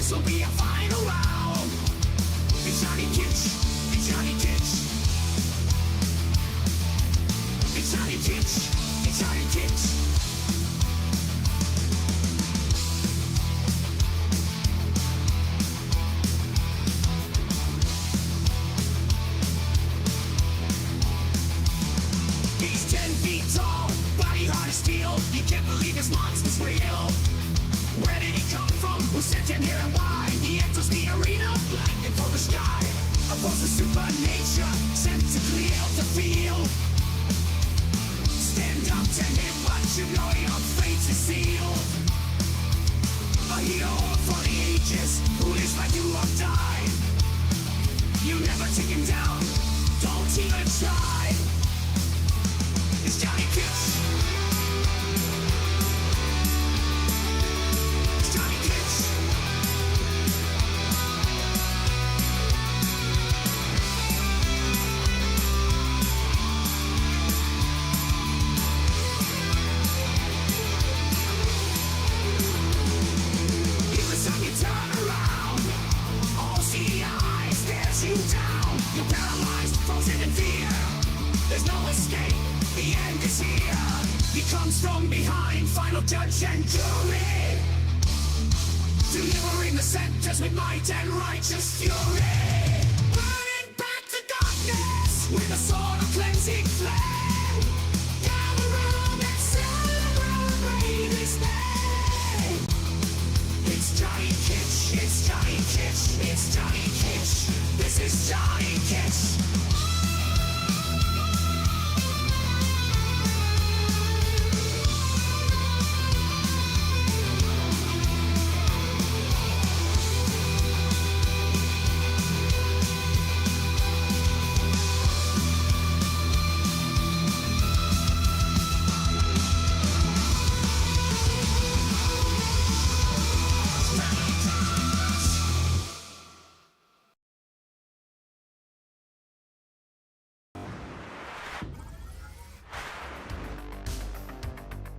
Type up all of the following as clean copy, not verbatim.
This'll be a final round. It's Johnny Kitch. It's Johnny Kitch. It's Johnny Kitch. It's Johnny Kitch. He's 10 feet tall, body hard as steel. You can't believe his monster's real. Where did he come from? Who sent him here and why? He enters the arena, blinded for the sky. A force of super nature, sent to clear the field. Stand up to him, but you know your fate is sealed. A hero for the ages, who lives like you or die. You never take him down, don't even try. It's Johnny Kitch. It's Johnny Kitch. Every time you turn around, all seeing eyes stares you down. You're paralyzed, frozen in fear. There's no escape. The end is here. He comes from behind, final judge and jury, delivering the sentence with might and righteous fury. Burning back the darkness with a sword of cleansing flame. Gather round and celebrate his name. It's Johnny Kitch. It's Johnny Kitch. It's Johnny Kitch. This is Johnny Kitch.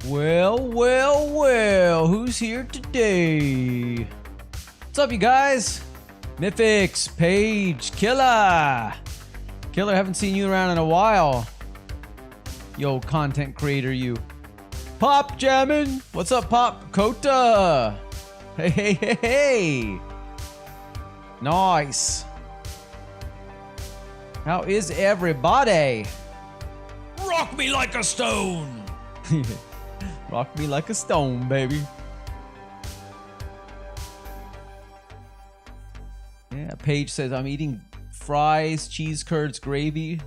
Well, who's here today? What's up, you guys? Mythics, Paige, Killer, haven't seen you around in a while. Yo, content creator, you. Pop Jammin', what's up, Pop? Kota, hey. Nice. How is everybody? Rock me like a stone. Rock me like a stone, baby. Yeah, Paige says, I'm eating fries, cheese curds, gravy,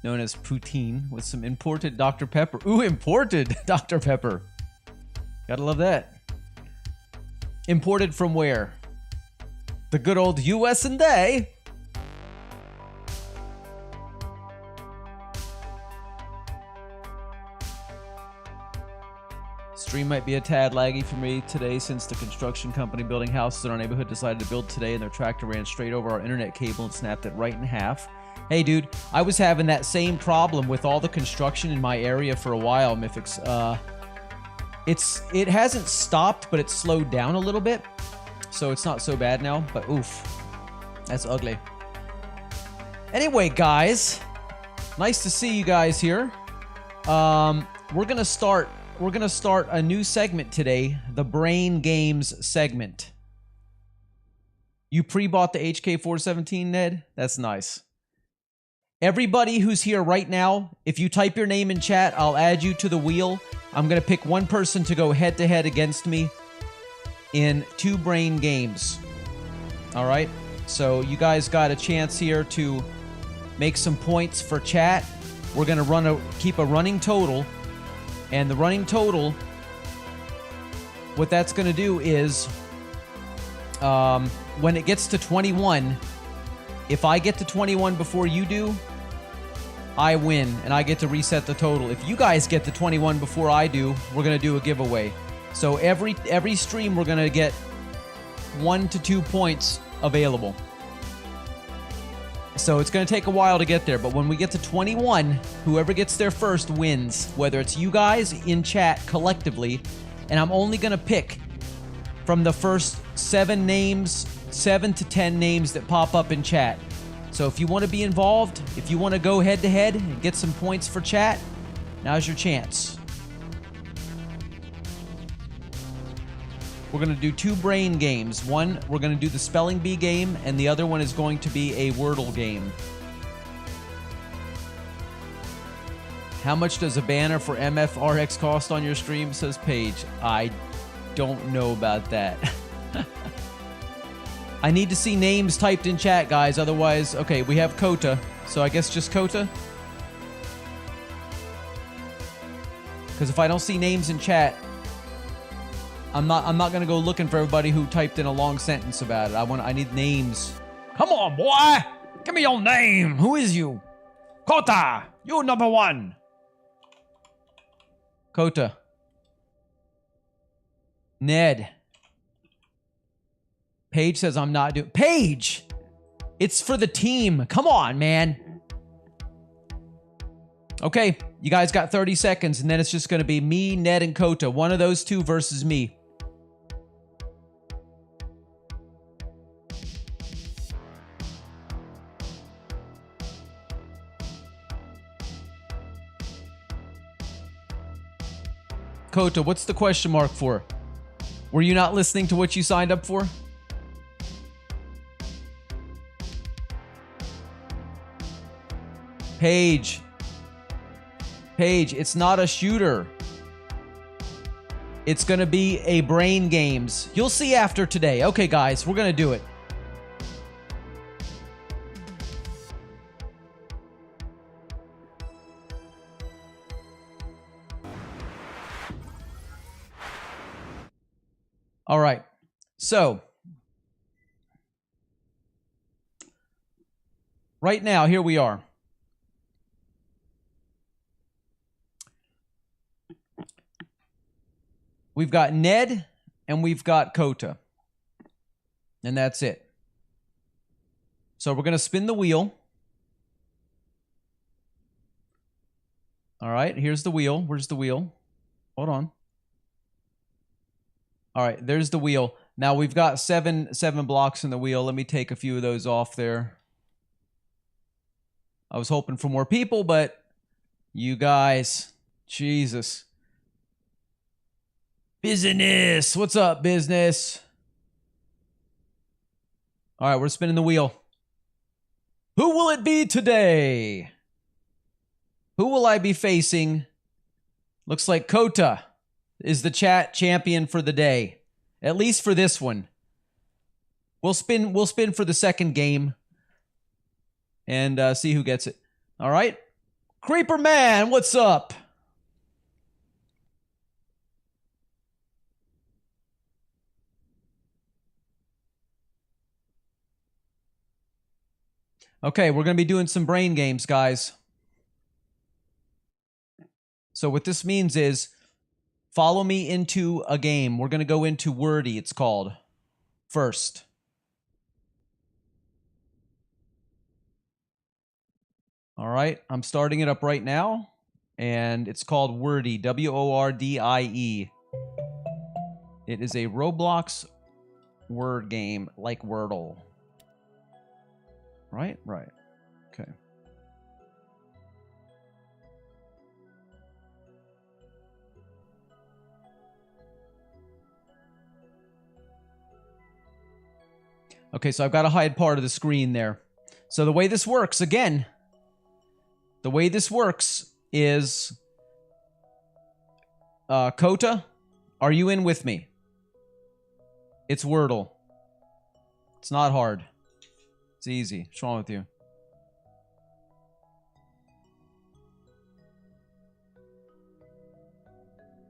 known as poutine, with some imported Dr. Pepper. Ooh, imported Dr. Pepper. Gotta love that. Imported from where? The good old US&A. Stream might be a tad laggy for me today since the construction company building houses in our neighborhood decided to build today and their tractor ran straight over our internet cable and snapped it right in half. Hey dude, I was having that same problem with all the construction in my area for a while, Mythics. It hasn't stopped, but it's slowed down a little bit. So it's not so bad now, but oof. That's ugly. Anyway, guys, nice to see you guys here. We're gonna start a new segment today, the Brain Games segment. You pre-bought the HK417, Ned? That's nice. Everybody who's here right now, if you type your name in chat, I'll add you to the wheel. I'm going to pick one person to go head-to-head against me in 2 brain games. All right? So you guys got a chance here to make some points for chat. We're going to keep a running total. And the running total, what that's going to do is, when it gets to 21, if I get to 21 before you do, I win, and I get to reset the total. If you guys get to 21 before I do, we're going to do a giveaway. So every stream, we're going to get 1 to 2 points available. So it's going to take a while to get there, but when we get to 21, whoever gets there first wins, whether it's you guys in chat collectively, and I'm only going to pick from the first 7 names, 7 to 10 names that pop up in chat. So if you want to be involved, if you want to go head to head and get some points for chat, now's your chance. We're going to do 2 brain games. One, we're going to do the spelling bee game, and the other one is going to be a Wordle game. How much does a banner for MFRX cost on your stream, says Paige? I don't know about that. I need to see names typed in chat, guys. Otherwise, okay, we have Kota. So I guess just Kota? Because if I don't see names in chat, I'm not gonna go looking for everybody who typed in a long sentence about it. I need names. Come on, boy! Give me your name! Who is you? Kota! You number 1! Kota. Ned. Paige says I'm not doing... Paige! It's for the team. Come on, man. Okay, you guys got 30 seconds, and then it's just going to be me, Ned, and Kota. One of those 2 versus me. Kota, what's the question mark for? Were you not listening to what you signed up for? Paige. Paige, it's not a shooter. It's gonna be a brain games. You'll see after today. Okay, guys, we're gonna do it. All right. So, right now, here we are. We've got Ned and we've got Kota. And that's it. So we're going to spin the wheel. All right, here's the wheel. Where's the wheel? Hold on. All right, there's the wheel. Now we've got seven blocks in the wheel. Let me take a few of those off there. I was hoping for more people, but you guys, Jesus. Business. What's up, business? All right, we're spinning the wheel. Who will it be today? Who will I be facing? Looks like Kota is the chat champion for the day. At least for this one. We'll spin for the second game. And see who gets it. All right? Creeper Man, what's up? Okay, we're going to be doing some brain games, guys. So what this means is, follow me into a game. We're going to go into Wordy, it's called, first. All right, I'm starting it up right now, and it's called Wordy, W-O-R-D-I-E. It is a Roblox word game like Wordle. Right? Right. Okay. Okay, so I've got to hide part of the screen there. So the way this works, again, the way this works is... Kota, are you in with me? It's Wordle. It's not hard. It's easy. What's wrong with you?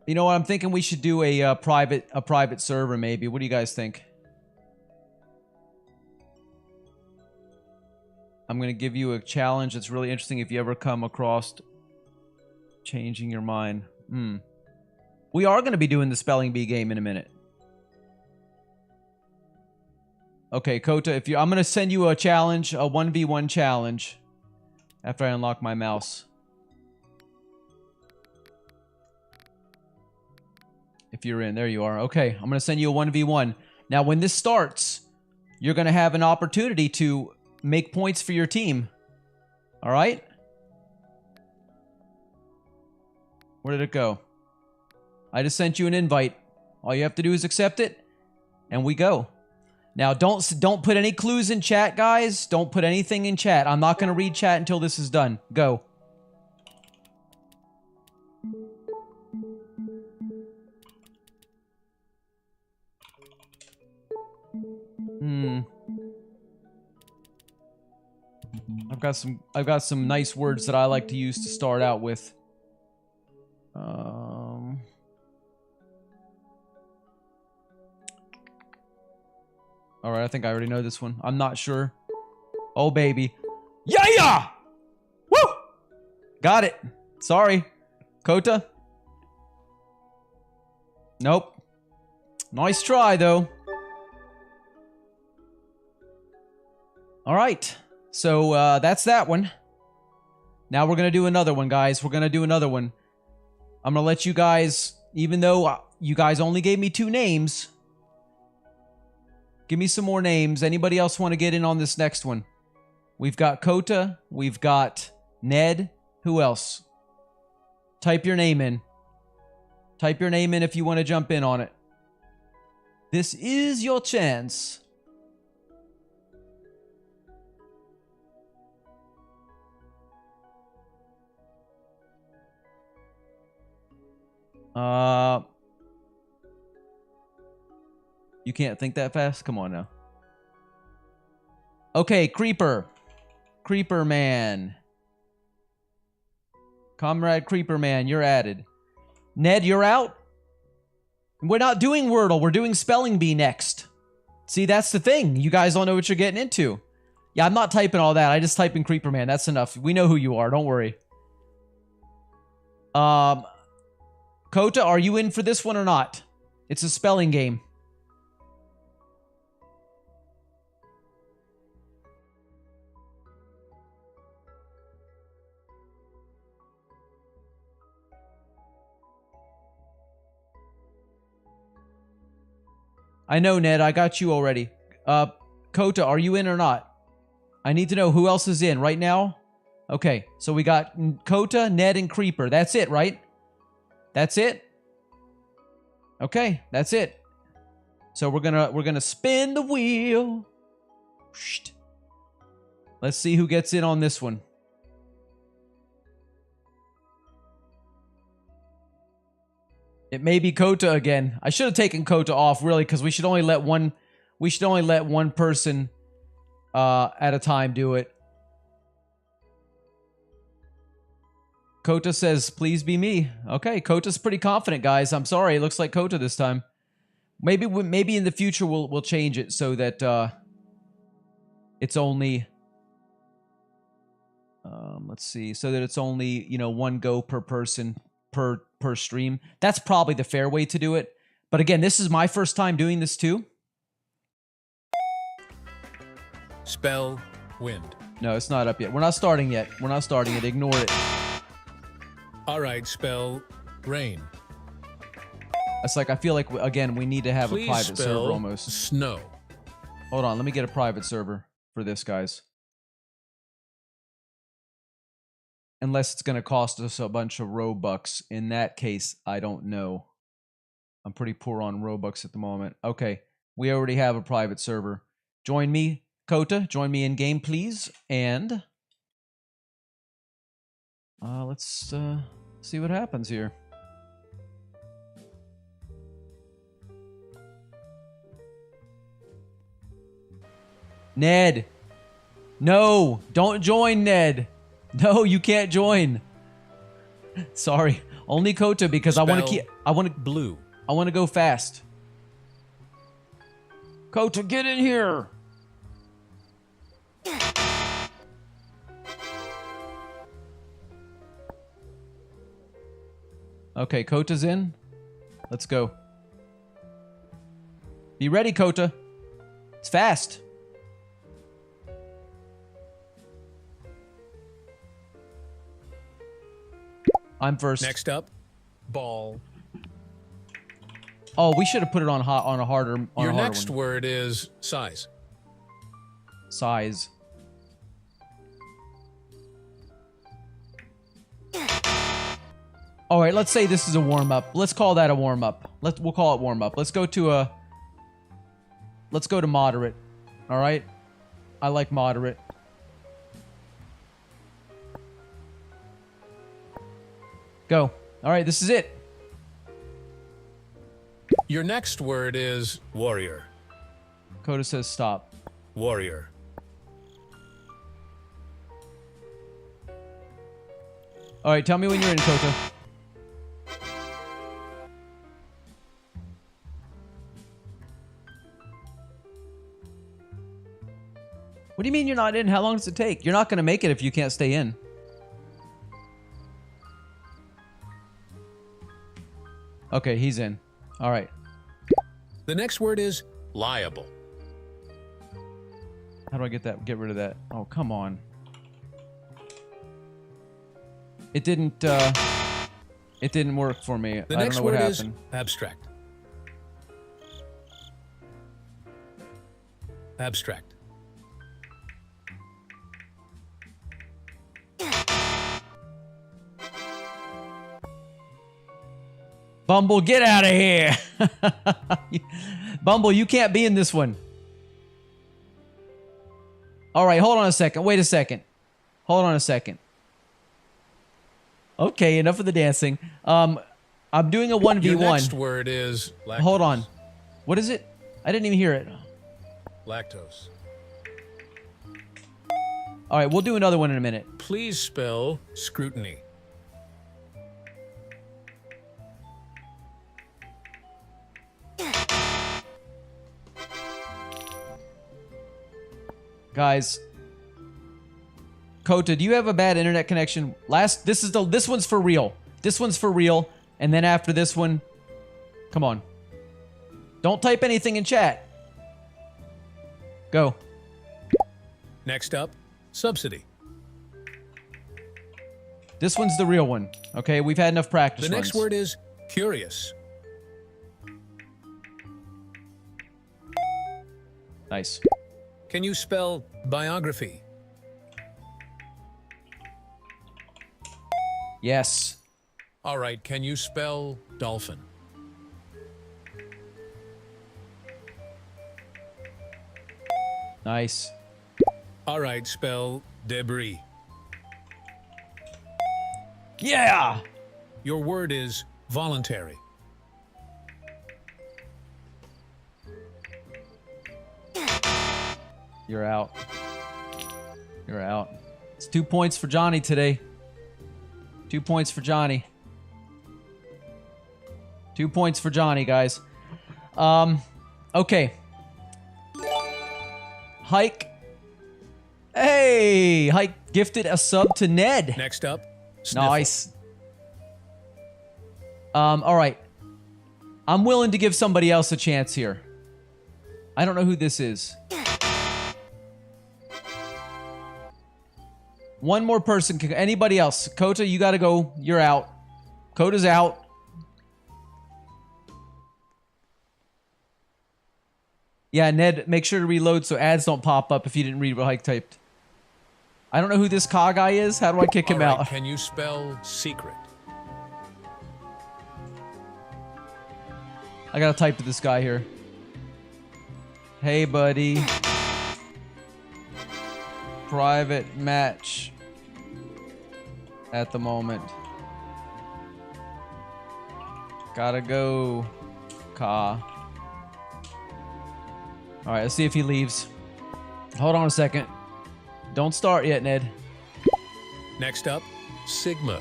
You know what? I'm thinking we should do a private server maybe. What do you guys think? I'm going to give you a challenge that's really interesting if you ever come across changing your mind. We are going to be doing the spelling bee game in a minute. Okay, Kota, I'm going to send you a challenge, a 1v1 challenge, after I unlock my mouse. if you're in. There you are. Okay, I'm going to send you a 1v1. Now, when this starts, you're going to have an opportunity to make points for your team. All right? Where did it go? I just sent you an invite. All you have to do is accept it, and we go. Now, don't put any clues in chat, guys. Don't put anything in chat. I'm not going to read chat until this is done. Go. I've got some nice words that I like to use to start out with. All right, I think I already know this one. I'm not sure. Oh, baby. Yeah! Woo! Got it. Sorry. Kota? Nope. Nice try, though. All right. So, that's that one. Now we're going to do another one, guys. We're going to do another one. I'm going to let you guys, even though you guys only gave me 2 names, give me some more names. Anybody else want to get in on this next one? We've got Kota. We've got Ned. Who else? Type your name in. Type your name in if you want to jump in on it. This is your chance. You can't think that fast? Come on now. Okay, Creeper. Creeper Man. Comrade Creeper Man, you're added. Ned, you're out? We're not doing Wordle. We're doing Spelling Bee next. See, that's the thing. You guys don't know what you're getting into. Yeah, I'm not typing all that. I just type in Creeper Man. That's enough. We know who you are. Don't worry. Kota, are you in for this one or not? It's a spelling game. I know, Ned. I got you already. Kota, are you in or not? I need to know who else is in right now. Okay, so we got Kota, Ned, and Creeper. That's it, right? That's it? Okay, that's it. So we're gonna spin the wheel. Let's see who gets in on this one. It may be Kota again. I should have taken Kota off, really, because we should only let one person at a time do it. Kota says, please be me. Okay, Kota's pretty confident, guys. I'm sorry. It looks like Kota this time. Maybe in the future we'll change it so that it's only let's see, so that it's only, you know, 1 go per person per stream. That's probably the fair way to do it. But again, this is my first time doing this too. Spell wind. No, it's not up yet. We're not starting yet. We're not starting it. Ignore it. All right, spell rain. It's like, I feel like, again, we need to have Please a private server almost. Snow. Hold on, let me get a private server for this, guys. Unless it's going to cost us a bunch of Robux. In that case, I don't know. I'm pretty poor on Robux at the moment. Okay, we already have a private server. Join me, Kota. Join me in game, please. And let's see what happens here. Ned. No, don't join, Ned. No, you can't join. Sorry. Only Kota, because Spell I want to blue. I want to go fast. Kota, get in here. Okay, Kota's in. Let's go. Be ready, Kota. It's fast. I'm first. Next up, ball. Oh, we should have put it on hot on a harder. On Your a harder next one. word is size. Size. All right, let's say this is a warm up. Let's call that a warm up. We'll call it warm up. Let's go to moderate. All right. I like moderate. Go. All right, this is it. Your next word is warrior. Coda says stop. Warrior. All right, tell me when you're in, Coda. What do you mean you're not in? How long does it take? You're not going to make it if you can't stay in. Okay, he's in. All right. The next word is liable. How do I get rid of that? Oh, come on. It didn't work for me. The I next don't know what word is happened. abstract. Abstract. Bumble, get out of here. Bumble, you can't be in this one. All right, hold on a second. Wait a second. Hold on a second. Okay, enough of the dancing. I'm doing a 1v1. Your next word is lactose. Hold on. What is it? I didn't even hear it. Lactose. All right, we'll do another one in a minute. Please spell scrutiny. Guys, Kota, do you have a bad internet connection? This one's for real. This one's for real. And then after this one, come on. Don't type anything in chat. Go. Next up, subsidy. This one's the real one. Okay, we've had enough practice The next runs. word is curious. Nice. Can you spell biography? Yes. All right, can you spell dolphin? Nice. All right, spell debris. Yeah! Your word is voluntary. You're out. You're out. It's 2 points for Johnny today. 2 points for Johnny. 2 points for Johnny, guys. Okay. Hike. Hey! Hike gifted a sub to Ned. Next up, sniffle. Nice. All right. I'm willing to give somebody else a chance here. I don't know who this is. One more person. Anybody else? Kota, you gotta go. You're out. Kota's out. Yeah, Ned, make sure to reload so ads don't pop up if you didn't read what Hike typed. I don't know who this Ka guy is. How do I kick him All right, out? can you spell secret? I gotta type to this guy here. Hey, buddy. Private match at the moment. Gotta go, Ka. All right, let's see if he leaves. Hold on a second. Don't start yet, Ned. Next up, sigma.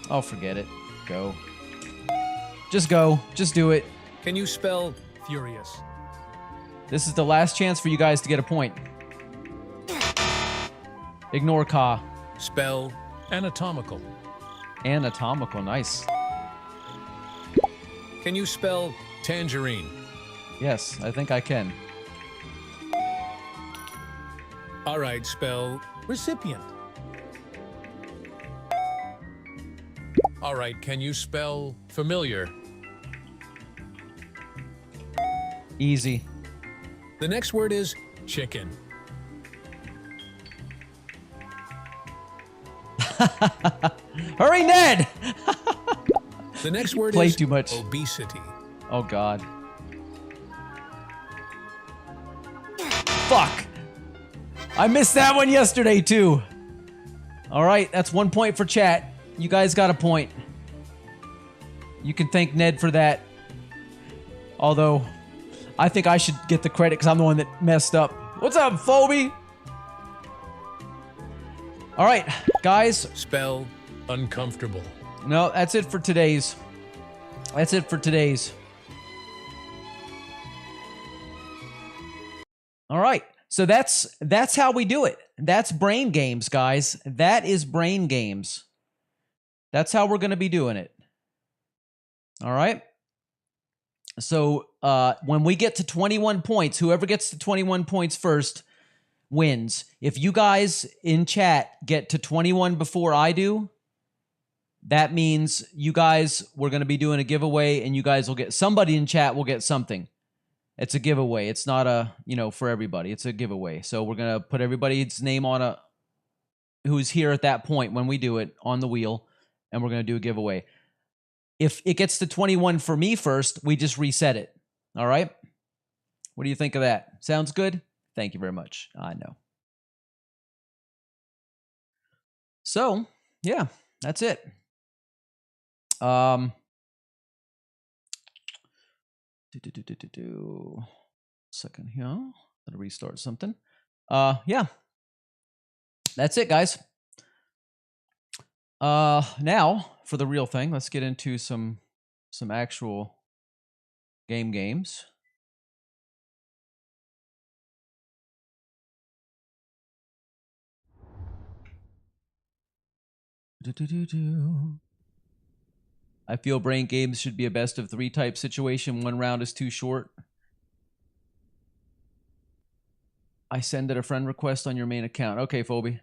Oh, forget it. Go. Just go. Just do it. Can you spell furious? This is the last chance for you guys to get a point. Ignore Ka. Spell anatomical. Anatomical, nice. Can you spell tangerine? Yes, I think I can. All right, spell recipient. All right, can you spell familiar? Easy. The next word is chicken. Hurry, Ned! The next word Play is too much. obesity. Oh, God. Fuck. I missed that one yesterday, too. All right, that's 1 point for chat. You guys got a point. You can thank Ned for that. Although, I think I should get the credit because I'm the one that messed up. What's up, Phoebe? All right, guys. Spell uncomfortable. No, that's it for today's. That's it for today's. All right. So that's how we do it. That's brain games, guys. That is brain games. That's how we're going to be doing it. All right. So when we get to 21 points, whoever gets to 21 points first wins. If you guys in chat get to 21 before I do, that means you guys, we're going to be doing a giveaway, and you guys will get, somebody in chat will get something. It's a giveaway. It's not a, for everybody. It's a giveaway. So we're going to put everybody's name on who's here at that point when we do it on the wheel, and we're going to do a giveaway. If it gets to 21 for me first, we just reset it. All right? What do you think of that? Sounds good? Thank you very much. I know. So, yeah, that's it. Second here. Gotta restart something. Yeah. That's it, guys. Now for the real thing, let's get into some actual games. I feel brain games should be a best of 3 type situation. 1 round is too short. I send it a friend request on your main account. Okay, Phoebe.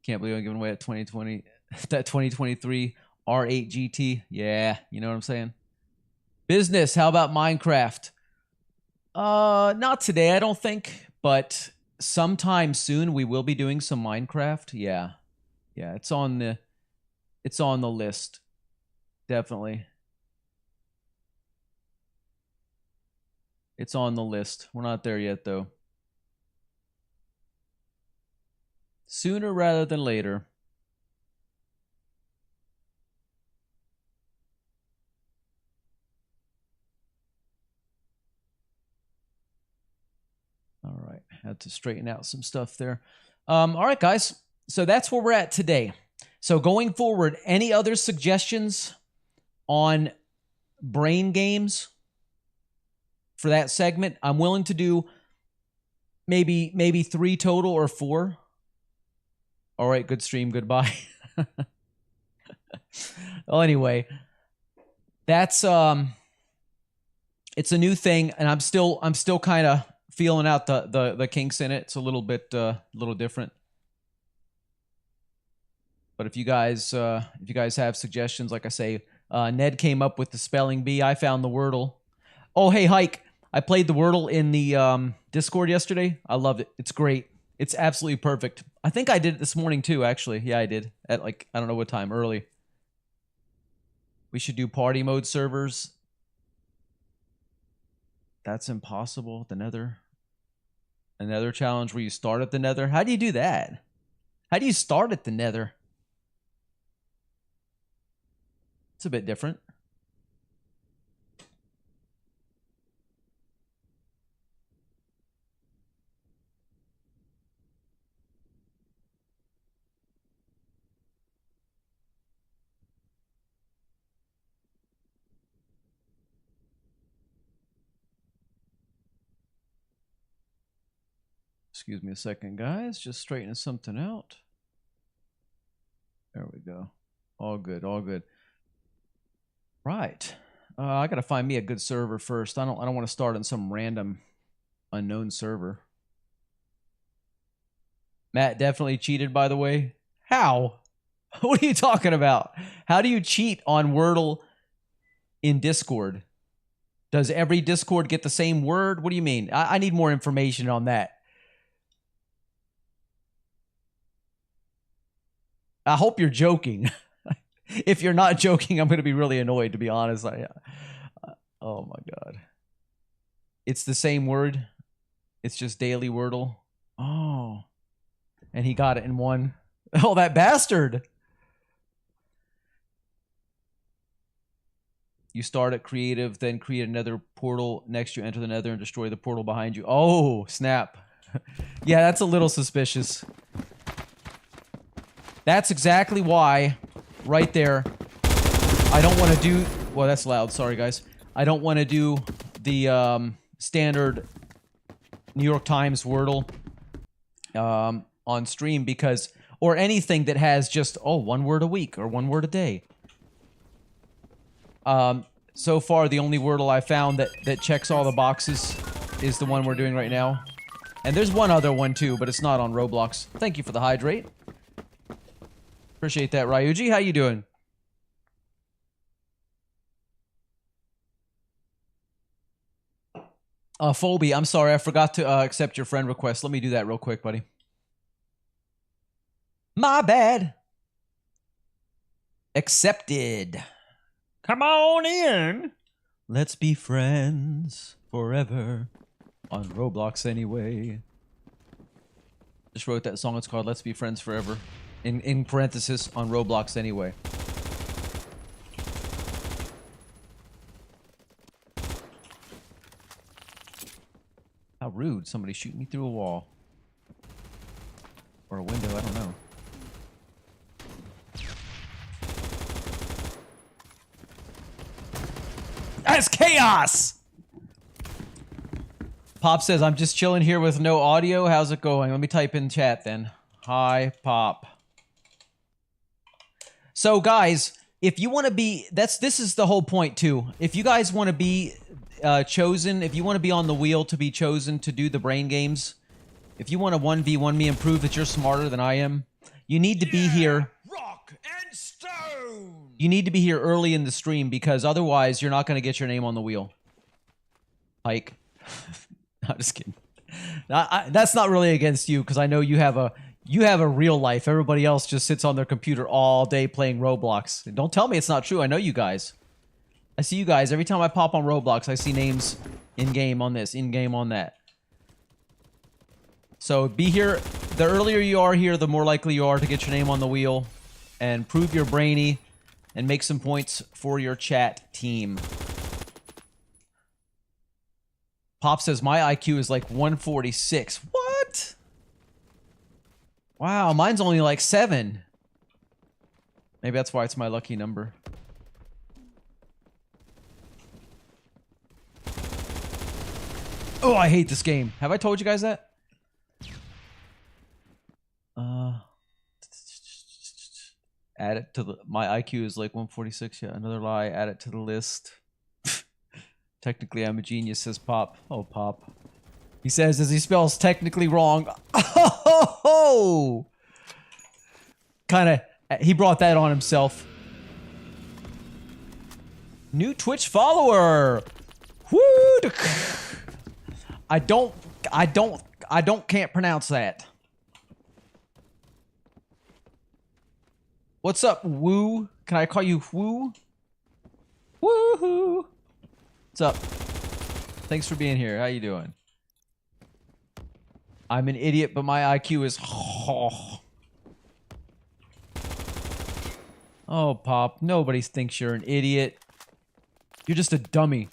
Can't believe I'm giving away that 2020, that 2023 R8 GT. Yeah, you know what I'm saying? Business, how about Minecraft? Not today, I don't think, but sometime soon we will be doing some Minecraft. Yeah. Yeah, it's on the list. Definitely. It's on the list. We're not there yet, though. Sooner rather than later. All right. Had to straighten out some stuff there. All right, guys. So that's where we're at today. So going forward, any other suggestions on brain games for that segment? I'm willing to do maybe 3 total or 4. All right, good stream. Goodbye. Well, anyway, that's it's a new thing, and I'm still kind of feeling out the kinks in it. It's a little bit little different. But if you guys have suggestions, like I say, Ned came up with the spelling bee. I found the Wordle. Oh, hey, Hike. I played the Wordle in the Discord yesterday. I loved it. It's great. It's absolutely perfect. I think I did it this morning too, actually. Yeah, I did. At I don't know what time, early. We should do party mode servers. That's impossible. The Nether. Another challenge where you start at the Nether. How do you do that? How do you start at the Nether? It's a bit different. Excuse me a second, guys. Just straightening something out. There we go. All good, all good. Right. I gotta find me a good server first. I don't want to start on some random unknown server. Matt definitely cheated, by the way. How? What are you talking about? How do you cheat on Wordle in Discord? Does every Discord get the same word? What do you mean? I need more information on that. I hope you're joking. If you're not joking, I'm going to be really annoyed, to be honest. Oh my God. It's the same word. It's just daily Wordle. Oh. And he got it in one. Oh, that bastard. You start at creative, then create another portal. Next, you enter the nether and destroy the portal behind you. Oh, snap. Yeah, that's a little suspicious. That's exactly why, right there, I don't want to do... Well, that's loud. Sorry, guys. I don't want to do the standard New York Times Wordle on stream because... Or anything that has just, oh, 1 word a week or 1 word a day. So far, the only Wordle I found that checks all the boxes is the one we're doing right now. And there's one other one too, but it's not on Roblox. Thank you for the hydrate. Appreciate that, Ryuji. How you doing? Phoebe, I'm sorry, I forgot to accept your friend request. Let me do that real quick, buddy. My bad. Accepted. Come on in. Let's be friends forever. On Roblox anyway. Just wrote that song. It's called Let's Be Friends Forever. In parenthesis, on Roblox anyway. How rude. Somebody shooting me through a wall. Or a window, I don't know. That's chaos! Pop says, I'm just chilling here with no audio. How's it going? Let me type in chat then. Hi, Pop. So, guys, if you want to be... This is the whole point, too. If you guys want to be chosen, if you want to be on the wheel to be chosen to do the brain games, if you want to 1v1 me and prove that you're smarter than I am, you need to be here... Rock and stone! You need to be here early in the stream because otherwise you're not going to get your name on the wheel. Hike. I'm just kidding. That's not really against you because I know you have a real life. Everybody else just sits on their computer all day playing Roblox. Don't tell me it's not true. I know you guys. I see you guys. Every time I pop on Roblox, I see names in-game on this, in-game on that. So be here. The earlier you are here, the more likely you are to get your name on the wheel and prove you're brainy. And make some points for your chat team. Pop says, my IQ is like 146. What? Wow, mine's only like 7. Maybe that's why it's my lucky number. Oh, I hate this game. Have I told you guys that? Add it to the... My IQ is like 146. Yeah, another lie. Add it to the list. Technically, I'm a genius, says Pop. Oh, Pop. He says as he spells technically wrong. Oh! Kind of... He brought that on himself. New Twitch follower! Woo! Can't pronounce that. What's up, Woo? Can I call you Woo? Woohoo! What's up? Thanks for being here. How you doing? I'm an idiot, but my IQ is... Oh, Pop. Nobody thinks you're an idiot. You're just a dummy.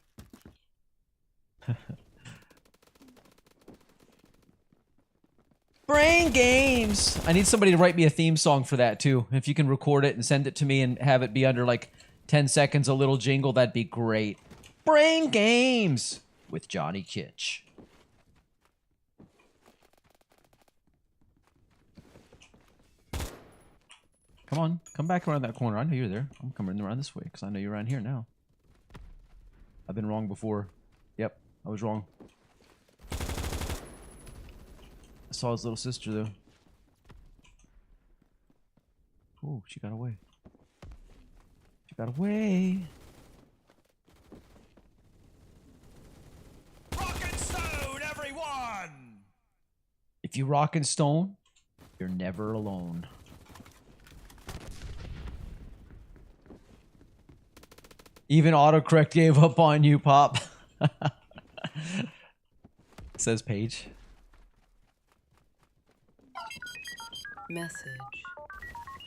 Brain games! I need somebody to write me a theme song for that, too. If you can record it and send it to me and have it be under, like, 10 seconds, a little jingle, that'd be great. Brain games! With Johnny Kitch. Come on. Come back around that corner. I know you're there. I'm coming around this way, because I know you're around here now. I've been wrong before. Yep, I was wrong. I saw his little sister, though. Oh, she got away. She got away. Rock and stone, everyone! If you rock and stone, you're never alone. Even autocorrect gave up on you, Pop. Says Paige. Message.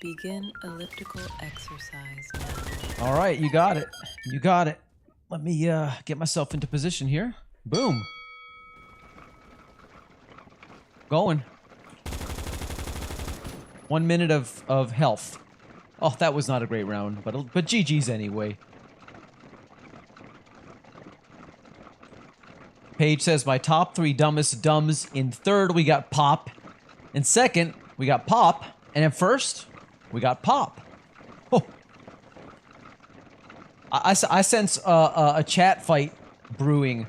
Begin elliptical exercise now. All right, you got it. You got it. Let me get myself into position here. Boom. Going. 1 minute of health. Oh, that was not a great round, but GG's anyway. Paige says my top 3 dumbest dumbs. In third, we got Pop. In second, we got Pop. And in first, we got Pop. Oh. I sense a chat fight brewing.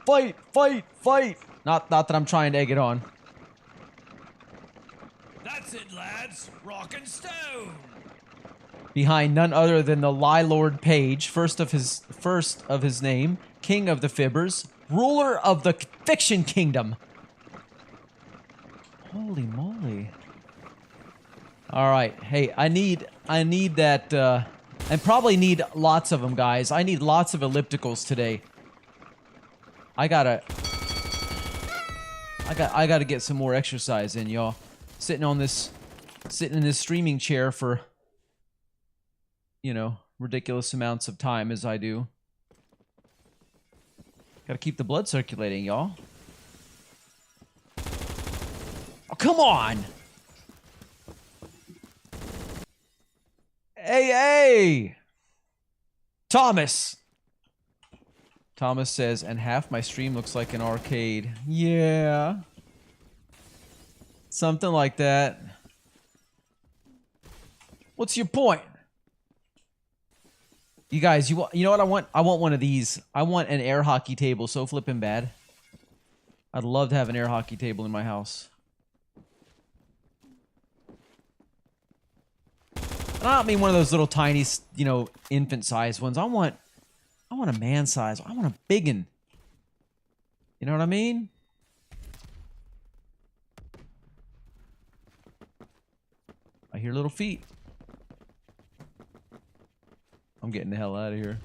Fight, fight, fight. Not that I'm trying to egg it on. That's it, lads. Rock and stone. Behind none other than the Lie Lord Page, first of his name, King of the Fibbers, ruler of the Fiction Kingdom. Holy moly! All right, hey, I need that, and probably need lots of them, guys. I need lots of ellipticals today. I gotta get some more exercise in, y'all. Sitting in this streaming chair for, you know, ridiculous amounts of time as I do. Gotta keep the blood circulating, y'all. Oh, come on! Hey! Thomas! Thomas says, and half my stream looks like an arcade. Yeah. Something like that. What's your point? You guys, you know what I want? I want one of these. I want an air hockey table so flippin' bad. I'd love to have an air hockey table in my house. And I don't mean one of those little tiny, you know, infant-sized ones. I want a man size. I want a big one. You know what I mean? I hear little feet. I'm getting the hell out of here.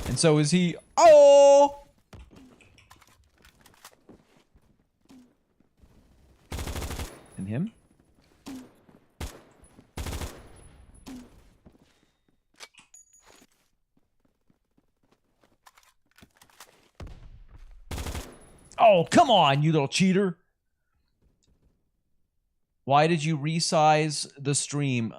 And so is he. Oh! And him? Oh, come on, you little cheater. Why did you resize the stream?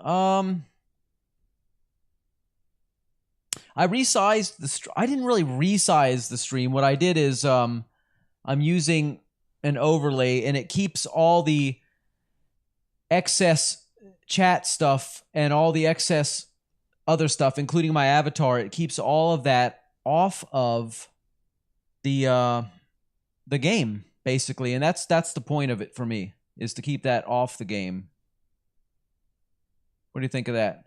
I resized the I didn't really resize the stream. What I did is I'm using an overlay and it keeps all the excess chat stuff and all the excess other stuff, including my avatar. It keeps all of that off of the game, basically. And that's the point of it for me, is to keep that off the game. What do you think of that?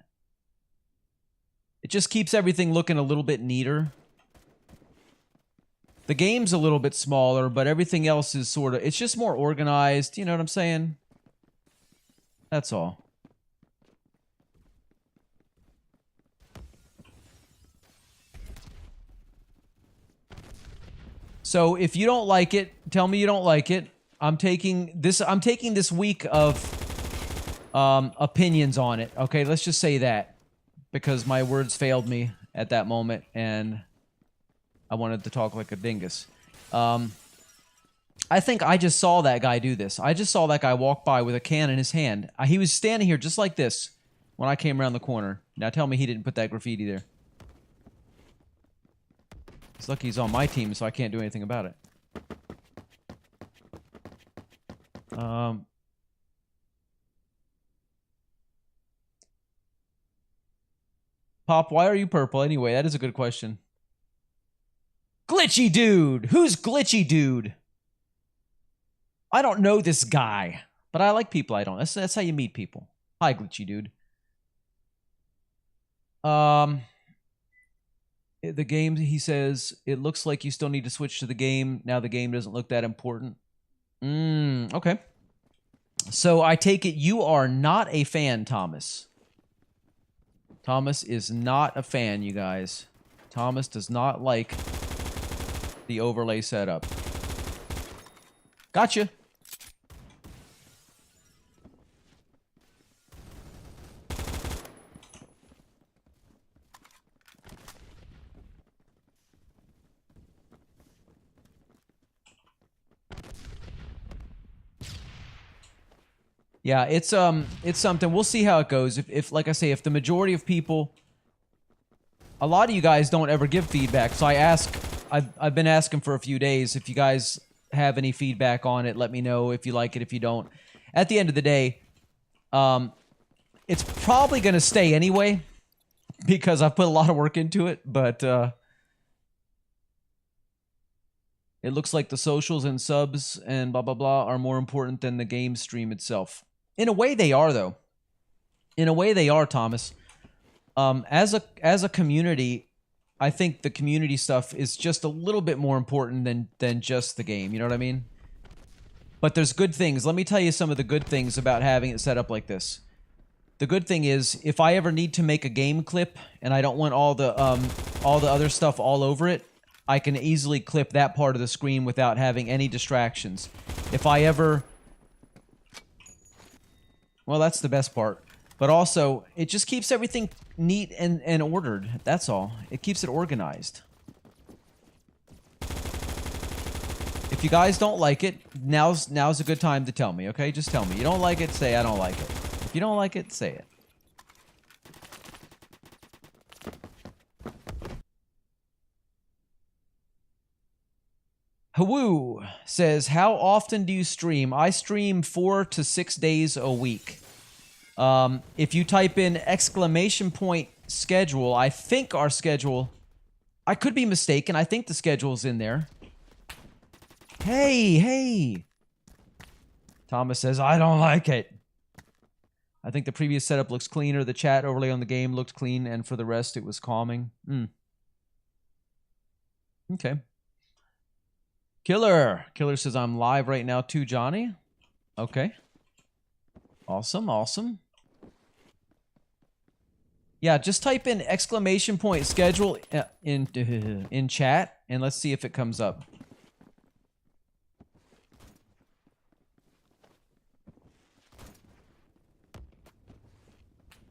It just keeps everything looking a little bit neater. The game's a little bit smaller, but everything else is sort of... It's just more organized. You know what I'm saying? That's all. So if you don't like it, tell me you don't like it. I'm taking this week of opinions on it. Okay, let's just say that. Because my words failed me at that moment, and I wanted to talk like a dingus. I think I just saw that guy do this. I just saw that guy walk by with a can in his hand. He was standing here just like this when I came around the corner. Now tell me he didn't put that graffiti there. He's lucky he's on my team, so I can't do anything about it. Pop, why are you purple anyway? That is a good question. Glitchy Dude! Who's Glitchy Dude? I don't know this guy, but I like people I don't. That's how you meet people. Hi, glitchy dude. The game, he says, it looks like you still need to switch to the game. Now the game doesn't look that important. Okay. So I take it you are not a fan, Thomas. Thomas is not a fan, you guys. Thomas does not like the overlay setup. Gotcha. Yeah, it's something. We'll see how it goes. If like I say, if the majority of people, a lot of you guys don't ever give feedback, so I've been asking for a few days. If you guys have any feedback on it, let me know if you like it, if you don't. At the end of the day, it's probably going to stay anyway because I've put a lot of work into it, but it looks like the socials and subs and blah, blah, blah are more important than the game stream itself. In a way, they are, though. In a way, they are, Thomas. As a community, I think the community stuff is just a little bit more important than just the game. You know what I mean? But there's good things. Let me tell you some of the good things about having it set up like this. The good thing is, if I ever need to make a game clip and I don't want all the other stuff all over it, I can easily clip that part of the screen without having any distractions. If I ever... Well, that's the best part. But also, it just keeps everything neat and ordered. That's all. It keeps it organized. If you guys don't like it, now's a good time to tell me, okay? Just tell me. You don't like it, say I don't like it. If you don't like it, say it. Hawoo says, how often do you stream? I stream 4 to 6 days a week. If you type in ! schedule, I think our schedule... I could be mistaken. I think the schedule's in there. Hey! Thomas says, I don't like it. I think the previous setup looks cleaner. The chat overlay on the game looked clean, and for the rest, it was calming. Okay. Killer says, I'm live right now too, Johnny. Okay. Awesome. Yeah, just type in ! schedule in chat, and let's see if it comes up.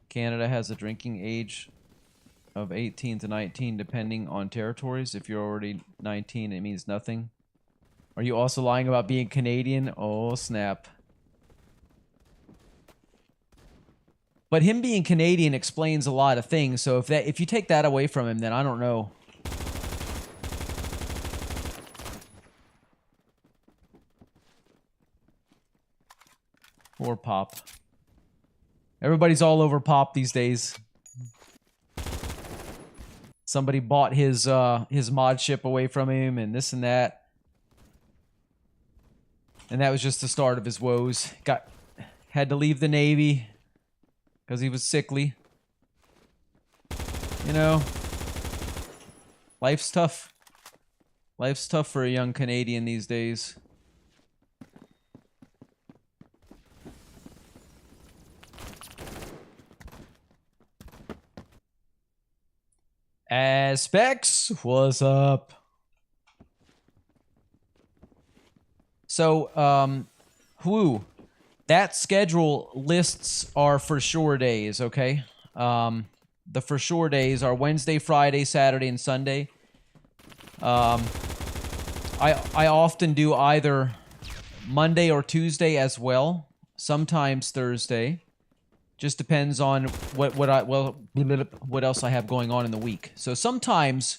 Canada has a drinking age of 18 to 19, depending on territories. If you're already 19, it means nothing. Are you also lying about being Canadian? Oh, snap. But him being Canadian explains a lot of things, so if you take that away from him, then I don't know. Or Pop. Everybody's all over Pop these days. Somebody bought his mod ship away from him, and this and that. And that was just the start of his woes. Had to leave the Navy because he was sickly. You know, life's tough. Life's tough for a young Canadian these days. Aspects, what's up? So, that schedule lists our for sure days, okay? The for sure days are Wednesday, Friday, Saturday, and Sunday. I often do either Monday or Tuesday as well. Sometimes Thursday. Just depends on what else I have going on in the week. So sometimes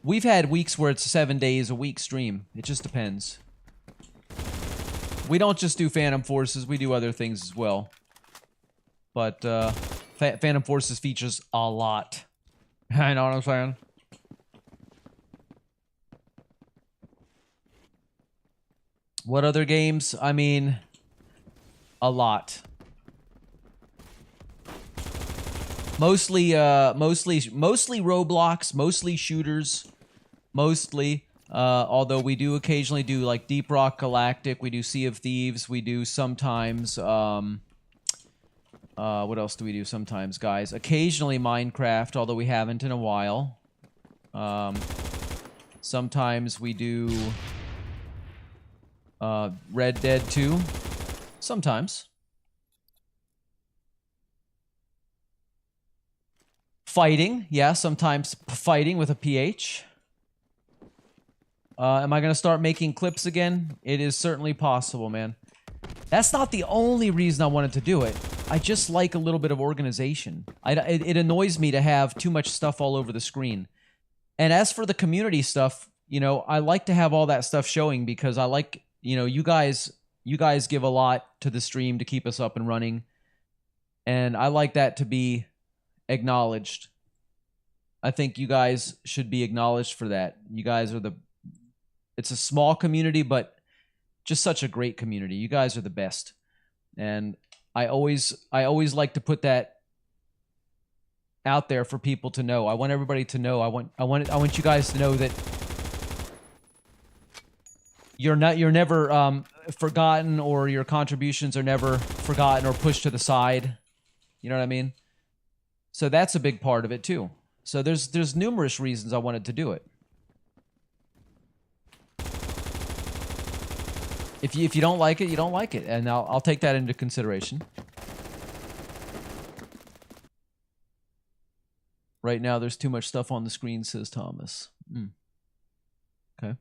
we've had weeks where it's 7 days a week stream. It just depends. We don't just do Phantom Forces, we do other things as well. But Phantom Forces features a lot. I know what I'm saying? What other games? I mean, a lot. Mostly Roblox, mostly shooters, mostly. Although we do occasionally do like Deep Rock Galactic, we do Sea of Thieves, we do sometimes. What else do we do sometimes, guys? Occasionally Minecraft, although we haven't in a while. Sometimes we do Red Dead 2. Sometimes. Fighting, yeah, sometimes fighting with a PH. Am I going to start making clips again? It is certainly possible, man. That's not the only reason I wanted to do it. I just like a little bit of organization. It annoys me to have too much stuff all over the screen. And as for the community stuff, you know, I like to have all that stuff showing because I like, you know, you guys give a lot to the stream to keep us up and running. And I like that to be acknowledged. I think you guys should be acknowledged for that. You guys are it's a small community, but just such a great community. You guys are the best. And I always like to put that out there for people to know. I want everybody to know. I want you guys to know that you're never forgotten, or your contributions are never forgotten or pushed to the side. You know what I mean? So that's a big part of it too. So there's numerous reasons I wanted to do it. If you don't like it, you don't like it, and I'll take that into consideration. Right now, there's too much stuff on the screen, says Thomas. Okay.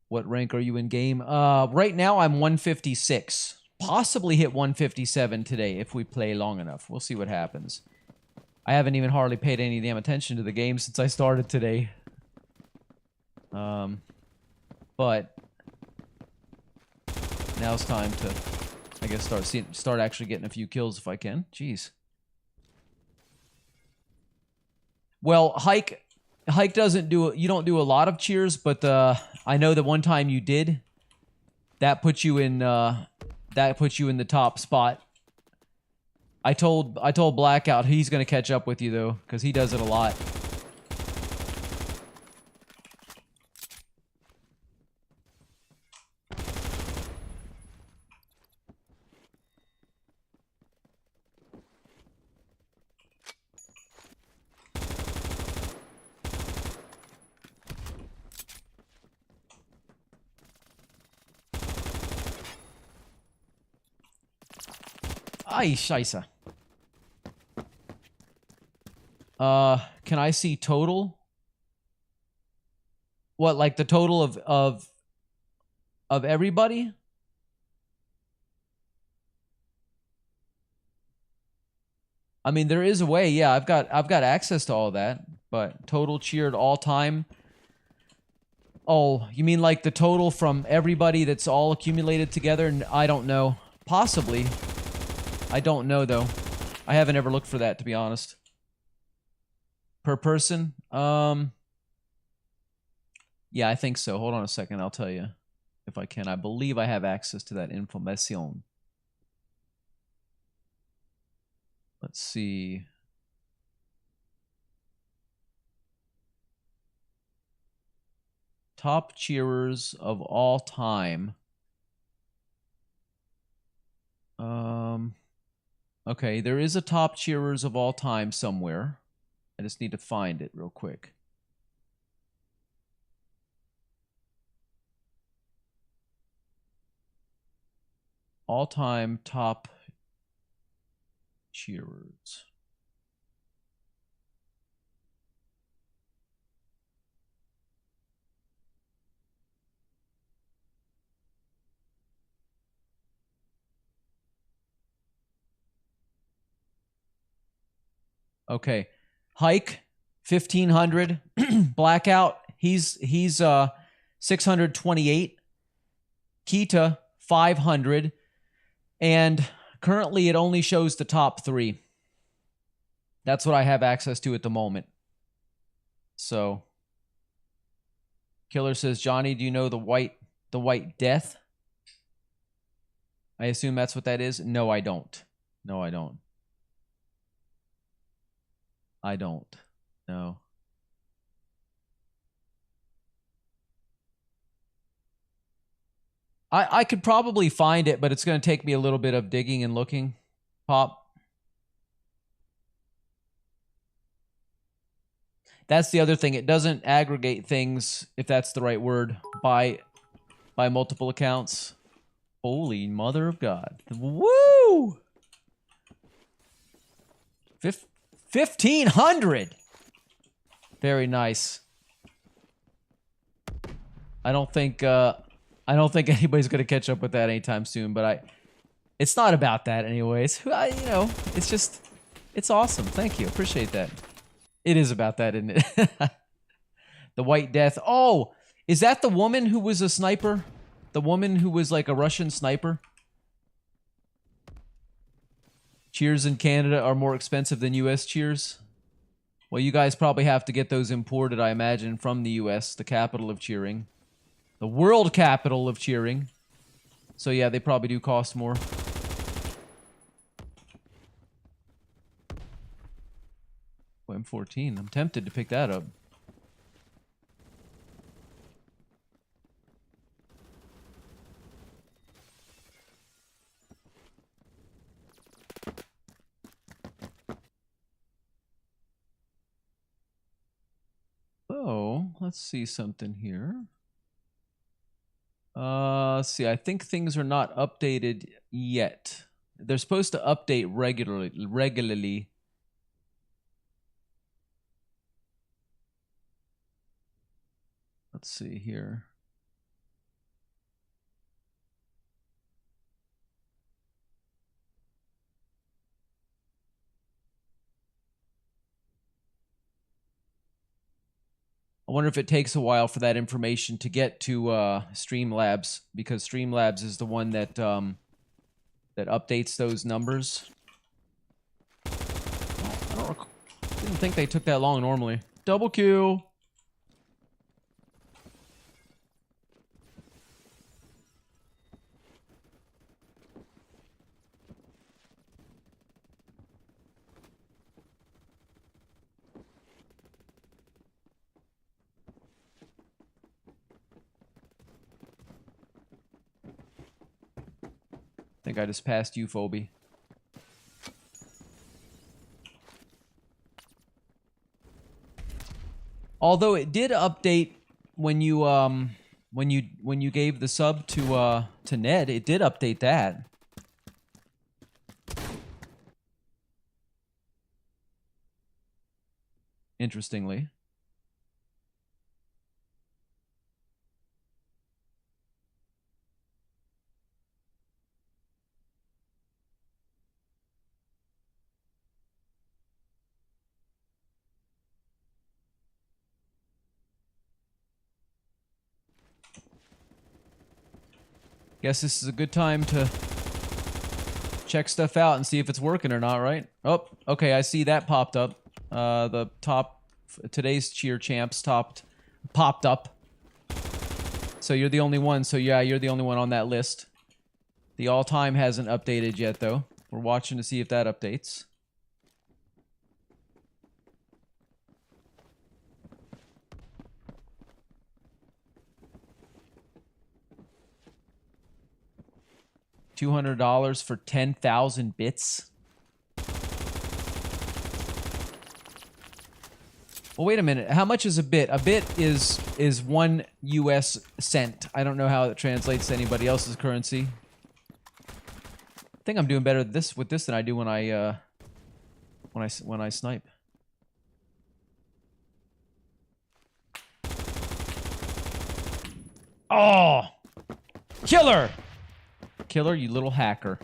What rank are you in game? Right now, I'm 156. Possibly hit 157 today if we play long enough. We'll see what happens. I haven't even hardly paid any damn attention to the game since I started today. But now it's time to, I guess, start actually getting a few kills if I can. Jeez. Well, Hike doesn't do, you don't do a lot of cheers, but I know that one time you did. That puts you in the top spot. I told Blackout he's gonna catch up with you though, because he does it a lot. Ay, scheisse. Can I see total? What, like the total of everybody? I mean, there is a way. Yeah, I've got access to all that, but total cheered all time. Oh, you mean like the total from everybody that's all accumulated together? I don't know. Possibly. I don't know, though. I haven't ever looked for that, to be honest. Per person? Yeah, I think so. Hold on a second. I'll tell you if I can. I believe I have access to that information. Let's see. Top cheerers of all time. Okay, there is a top cheerers of all time somewhere. I just need to find it real quick. All-time top cheerers. Okay. Hike 1500. Blackout, he's 628. Kita 500. And currently it only shows the top 3. That's what I have access to at the moment. So Killer says, "Johnny, do you know the White Death?" I assume that's what that is. No, I don't. No, I don't. I don't. No. I could probably find it, but it's going to take me a little bit of digging and looking. Pop. That's the other thing. It doesn't aggregate things, if that's the right word, by multiple accounts. Holy mother of God. Woo! 1,500! Very nice. I don't think anybody's gonna catch up with that anytime soon, but it's not about that anyways. You know, it's awesome. Thank you. Appreciate that. It is about that, isn't it? The White Death. Oh, is that the woman who was a sniper? The woman who was like a Russian sniper? Cheers in Canada are more expensive than US cheers? Well, you guys probably have to get those imported, I imagine, from the US, the capital of cheering. The world capital of cheering. So yeah, they probably do cost more. M14. I'm tempted to pick that up. Oh, let's see something here. Let's see. I think things are not updated yet. They're supposed to update regularly. Let's see here. I wonder if it takes a while for that information to get to Streamlabs, because Streamlabs is the one that that updates those numbers. I didn't think they took that long normally. Double Q. I think I just passed you, Phoebe. Although it did update when you gave the sub to Ned, it did update that. Interestingly. Guess this is a good time to check stuff out and see if it's working or not, right? Oh, okay, I see that popped up. The top, today's cheer champs popped up. So you're the only one, so yeah, you're the only one on that list. The all-time hasn't updated yet, though. We're watching to see if that updates. $200 for 10,000 bits? Well, wait a minute. How much is a bit? A bit is 1 US cent. I don't know how it translates to anybody else's currency. I think I'm doing better with this than I do when I snipe. Oh! Killer! Killer, you little hacker.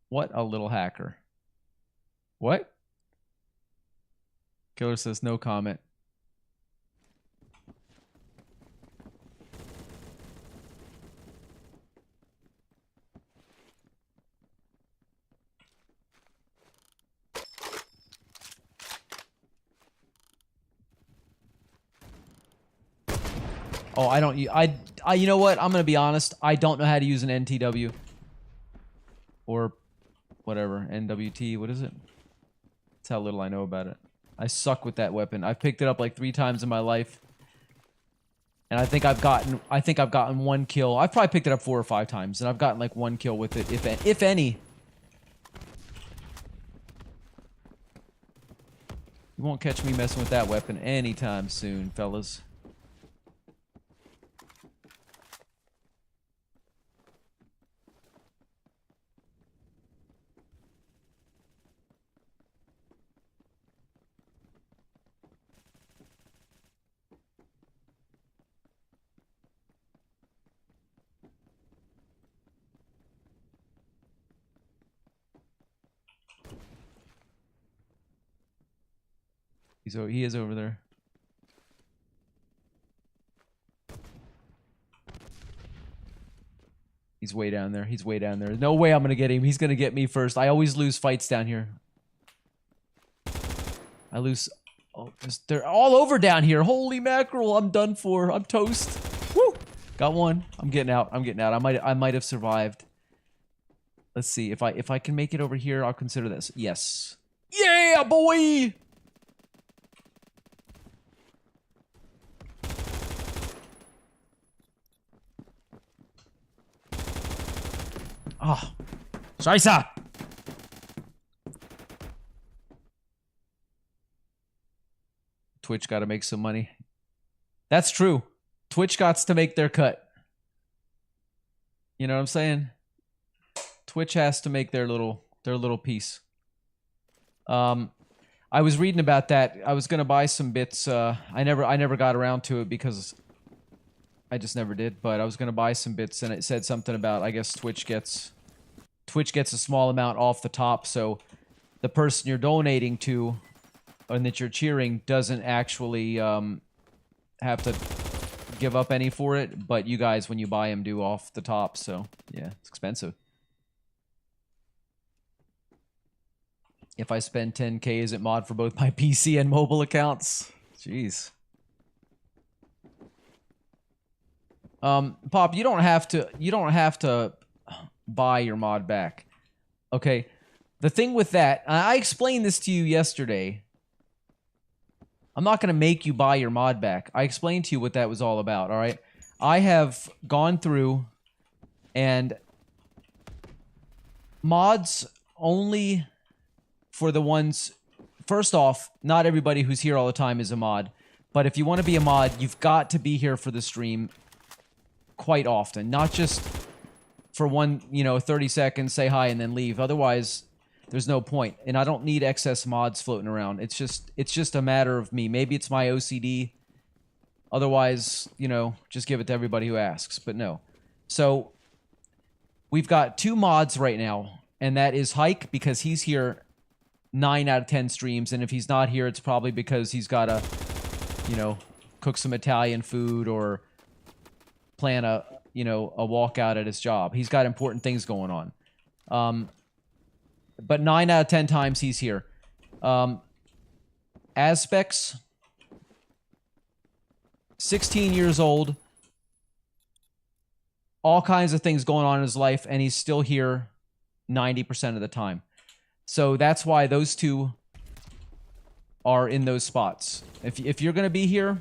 What a little hacker. What? Killer says no comment. Oh, I don't. You know what? I'm gonna be honest. I don't know how to use an NTW. Or whatever. NWT, what is it? That's how little I know about it. I suck with that weapon. I've picked it up like 3 times in my life. And I think I've gotten 1 kill. I've probably picked it up 4 or 5 times, and I've gotten like 1 kill with it, if any. You won't catch me messing with that weapon anytime soon, fellas. He is over there. He's way down there. He's way down there. No way I'm gonna get him. He's gonna get me first. I always lose fights down here. I lose. Oh, they're all over down here. Holy mackerel! I'm done for. I'm toast. Woo! Got one. I'm getting out. I'm getting out. I might have survived. Let's see if I can make it over here. I'll consider this. Yes. Yeah, boy. Oh, Scheiße! Twitch got to make some money. That's true. Twitch got to make their cut. You know what I'm saying? Twitch has to make their little piece. I was reading about that. I was gonna buy some bits. I never got around to it because I just never did. But I was gonna buy some bits, and it said something about, I guess Twitch gets a small amount off the top, so the person you're donating to and that you're cheering doesn't actually have to give up any for it, but you guys, when you buy them, do off the top. So yeah, it's expensive. If I spend 10K, is it mod for both my PC and mobile accounts? Jeez. Pop, you don't have to buy your mod back. Okay. The thing with that, I explained this to you yesterday. I'm not going to make you buy your mod back. I explained to you what that was all about, all right? I have gone through and mods only for the ones... First off, not everybody who's here all the time is a mod. But if you want to be a mod, you've got to be here for the stream quite often. Not just for 30 seconds, say hi, and then leave. Otherwise, there's no point. And I don't need excess mods floating around. It's just a matter of me. Maybe it's my OCD. Otherwise, just give it to everybody who asks. But no. So, we've got 2 mods right now. And that is Hike, because he's here 9 out of 10 streams. And if he's not here, it's probably because he's got to, cook some Italian food or plan a walkout at his job. He's got important things going on. But 9 out of 10 times he's here. Aspects, 16 years old, all kinds of things going on in his life, and he's still here 90% of the time. So that's why those 2 are in those spots. If you're going to be here...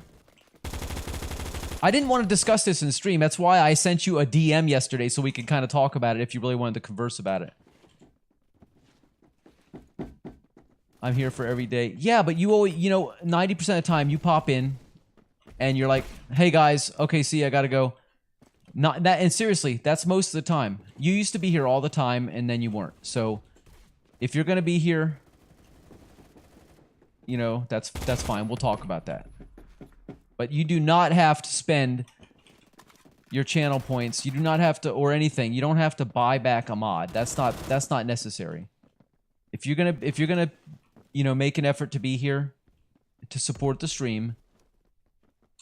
I didn't want to discuss this in stream. That's why I sent you a DM yesterday, so we could kind of talk about it if you really wanted to converse about it. I'm here for every day. Yeah, but you always, 90% of the time you pop in and you're like, hey guys, okay, see, I gotta go. Not that, and seriously, that's most of the time. You used to be here all the time and then you weren't. So if you're gonna be here, that's fine. We'll talk about that. But you do not have to spend your channel points. You do not have to, or anything. You don't have to buy back a mod. That's not necessary. If you're gonna, make an effort to be here, to support the stream,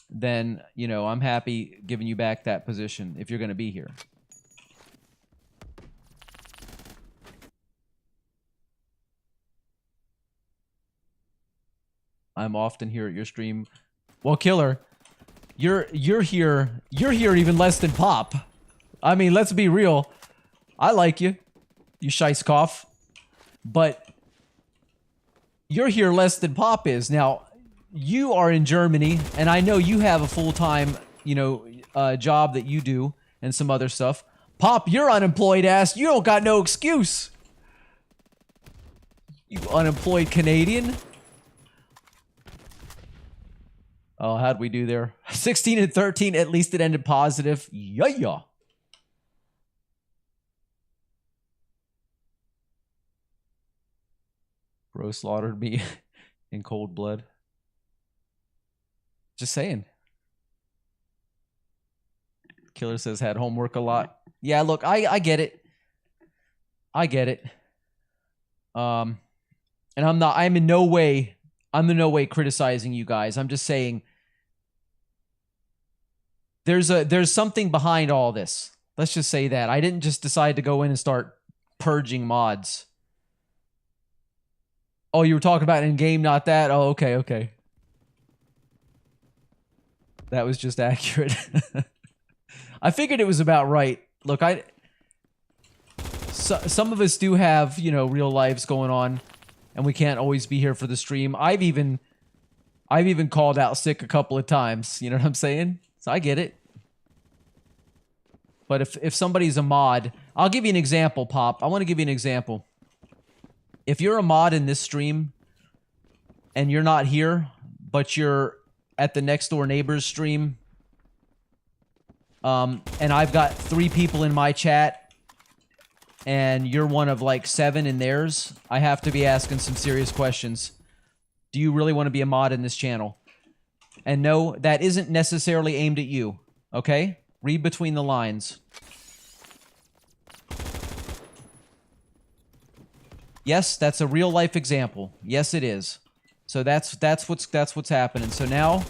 then I'm happy giving you back that position if you're gonna be here. I'm often here at your stream. Well, Killer, you're here even less than Pop. I mean, let's be real. I like you, you Scheisscough. but you're here less than Pop is. Now, you are in Germany, and I know you have a full-time, you know, job that you do and some other stuff. Pop, you're unemployed ass. You don't got no excuse. You unemployed Canadian. Oh, how'd we do there? 16 and 13, at least it ended positive. Yeah. Bro slaughtered me in cold blood. Just saying. Killer says had homework a lot. Yeah, look, I get it. I get it. And I'm in no way criticizing you guys. I'm just saying there's something behind all this. Let's just say that. I didn't just decide to go in and start purging mods. Oh, you were talking about in-game, not that? Oh, okay. That was just accurate. I figured it was about right. Look, some of us do have, you know, real lives going on, and we can't always be here for the stream. I've even called out sick a couple of times. You know what I'm saying? So I get it. But if somebody's a mod, I'll give you an example, Pop. I want to give you an example. If you're a mod in this stream and you're not here, but you're at the next door neighbor's stream, and I've got 3 people in my chat, and you're one of like 7 in theirs, I have to be asking some serious questions. Do you really want to be a mod in this channel? And no, that isn't necessarily aimed at you, okay? Read between the lines. Yes, that's a real life example. Yes, it is. So that's what's happening. So now,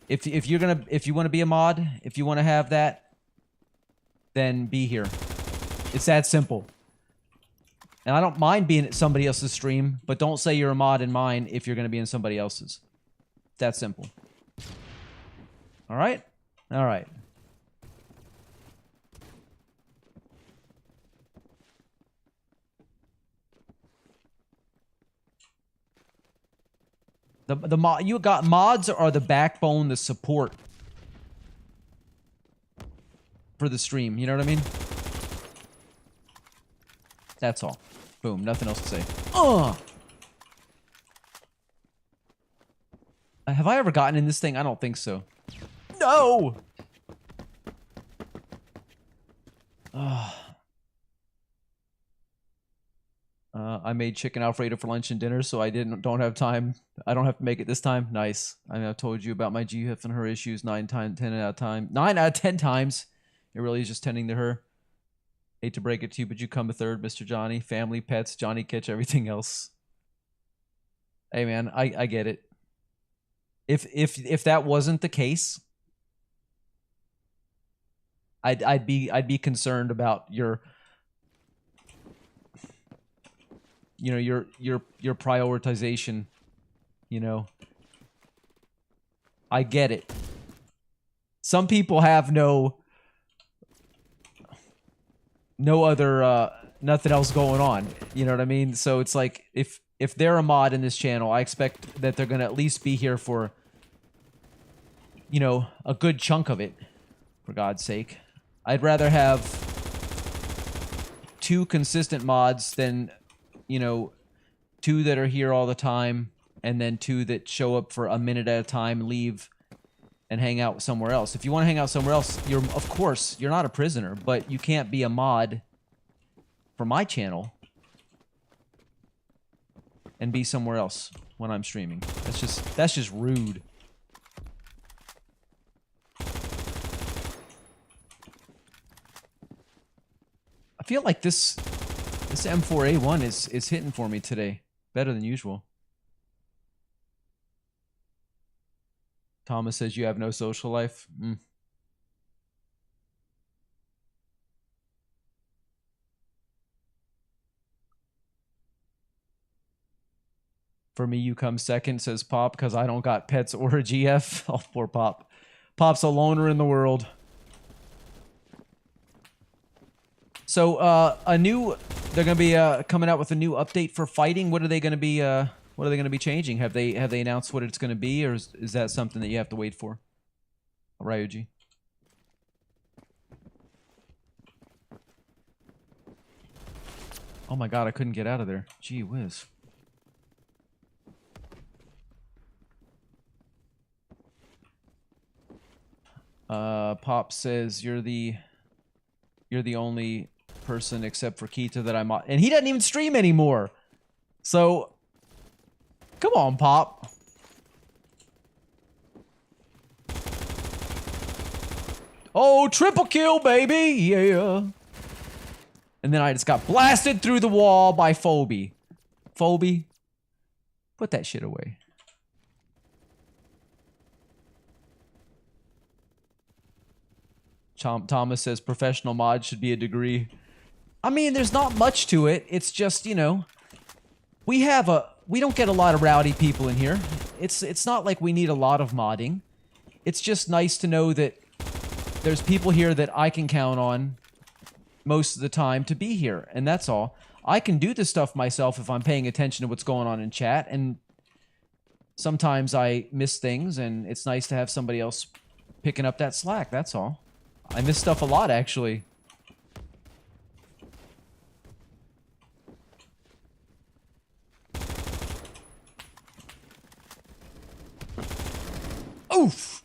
if you want to be a mod, if you want to have that, then be here. It's that simple. And I don't mind being at somebody else's stream, but don't say you're a mod in mine if you're going to be in somebody else's. That simple. All right? All right. You got mods are the backbone, the support for the stream. You know what I mean? That's all. Boom. Nothing else to say. Have I ever gotten in this thing? I don't think so. No! I made chicken Alfredo for lunch and dinner, so I don't have time. I don't have to make it this time. Nice. I mean, I've told you about my GF and her issues 9 out of 10 times. It really is just tending to her. Hate to break it to you, but you come a third, Mr. Johnny. Family, pets, Johnny Kitch, everything else. Hey man, I get it. If that wasn't the case, I'd be concerned about your prioritization, you know. I get it. Some people have no other nothing else going on, you know what I mean? So it's like if they're a mod in this channel, I expect that they're going to at least be here for, you know, a good chunk of it, for God's sake. I'd rather have 2 consistent mods than, you know, 2 that are here all the time, and then 2 that show up for a minute at a time, leave, and hang out somewhere else. If you want to hang out somewhere else, of course, you're not a prisoner, but you can't be a mod for my channel and be somewhere else when I'm streaming. That's just rude. I feel like this M4A1 is hitting for me today. Better than usual. Thomas says you have no social life. For me, you come second, says Pop, because I don't got pets or a GF. Oh, poor Pop. Pop's a loner in the world. So, a new They're gonna be coming out with a new update for fighting. What are they gonna be? What are they gonna be changing? Have they announced what it's gonna be, or is that something that you have to wait for? Ryuji. Oh my god, I couldn't get out of there. Gee whiz. Pop says you're the only person except for Kita that I'm on, and he doesn't even stream anymore. So come on, Pop. Oh, triple kill, baby. Yeah. And then I just got blasted through the wall by Phoebe. Phoebe, put that shit away. Thomas says professional mod should be a degree. I mean, there's not much to it. It's just, you know, we don't get a lot of rowdy people in here. It's not like we need a lot of modding. It's just nice to know that there's people here that I can count on most of the time to be here, and that's all. I can do this stuff myself if I'm paying attention to what's going on in chat, and sometimes I miss things, and it's nice to have somebody else picking up that slack, that's all. I miss stuff a lot, actually. Oof!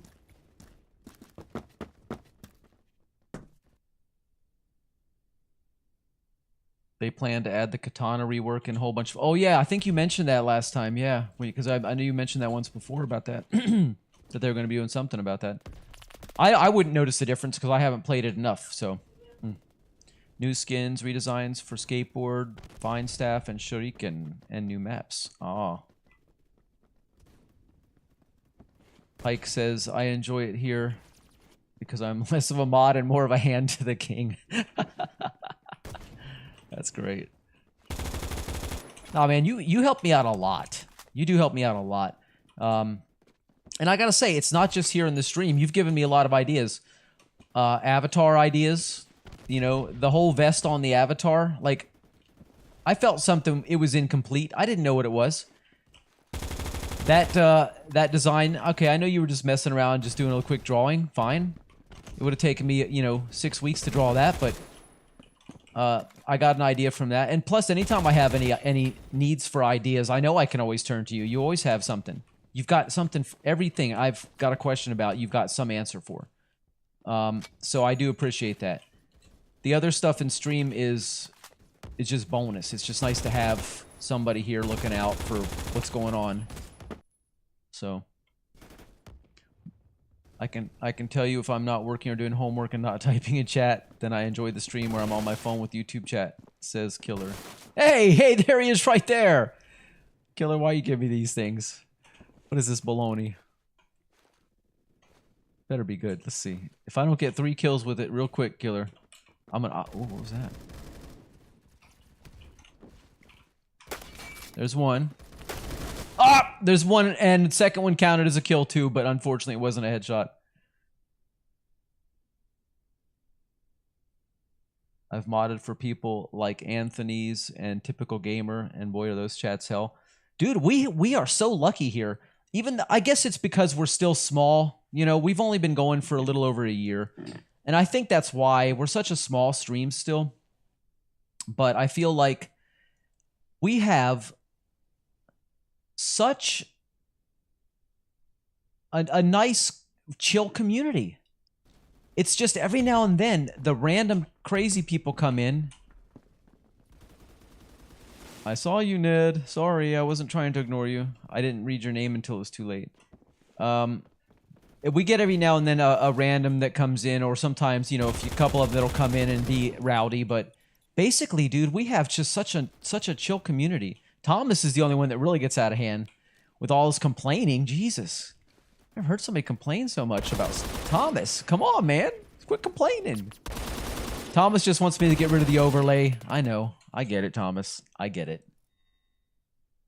They plan to add the katana rework and a whole bunch of... Oh, yeah, I think you mentioned that last time, yeah. Because I knew you mentioned that once before about that. That they were going to be doing something about that. I wouldn't notice the difference because I haven't played it enough, so... New skins, redesigns for skateboard, fine staff, and shuriken, and new maps. Ah. Pike says, I enjoy it here because I'm less of a mod and more of a hand to the king. That's great. Oh man, you help me out a lot. You do help me out a lot. And I gotta say, it's not just here in the stream. You've given me a lot of ideas. Avatar ideas. You know, the whole vest on the avatar. Like, I felt something, it was incomplete. I didn't know what it was. That design, okay, I know you were just messing around, just doing a quick drawing. Fine. It would have taken me, you know, 6 weeks to draw that, but... I got an idea from that. And plus, anytime I have any needs for ideas, I know I can always turn to you. You always have something. You've got something, everything I've got a question about, you've got some answer for. So I do appreciate that. The other stuff in stream is just bonus. It's just nice to have somebody here looking out for what's going on. So I can tell you if I'm not working or doing homework and not typing in chat, then I enjoy the stream where I'm on my phone with YouTube chat, says Killer. Hey, there he is right there. Killer, why you give me these things? What is this baloney? Better be good. Let's see. If I don't get 3 kills with it real quick, Killer, I'm gonna... Oh, what was that? There's one. Ah! There's one, and the second one counted as a kill too, but unfortunately it wasn't a headshot. I've modded for people like Anthony's and Typical Gamer, and boy are those chats hell. Dude, we are so lucky here. Even I guess it's because we're still small. You know, we've only been going for a little over a year. And I think that's why we're such a small stream still. But I feel like we have such a nice, chill community. It's just every now and then, the random crazy people come in. I saw you, Ned. Sorry, I wasn't trying to ignore you. I didn't read your name until it was too late. We get every now and then a random that comes in, or sometimes, you know, a couple of them that'll come in and be rowdy, but basically, dude, we have just such a chill community. Thomas is the only one that really gets out of hand with all his complaining. Jesus. I've never heard somebody complain so much about Thomas. Come on, man. Quit complaining. Thomas just wants me to get rid of the overlay. I know. I get it, Thomas. I get it.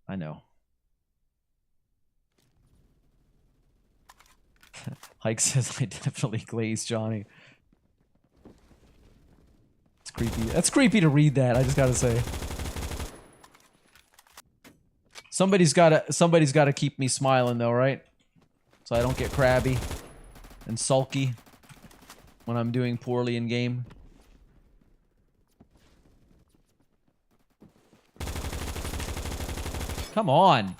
I know. Hike says I definitely glazed Johnny. It's Creepy. That's creepy to read that, I just gotta say. Somebody's gotta keep me smiling though, right? So I don't get crabby and sulky when I'm doing poorly in game. Come on.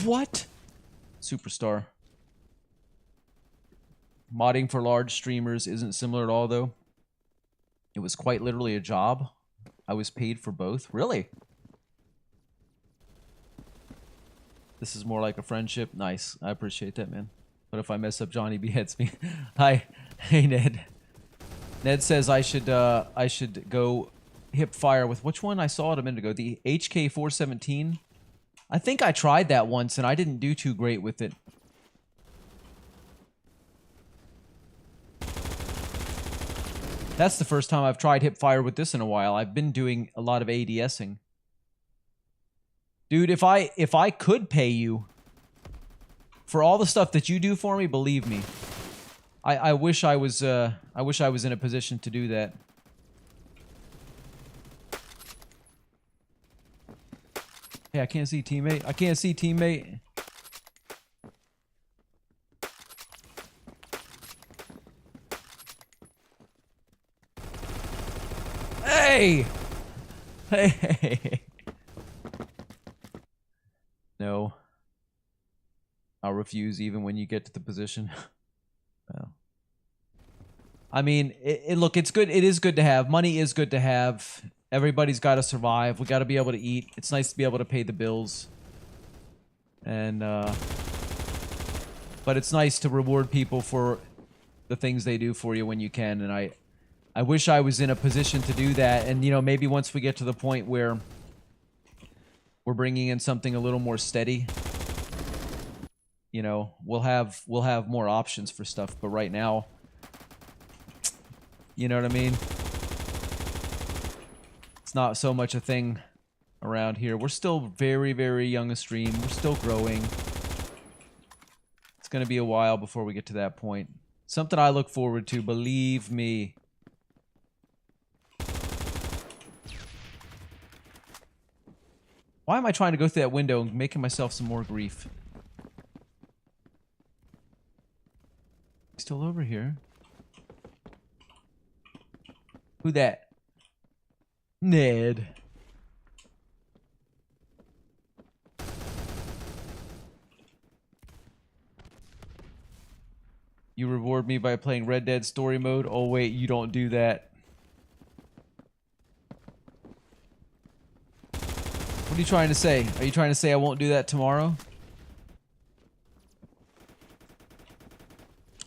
What? Superstar. Modding for large streamers isn't similar at all, though. It was quite literally a job. I was paid for both. Really? This is more like a friendship. Nice. I appreciate that, man. But if I mess up, Johnny beheads me. Hi. Hey, Ned. Ned says I should go hip fire with which one? I saw it a minute ago. The HK417. I think I tried that once and I didn't do too great with it. That's the first time I've tried hip fire with this in a while. I've been doing a lot of ADSing. Dude, if I could pay you for all the stuff that you do for me, believe me, I wish I was in a position to do that. Hey, I can't see teammate. I can't see teammate. Hey! Hey! No. I'll refuse even when you get to the position. Well. I mean, look, it's good. It is good to have. Money is good to have. Everybody's got to survive. We got to be able to eat. It's nice to be able to pay the bills. And, but it's nice to reward people for the things they do for you when you can. And I wish I was in a position to do that. And, you know, maybe once we get to the point where we're bringing in something a little more steady, you know, we'll have more options for stuff. But right now, you know what I mean? It's not so much a thing around here. We're still very, very young a stream. We're still growing. It's going to be a while before we get to that point. Something I look forward to, believe me. Why am I trying to go through that window and making myself some more grief? Still over here. Who that? Ned. You reward me by playing Red Dead story mode? Oh wait, you don't do that. What are you trying to say? Are you trying to say I won't do that tomorrow?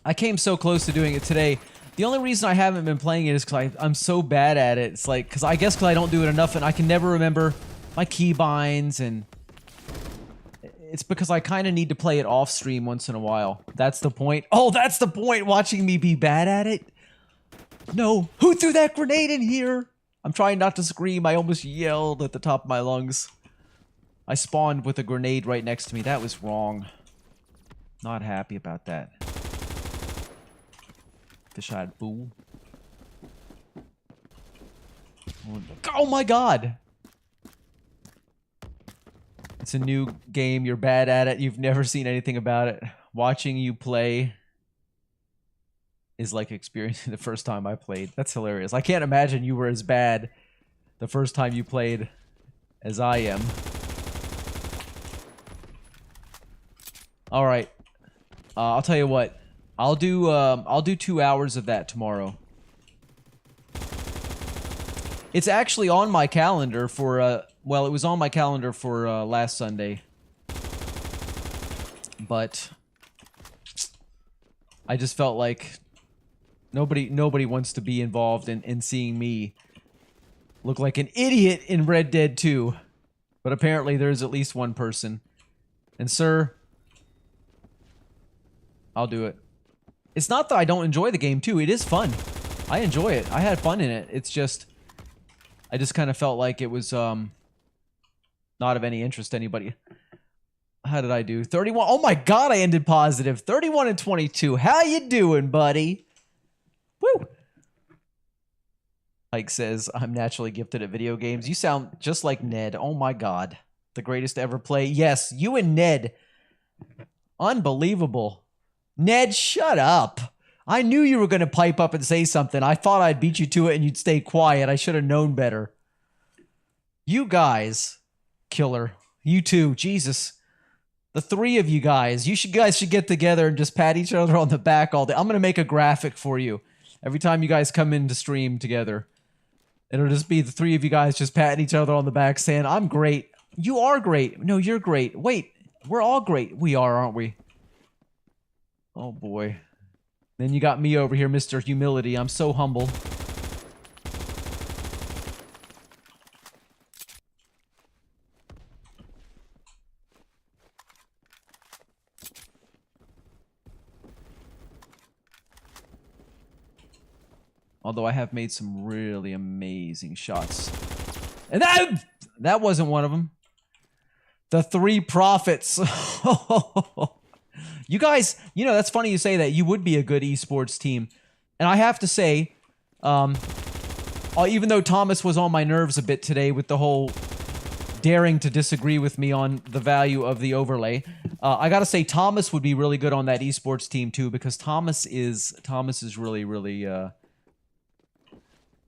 I came so close to doing it today. The only reason I haven't been playing it is because I'm so bad at it. It's like, because I guess because I don't do it enough and I can never remember my keybinds, and it's because I kind of need to play it off stream once in a while. That's the point. Oh, that's the point, watching me be bad at it? No. Who threw that grenade in here? I'm trying not to scream. I almost yelled at the top of my lungs. I spawned with a grenade right next to me. That was wrong. Not happy about that. Fish-eyed fool. Oh my god! It's a new game. You're bad at it. You've never seen anything about it. Watching you play is like experiencing the first time I played. That's hilarious. I can't imagine you were as bad the first time you played as I am. All right. I'll tell you what. I'll do 2 hours of that tomorrow. It's actually on my calendar for well, it was on my calendar for last Sunday. But I just felt like nobody wants to be involved in seeing me look like an idiot in Red Dead 2. But apparently there's at least one person. And sir, I'll do it. It's not that I don't enjoy the game too. It is fun. I enjoy it. I had fun in it. It's just, I just kind of felt like it was not of any interest to anybody. How did I do? 31. Oh my god, I ended positive. 31 and 22. How you doing, buddy? Woo! Ike says, I'm naturally gifted at video games. You sound just like Ned. Oh my god. The greatest to ever play. Yes, you and Ned. Unbelievable. Ned, shut up. I knew you were going to pipe up and say something. I thought I'd beat you to it and you'd stay quiet. I should have known better. You guys. Killer. You too. Jesus. The three of you guys. Guys should get together and just pat each other on the back all day. I'm going to make a graphic for you. Every time you guys come in to stream together. It'll just be the three of you guys just patting each other on the back saying, I'm great. You are great. No, you're great. Wait, we're all great. We are, aren't we? Oh, boy. Then you got me over here, Mr. Humility. I'm so humble. Although I have made some really amazing shots. And that wasn't one of them. The three prophets. You guys, you know, that's funny you say that. You would be a good esports team. And I have to say, even though Thomas was on my nerves a bit today with the whole daring to disagree with me on the value of the overlay, I gotta say Thomas would be really good on that esports team too, because Thomas is really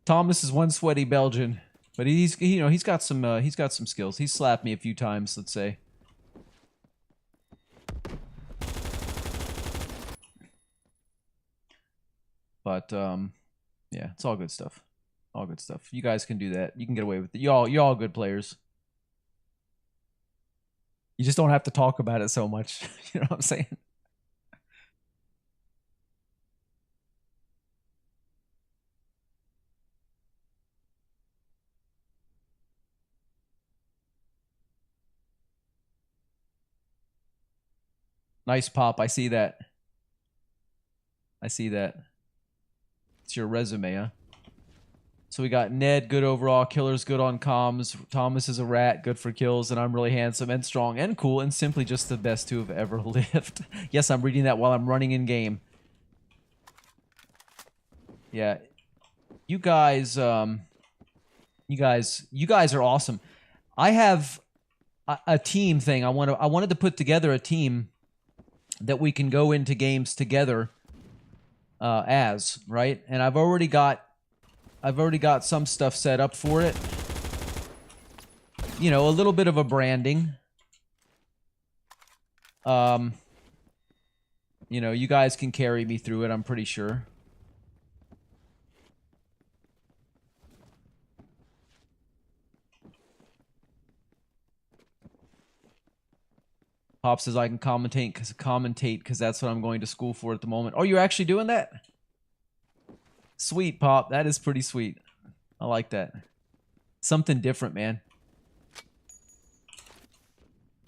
Thomas is one sweaty Belgian, but he's got some skills. He's slapped me a few times, let's say. But yeah, it's all good stuff. All good stuff. You guys can do that. You can get away with it. You're all good players. You just don't have to talk about it so much. You know what I'm saying? Nice pop. I see that. I see that. It's your resume, huh? So we got Ned, good overall. Killer's good on comms. Thomas is a rat, good for kills. And I'm really handsome and strong and cool and simply just the best to have ever lived. Yes, I'm reading that while I'm running in game. Yeah. You guys are awesome. I have a team thing. I wanted to put together a team that we can go into games together right? And I've already got some stuff set up for it. You know, a little bit of a branding. You know, you guys can carry me through it, I'm pretty sure. Pop says I can commentate because that's what I'm going to school for at the moment. Oh, you're actually doing that? Sweet, Pop. That is pretty sweet. I like that. Something different, man.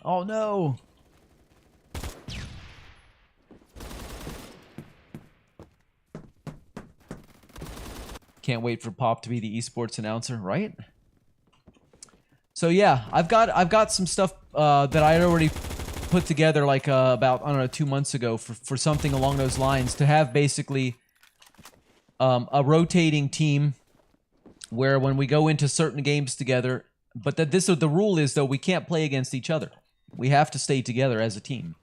Oh, no. Can't wait for Pop to be the esports announcer, right? So yeah, I've got some stuff that I had already put together like about, I don't know, 2 months ago for something along those lines, to have basically a rotating team where when we go into certain games together, but that the rule is though we can't play against each other. We have to stay together as a team.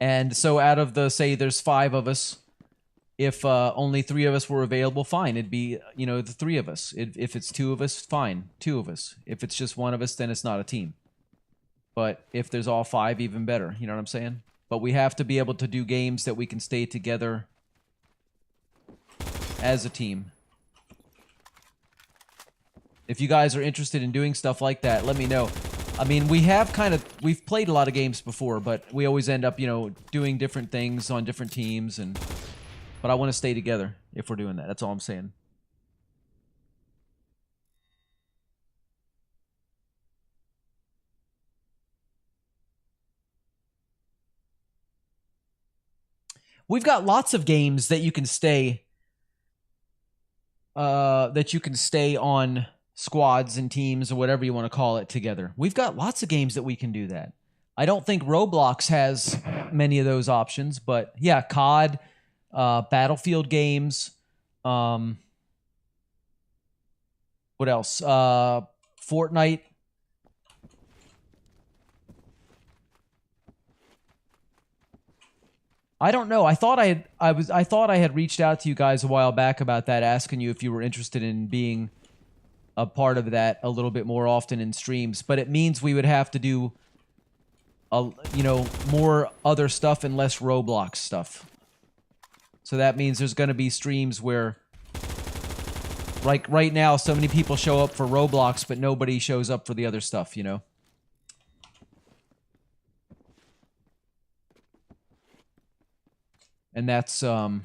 And so out of the, say there's 5 of us, if only 3 of us were available, fine. It'd be, you know, the 3 of us. If it's 2 of us, fine. 2 of us. If it's just 1 of us, then it's not a team. But if there's all 5, even better. You know what I'm saying? But we have to be able to do games that we can stay together as a team. If you guys are interested in doing stuff like that, let me know. I mean, we've played a lot of games before, but we always end up, you know, doing different things on different teams, but I want to stay together if we're doing that. That's all I'm saying. We've got lots of games that you can stay on squads and teams or whatever you want to call it together. We've got lots of games that we can do that. I don't think Roblox has many of those options, but yeah, COD, Battlefield games, what else? Fortnite. I don't know. I thought I had reached out to you guys a while back about that, asking you if you were interested in being a part of that a little bit more often in streams, but it means we would have to do more other stuff and less Roblox stuff. So that means there's going to be streams where, like right now, so many people show up for Roblox, but nobody shows up for the other stuff, you know? And that's the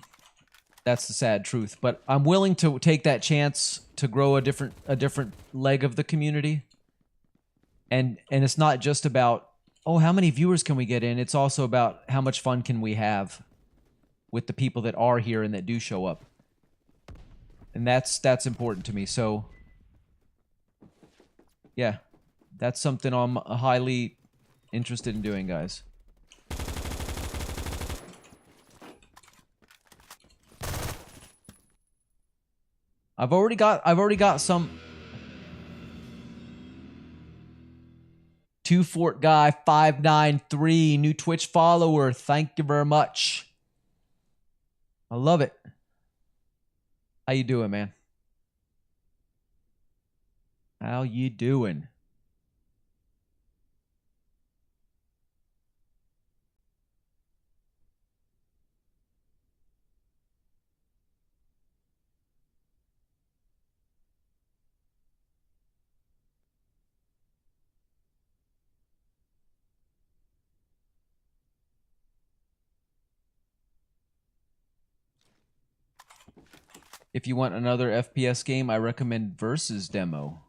sad truth. But I'm willing to take that chance to grow a different leg of the community. And it's not just about, oh, how many viewers can we get in? It's also about how much fun can we have with the people that are here and that do show up. And that's important to me. So yeah, that's something I'm highly interested in doing, guys. I've already got some. Two Fort Guy 593, new Twitch follower. Thank you very much. I love it. How you doing, man? How you doing? If you want another FPS game, I recommend Versus demo.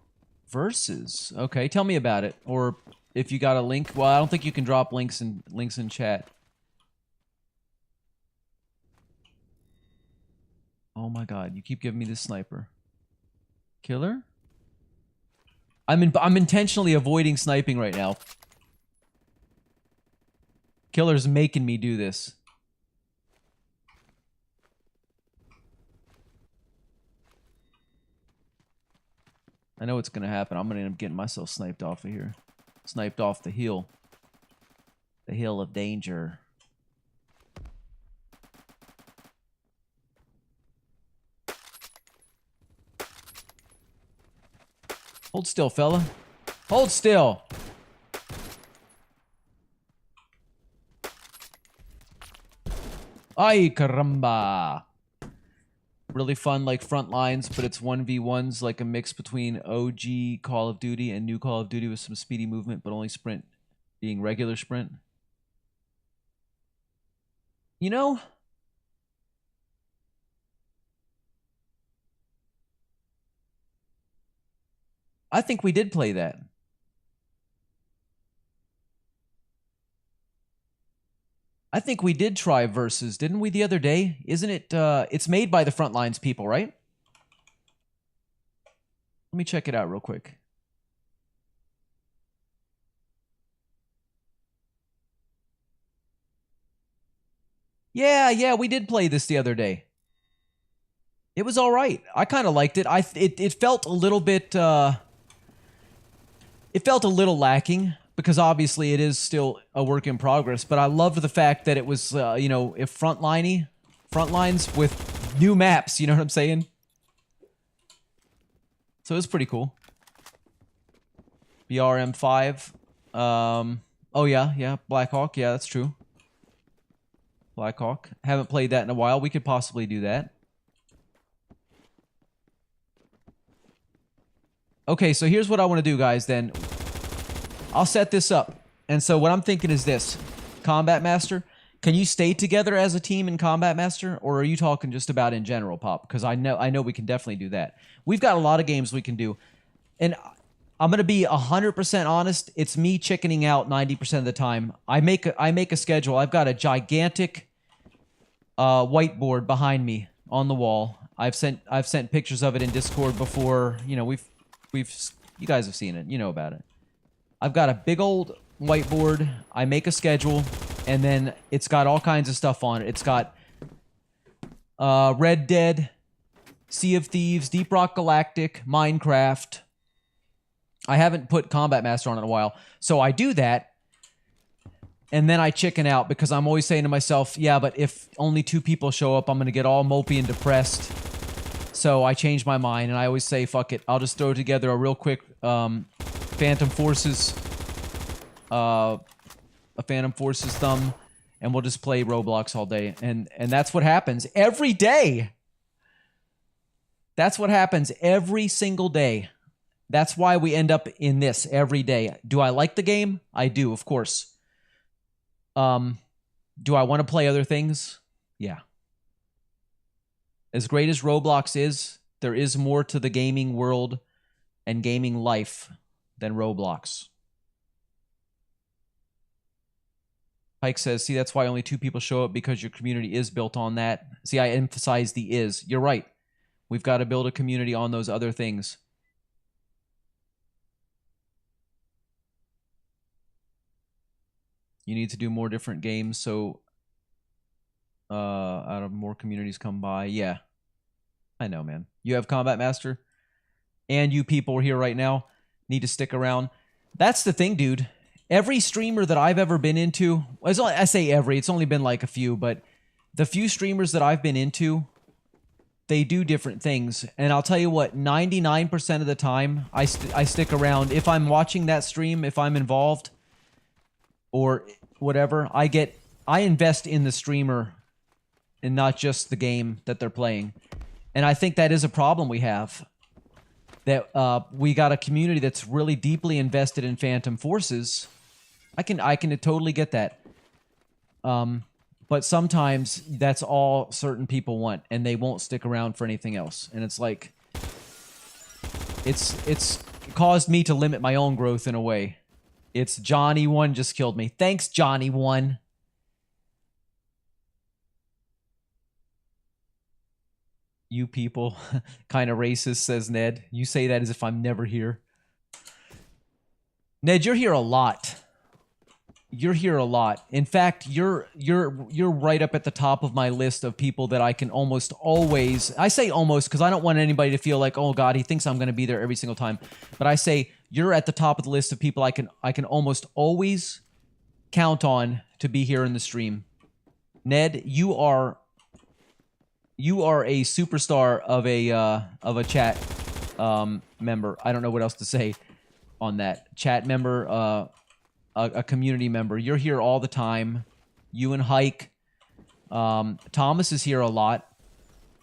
Versus? Okay, tell me about it. Or if you got a link. Well, I don't think you can drop links in chat. Oh my god, you keep giving me this sniper. Killer? I'm intentionally avoiding sniping right now. Killer's making me do this. I know what's going to happen. I'm going to end up getting myself sniped off of here. Sniped off the hill. The hill of danger. Hold still, fella. Hold still. Ay, caramba. Really fun, like front lines, but it's 1v1s, like a mix between OG Call of Duty and new Call of Duty with some speedy movement, but only sprint being regular sprint. You know, I think we did play that. I think we did try Versus, didn't we, the other day? Isn't it, it's made by the Frontlines people, right? Let me check it out real quick. Yeah, we did play this the other day. It was all right. I kind of liked it. It felt a little bit, it felt a little lacking, because obviously it is still a work in progress, but I loved the fact that it was, you know, if frontlines with new maps, you know what I'm saying? So it was pretty cool. BRM5. Oh yeah, Black Hawk, yeah, that's true. Black Hawk. Haven't played that in a while. We could possibly do that. Okay, so here's what I want to do, guys, then. I'll set this up. And so what I'm thinking is this. Combat Master, can you stay together as a team in Combat Master? Or are you talking just about in general, Pop? Because I know we can definitely do that. We've got a lot of games we can do. And I'm going to be 100% honest. It's me chickening out 90% of the time. I make a schedule. I've got a gigantic whiteboard behind me on the wall. I've sent pictures of it in Discord before. You know, you guys have seen it. You know about it. I've got a big old whiteboard. I make a schedule, and then it's got all kinds of stuff on it. It's got Red Dead, Sea of Thieves, Deep Rock Galactic, Minecraft. I haven't put Combat Master on in a while. So I do that, and then I chicken out because I'm always saying to myself, yeah, but if only 2 people show up, I'm going to get all mopey and depressed. So I change my mind, and I always say, fuck it. I'll just throw together a real quick Phantom Forces thumb, and we'll just play Roblox all day. And that's what happens every day. That's what happens every single day. That's why we end up in this every day. Do I like the game? I do, of course. Do I want to play other things? Yeah. As great as Roblox is, there is more to the gaming world and gaming life than Roblox. Pike says, see, that's why only 2 people show up, because your community is built on that. See, I emphasize the is. You're right. We've got to build a community on those other things. You need to do more different games so out of more communities come by. Yeah. I know, man. You have Combat Master, and you people here right now need to stick around. That's the thing, dude. Every streamer that I've ever been into, I say every, it's only been like a few, but the few streamers that I've been into, they do different things. And I'll tell you what, 99% of the time, I stick around. If I'm watching that stream, if I'm involved, or whatever, I invest in the streamer and not just the game that they're playing. And I think that is a problem we have. That we got a community that's really deeply invested in Phantom Forces. I can totally get that. But sometimes that's all certain people want, and they won't stick around for anything else. And it's like, it's caused me to limit my own growth in a way. It's Johnny1 just killed me. Thanks, Johnny1. You people, kind of racist, says Ned. You say that as if I'm never here. Ned, you're here a lot. You're here a lot. In fact, you're right up at the top of my list of people that I can almost always. I say almost because I don't want anybody to feel like, oh God, he thinks I'm going to be there every single time. But I say you're at the top of the list of people I can almost always count on to be here in the stream. Ned, you are a superstar of a chat member. I don't know what else to say on that. Chat member, a community member. You're here all the time. You and Hike. Thomas is here a lot.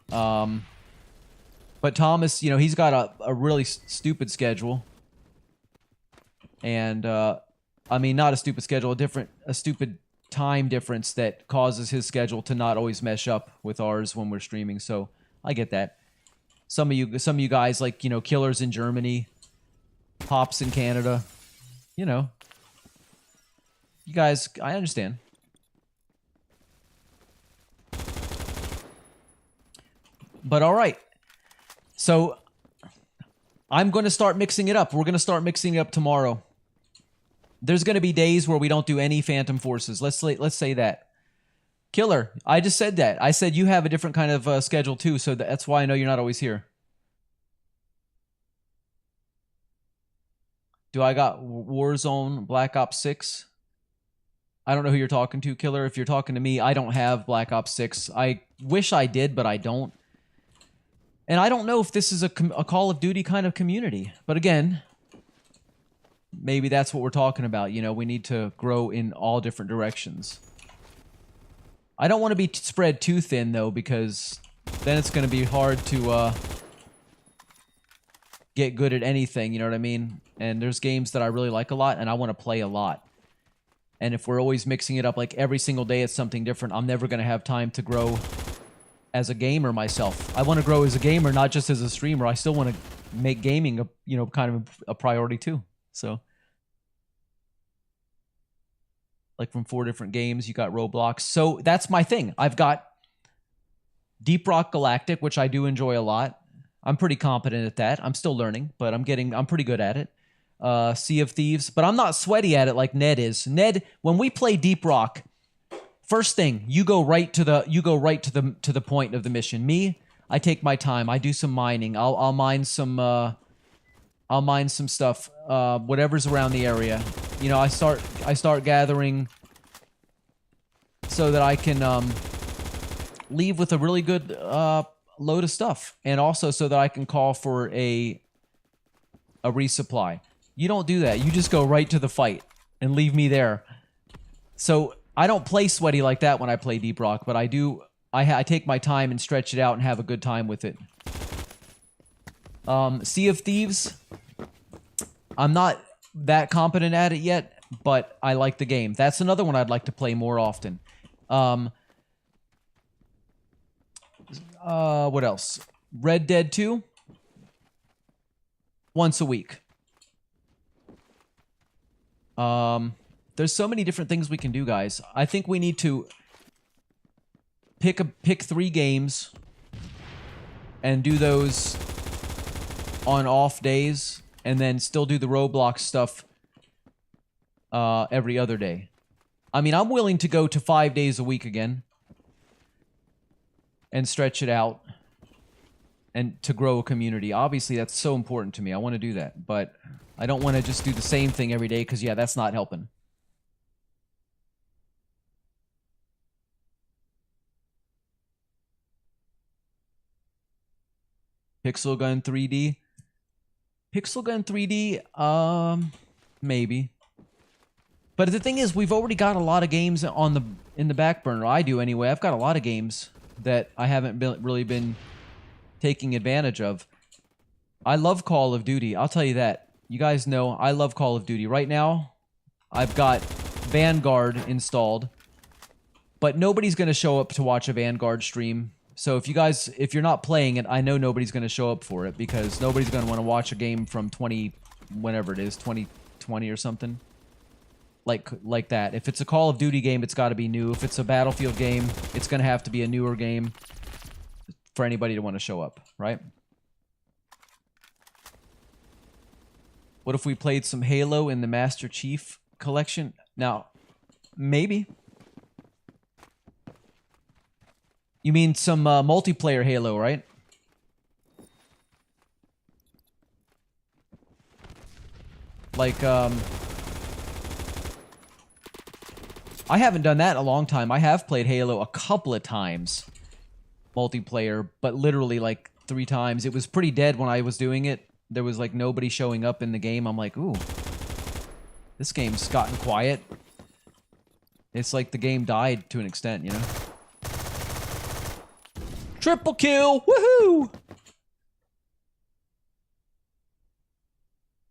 But Thomas, you know, he's got a really stupid schedule. And, I mean, not a stupid schedule, a stupid time difference that causes his schedule to not always mesh up with ours when we're streaming. So I get that. Some of you guys, like, you know, Killers in Germany, Pops in Canada, you know, you guys, I understand. But all right. So I'm going to start mixing it up. We're going to start mixing it up tomorrow. There's going to be days where we don't do any Phantom Forces. Let's say that. Killer, I just said that. I said you have a different kind of schedule too, so that's why I know you're not always here. Do I got Warzone, Black Ops 6? I don't know who you're talking to, Killer. If you're talking to me, I don't have Black Ops 6. I wish I did, but I don't. And I don't know if this is a Call of Duty kind of community. But again, maybe that's what we're talking about. You know, we need to grow in all different directions. I don't want to be spread too thin, though, because then it's going to be hard to get good at anything, you know what I mean? And there's games that I really like a lot, and I want to play a lot. And if we're always mixing it up, like every single day it's something different, I'm never going to have time to grow as a gamer myself. I want to grow as a gamer, not just as a streamer. I still want to make gaming, you know, kind of a priority too. So, like from 4 different games, you got Roblox. So that's my thing. I've got Deep Rock Galactic, which I do enjoy a lot. I'm pretty competent at that. I'm still learning, but I'm pretty good at it. Sea of Thieves, but I'm not sweaty at it like Ned is. Ned, when we play Deep Rock, first thing, you go right to the point of the mission. Me, I take my time. I do some mining. I'll mine some stuff, whatever's around the area. You know, I start gathering so that I can leave with a really good load of stuff, and also so that I can call for a resupply. You don't do that. You just go right to the fight and leave me there. So I don't play sweaty like that when I play Deep Rock, but I do. I take my time and stretch it out and have a good time with it. Sea of Thieves, I'm not that competent at it yet, but I like the game. That's another one I'd like to play more often. What else? Red Dead 2. Once a week. There's so many different things we can do, guys. I think we need to pick 3 games and do those on off days, and then still do the Roblox stuff every other day. I mean, I'm willing to go to 5 days a week again and stretch it out and to grow a community. Obviously, that's so important to me. I want to do that, but I don't want to just do the same thing every day because, yeah, that's not helping. Pixel Gun 3D. Pixel Gun 3D, maybe. But the thing is, we've already got a lot of games in the back burner. I do anyway. I've got a lot of games that I haven't really been taking advantage of. I love Call of Duty. I'll tell you that. You guys know I love Call of Duty. Right now, I've got Vanguard installed, but nobody's going to show up to watch a Vanguard stream. So if you're not playing it, I know nobody's going to show up for it because nobody's going to want to watch a game from 2020 or something. Like that. If it's a Call of Duty game, it's got to be new. If it's a Battlefield game, it's going to have to be a newer game for anybody to want to show up, right? What if we played some Halo in the Master Chief collection? Now, maybe. You mean some multiplayer Halo, right? Like, I haven't done that in a long time. I have played Halo a couple of times. Multiplayer, but literally like 3 times. It was pretty dead when I was doing it. There was like nobody showing up in the game. I'm like, ooh. This game's gotten quiet. It's like the game died to an extent, you know? Triple kill! Woohoo!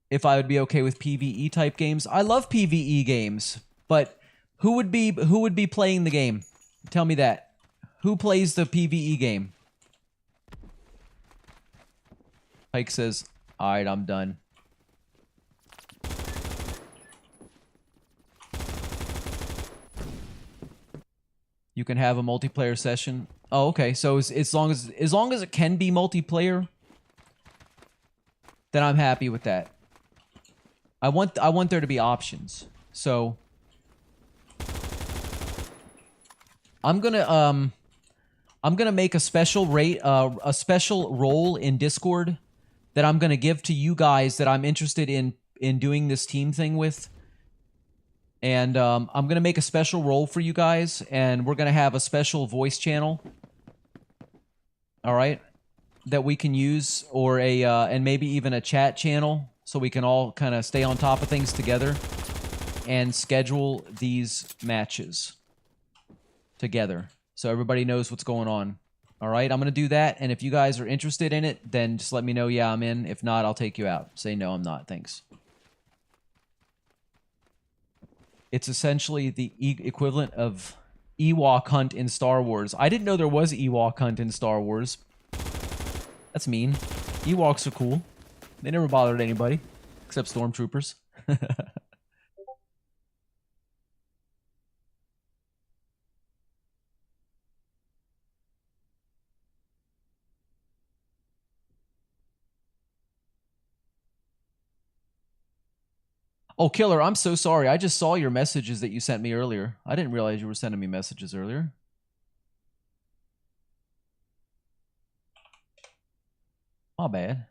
If I would be okay with PvE type games. I love PvE games, but who would be playing the game? Tell me that. Who plays the PvE game? Pike says, "Alright, I'm done." You can have a multiplayer session. Oh, okay. So as long as it can be multiplayer, then I'm happy with that. I want there to be options. So I'm gonna make a special role in Discord that I'm gonna give to you guys that I'm interested in doing this team thing with. And I'm going to make a special role for you guys, and we're going to have a special voice channel. All right? That we can use, or and maybe even a chat channel, so we can all kind of stay on top of things together and schedule these matches together so everybody knows what's going on. All right? I'm going to do that, and if you guys are interested in it, then just let me know, yeah, I'm in. If not, I'll take you out. Say, no, I'm not. Thanks. It's essentially the equivalent of Ewok hunt in Star Wars. I didn't know there was Ewok hunt in Star Wars. That's mean. Ewoks are cool. They never bothered anybody, except stormtroopers. Oh, Killer, I'm so sorry. I just saw your messages that you sent me earlier. I didn't realize you were sending me messages earlier. My bad.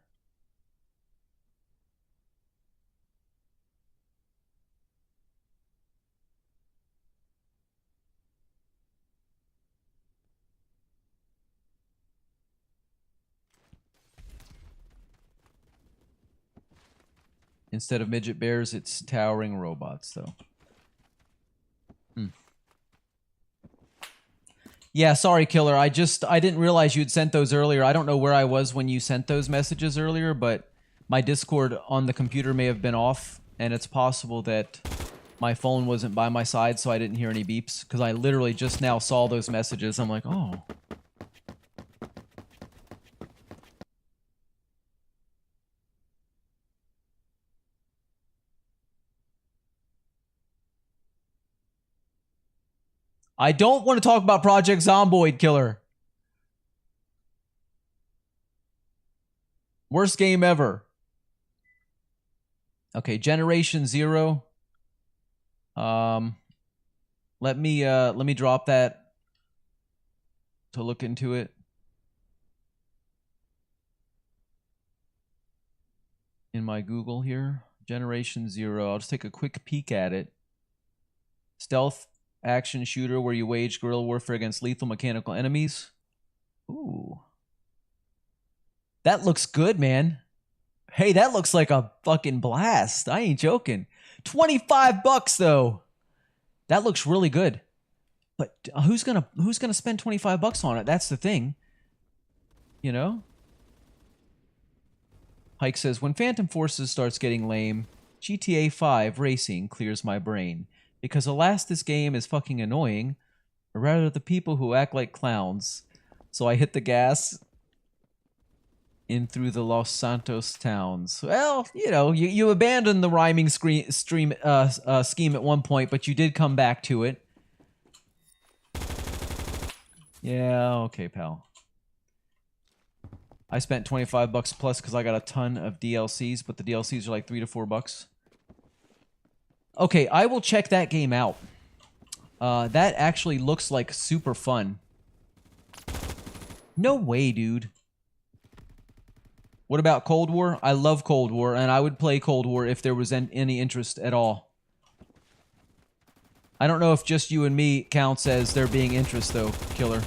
Instead of midget bears, it's towering robots, though. Yeah, sorry, Killer. I didn't realize you'd sent those earlier. I don't know where I was when you sent those messages earlier, but my Discord on the computer may have been off, and it's possible that my phone wasn't by my side, so I didn't hear any beeps, because I literally just now saw those messages. I'm like, oh. I don't want to talk about Project Zomboid, Killer. Worst game ever. Okay, Generation Zero. Let me drop that to look into it. In my Google here. Generation Zero. I'll just take a quick peek at it. Stealth action shooter where you wage guerrilla warfare against lethal mechanical enemies. Ooh. That looks good, man. Hey, that looks like a fucking blast. I ain't joking. $25 though. That looks really good. But who's gonna spend $25 on it? That's the thing. You know? Hike says, when Phantom Forces starts getting lame, GTA 5 racing clears my brain. Because alas, this game is fucking annoying, or rather the people who act like clowns. So I hit the gas in through the Los Santos towns. Well, you know, you abandoned the rhyming scheme at one point, but you did come back to it. Yeah, okay, pal. I spent $25 plus because I got a ton of DLCs, but the DLCs are like $3 to $4. Okay, I will check that game out. That actually looks like super fun. No way, dude. What about Cold War? I love Cold War, and I would play Cold War if there was any interest at all. I don't know if just you and me counts as there being interest, though, Killer.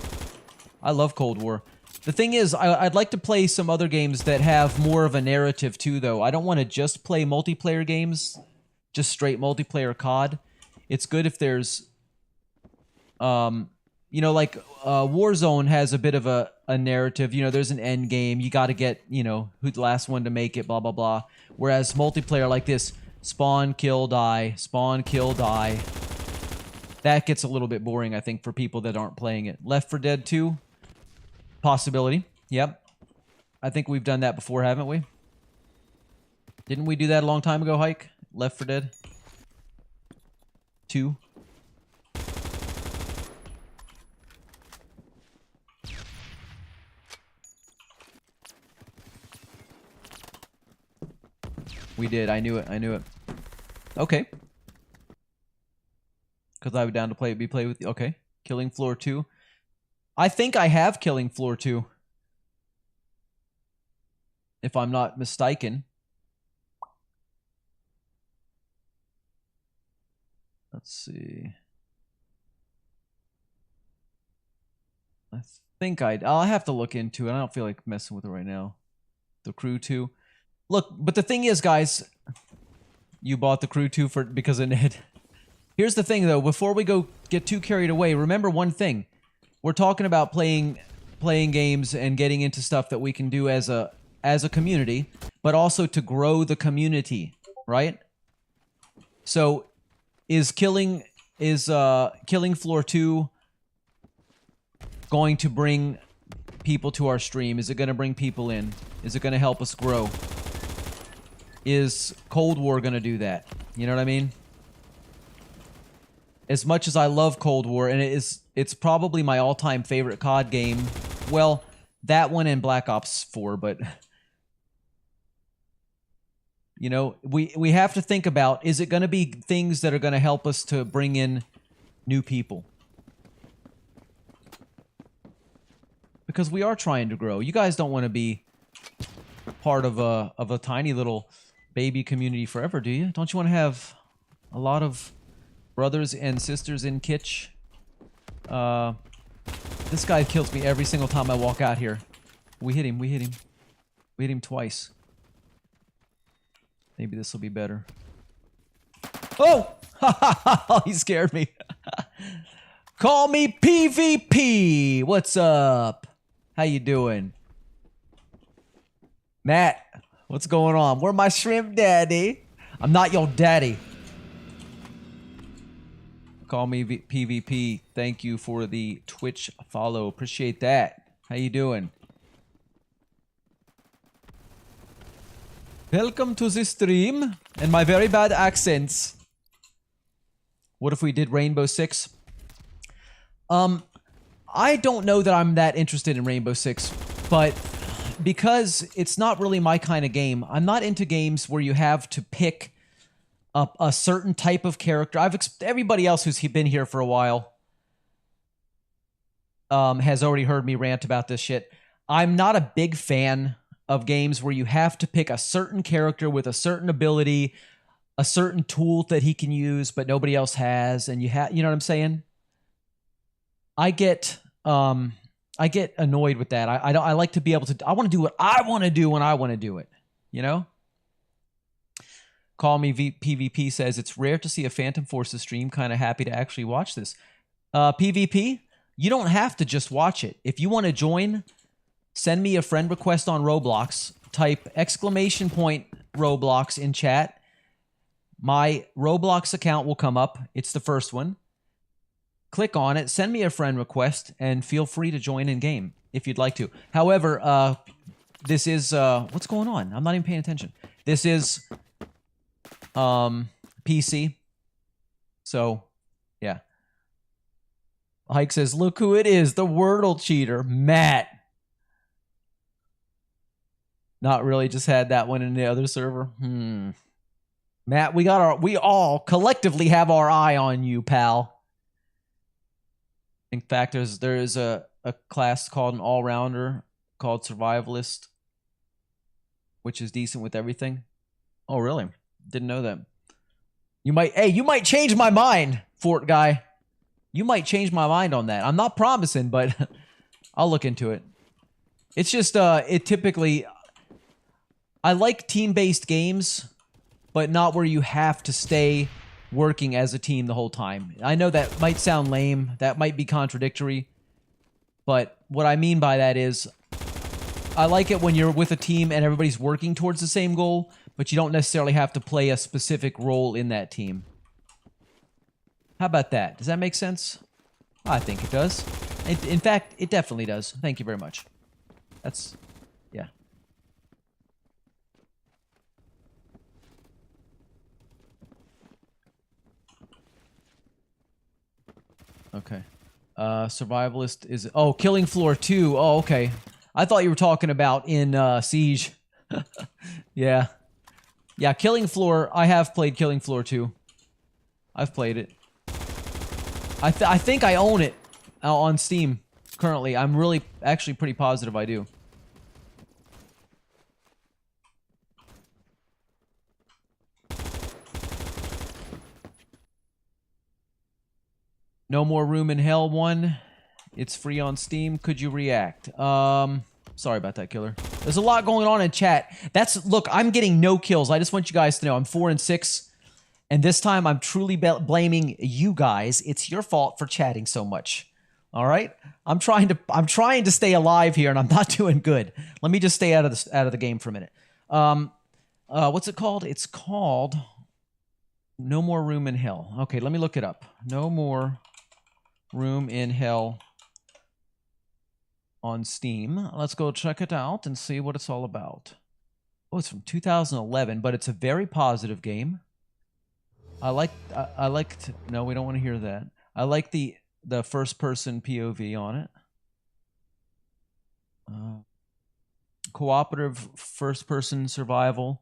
I love Cold War. The thing is, I'd like to play some other games that have more of a narrative, too, though. I don't want to just play multiplayer games. Just straight multiplayer COD. It's good if there's, you know, like Warzone has a bit of a narrative. You know, there's an end game. You got to get, you know, who's the last one to make it, blah, blah, blah. Whereas multiplayer like this, spawn, kill, die, spawn, kill, die. That gets a little bit boring, I think, for people that aren't playing it. Left 4 Dead 2? Possibility. Yep. I think we've done that before, haven't we? Didn't we do that a long time ago, Hike? Left 4 Dead 2. We did. I knew it. I knew it. Okay. Because I would down to play with you. Okay. Killing Floor 2. I think I have Killing Floor 2. If I'm not mistaken. Let's see. I think I'll have to look into it. I don't feel like messing with it right now. The Crew 2. Look, but the thing is, guys, you bought the Crew 2 because of Ned. Here's the thing, though. Before we get too carried away, remember one thing. We're talking about playing games and getting into stuff that we can do as a community, but also to grow the community, right? So is Killing Floor 2 going to bring people to our stream? Is it going to bring people in? Is it going to help us grow? Is Cold War going to do that? You know what I mean? As much as I love Cold War, and it's probably my all-time favorite COD game. Well, that one and Black Ops 4, but You know, we have to think about, is it going to be things that are going to help us to bring in new people? Because we are trying to grow. You guys don't want to be part of a tiny little baby community forever, do you? Don't you want to have a lot of brothers and sisters in Kitsch? This guy kills me every single time I walk out here. We hit him, we hit him. We hit him twice. Maybe this will be better. Oh! He scared me. Call me PvP! What's up? How you doing? Matt, what's going on? Where my shrimp daddy? I'm not your daddy. Call me PvP. Thank you for the Twitch follow. Appreciate that. How you doing? Welcome to the stream and my very bad accents. What if we did Rainbow Six? I don't know that I'm that interested in Rainbow Six, but because it's not really my kind of game, I'm not into games where you have to pick up a certain type of character. Everybody else who's been here for a while has already heard me rant about this shit. I'm not a big fan of games where you have to pick a certain character with a certain ability, a certain tool that he can use, but nobody else has, and you know what I'm saying? I get annoyed with that. I like to be able to. I want to do what I want to do when I want to do it. You know. Call me PvP says it's rare to see a Phantom Forces stream. Kind of happy to actually watch this. PvP, you don't have to just watch it. If you want to join, send me a friend request on Roblox. Type !Roblox in chat. My Roblox account will come up. It's the first one. Click on it, send me a friend request, and feel free to join in game if you'd like to. However, this is what's going on? I'm not even paying attention. This is PC. So, yeah. Hike says, "Look who it is, the Wordle cheater, Matt." Not really, just had that one in the other server. Matt, we all collectively have our eye on you, pal. In fact, there is a class called an all-rounder called Survivalist, which is decent with everything. Oh, really? Didn't know that. You might change my mind, Fort guy. You might change my mind on that. I'm not promising, but I'll look into it. It's just, it typically... I like team-based games, but not where you have to stay working as a team the whole time. I know that might sound lame, that might be contradictory, but what I mean by that is I like it when you're with a team and everybody's working towards the same goal, but you don't necessarily have to play a specific role in that team. How about that? Does that make sense? I think it does. In fact, it definitely does. Thank you very much. That's... yeah. Okay. Survivalist is... oh, Killing Floor 2. Oh, okay. I thought you were talking about in Siege. Yeah. Yeah, Killing Floor... I have played Killing Floor 2. I've played it. I think I own it on Steam currently. I'm really... actually pretty positive I do. No More Room in Hell 1. It's free on Steam. Could you react? Sorry about that, killer. There's a lot going on in chat. Look, I'm getting no kills. I just want you guys to know I'm 4 and 6. And this time I'm truly blaming you guys. It's your fault for chatting so much. All right? I'm trying to stay alive here and I'm not doing good. Let me just stay out of the game for a minute. What's it called? It's called No More Room in Hell. Okay, let me look it up. No More Room in Hell on Steam. Let's go check it out and see what it's all about. Oh, it's from 2011, but it's a very positive game. No, we don't want to hear that. I like the first person POV on it. Cooperative first person survival.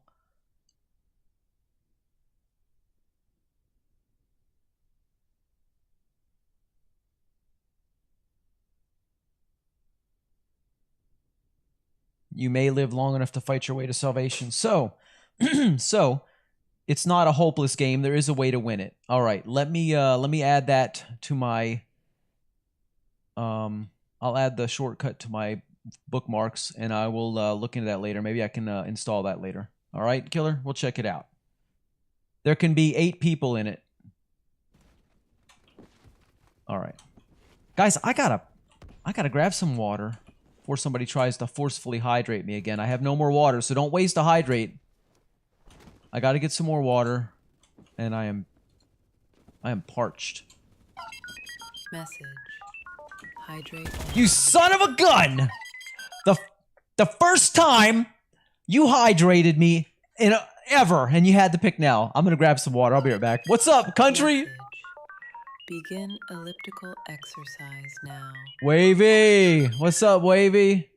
you may live long enough to fight your way to salvation. So, so it's not a hopeless game. There is a way to win it. All right, let me add that to my. I'll add the shortcut to my bookmarks, and I will look into that later. Maybe I can install that later. All right, Killer, we'll check it out. There can be 8 people in it. All right, guys, I gotta grab some water before somebody tries to forcefully hydrate me again. I have no more water, so don't waste a hydrate. I gotta get some more water, and I am parched. Message. Hydrate. You son of a gun! The first time you hydrated me ever, and you had to pick now. I'm gonna grab some water. I'll be right back. What's up, country? Message. Begin elliptical exercise now. Wavy! What's up, Wavy?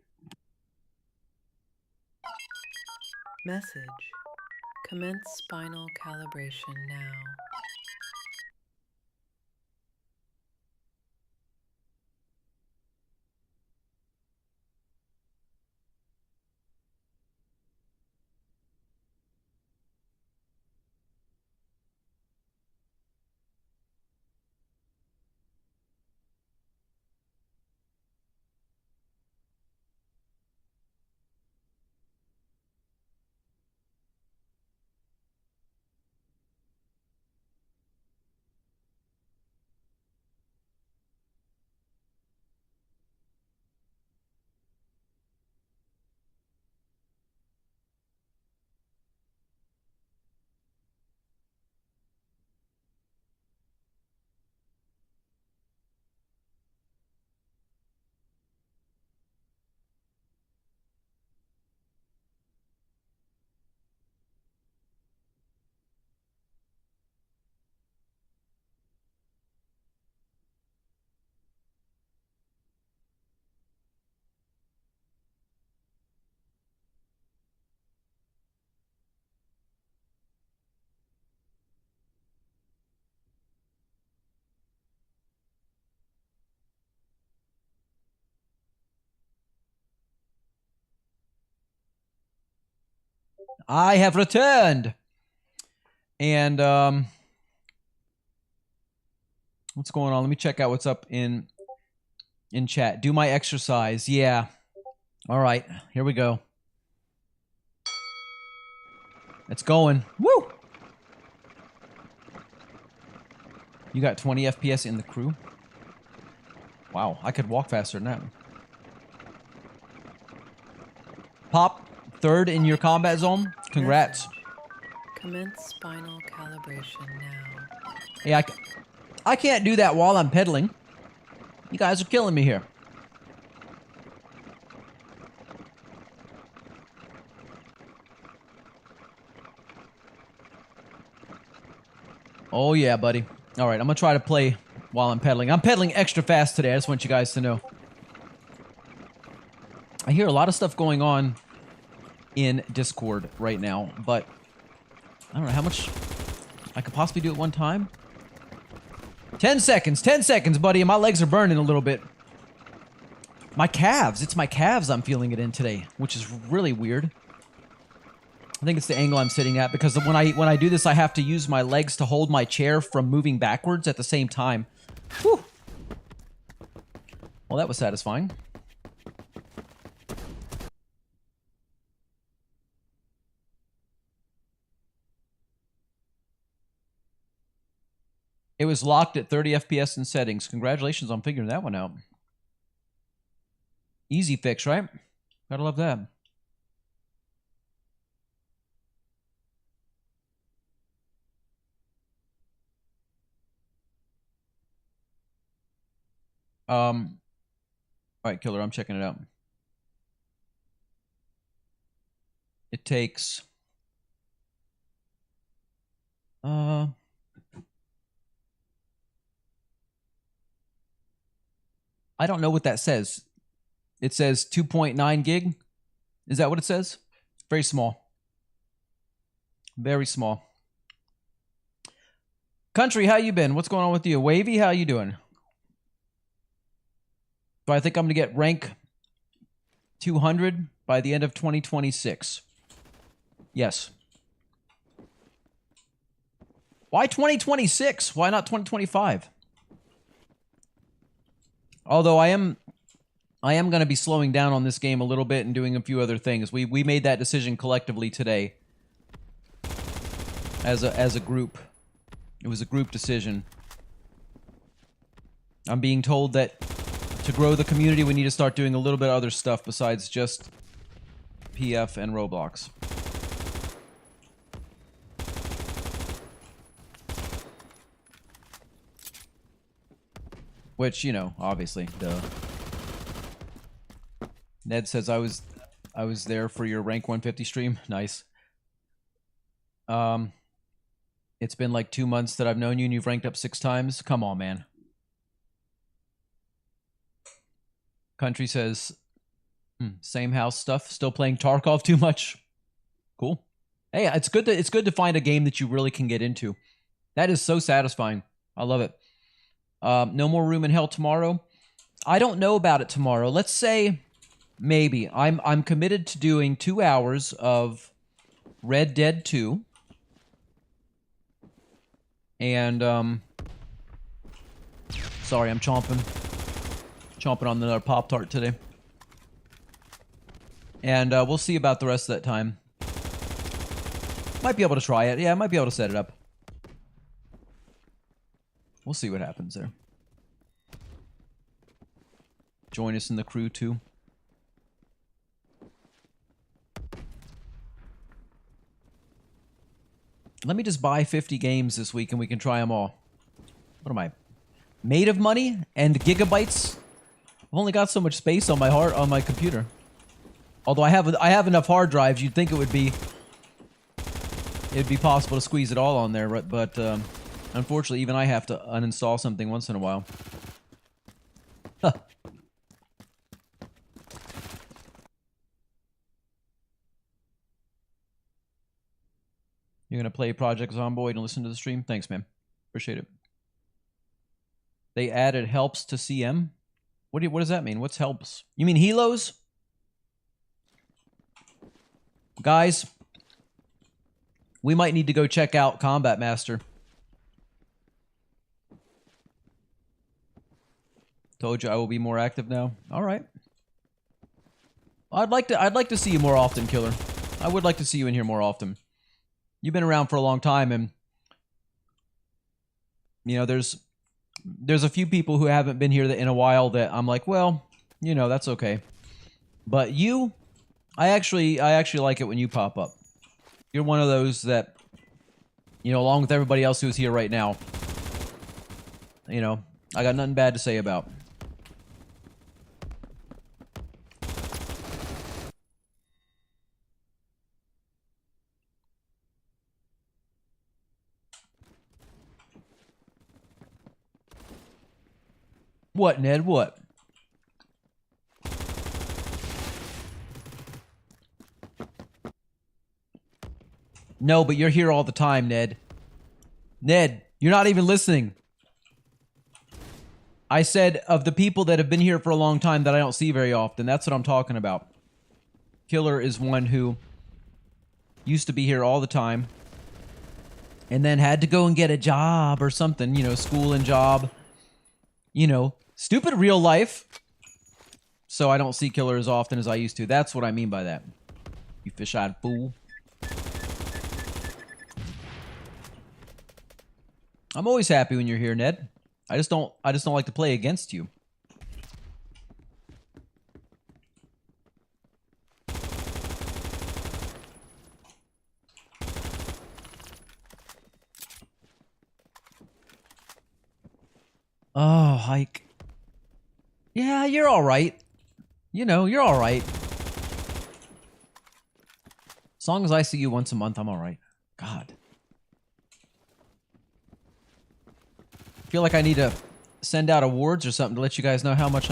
Message. Commence spinal calibration now. I have returned. And what's going on? Let me check out what's up in chat. Do my exercise. Yeah. All right. Here we go. It's going. Woo! You got 20 FPS in the crew? Wow, I could walk faster than that. Pop, 3rd in your combat zone. Congrats. Message. Commence spinal calibration now. Hey, I can't do that while I'm pedaling. You guys are killing me here. Oh yeah, buddy. All right, I'm gonna try to play while I'm pedaling. I'm pedaling extra fast today. I just want you guys to know. I hear a lot of stuff going on in Discord right now, but I don't know how much I could possibly do at one time. 10 seconds, 10 seconds, buddy, and my legs are burning a little bit. My calves, it's my calves I'm feeling it in today, which is really weird. I think it's the angle I'm sitting at, because when I do this, I have to use my legs to hold my chair from moving backwards at the same time. Whew. Well, that was satisfying. It was locked at 30 FPS in settings. Congratulations on figuring that one out. Easy fix, right? Gotta love that. All right, Killer, I'm checking it out. It takes I don't know what that says. It says 2.9 gig. Is that what it says? Very small. Very small. Country, how you been? What's going on with you? Wavy, how you doing? So I think I'm going to get rank 200 by the end of 2026. Yes. Why 2026? Why not 2025? Although I am going to be slowing down on this game a little bit and doing a few other things. We made that decision collectively today as a group. It was a group decision. I'm being told that to grow the community, we need to start doing a little bit of other stuff besides just PF and Roblox. Which, you know, obviously, duh. Ned says I was there for your rank 150 stream. Nice. It's been like 2 months that I've known you and you've ranked up 6 times. Come on, man. Country says, same house stuff. Still playing Tarkov too much. Cool. Hey, it's good to find a game that you really can get into. That is so satisfying. I love it. No more room in hell tomorrow. I don't know about it tomorrow. Let's say maybe. I'm committed to doing 2 hours of Red Dead 2. And sorry, I'm chomping on another Pop-Tart today. And we'll see about the rest of that time. Might be able to try it. Yeah, I might be able to set it up. We'll see what happens there. Join us in the crew, too. Let me just buy 50 games this week and we can try them all. What am I? Made of money and gigabytes? I've only got so much space on my computer. Although I have enough hard drives, you'd think it'd be possible to squeeze it all on there, but unfortunately, even I have to uninstall something once in a while. Huh. You're gonna play Project Zomboid and listen to the stream? Thanks, man. Appreciate it. They added helps to CM. What does that mean? What's helps? You mean helos? Guys, we might need to go check out Combat Master. Told you I will be more active now. All right. I'd like to see you more often, Killer. I would like to see you in here more often. You've been around for a long time, and you know there's a few people who haven't been here in a while that I'm like, well, you know, that's okay. But you, I actually like it when you pop up. You're one of those that, you know, along with everybody else who's here right now, you know, I got nothing bad to say about. What, Ned? What? No, but you're here all the time, Ned. Ned, you're not even listening. I said of the people that have been here for a long time that I don't see very often. That's what I'm talking about. Killer is one who used to be here all the time and then had to go and get a job or something, you know, school and job. You know, stupid real life. So I don't see Killer as often as I used to. That's what I mean by that. You fish-eyed fool. I'm always happy when you're here, Ned. I just don't like to play against you. Oh, Hike. Yeah, you're all right. You know, you're all right. As long as I see you once a month, I'm all right. God. I feel like I need to send out awards or something to let you guys know how much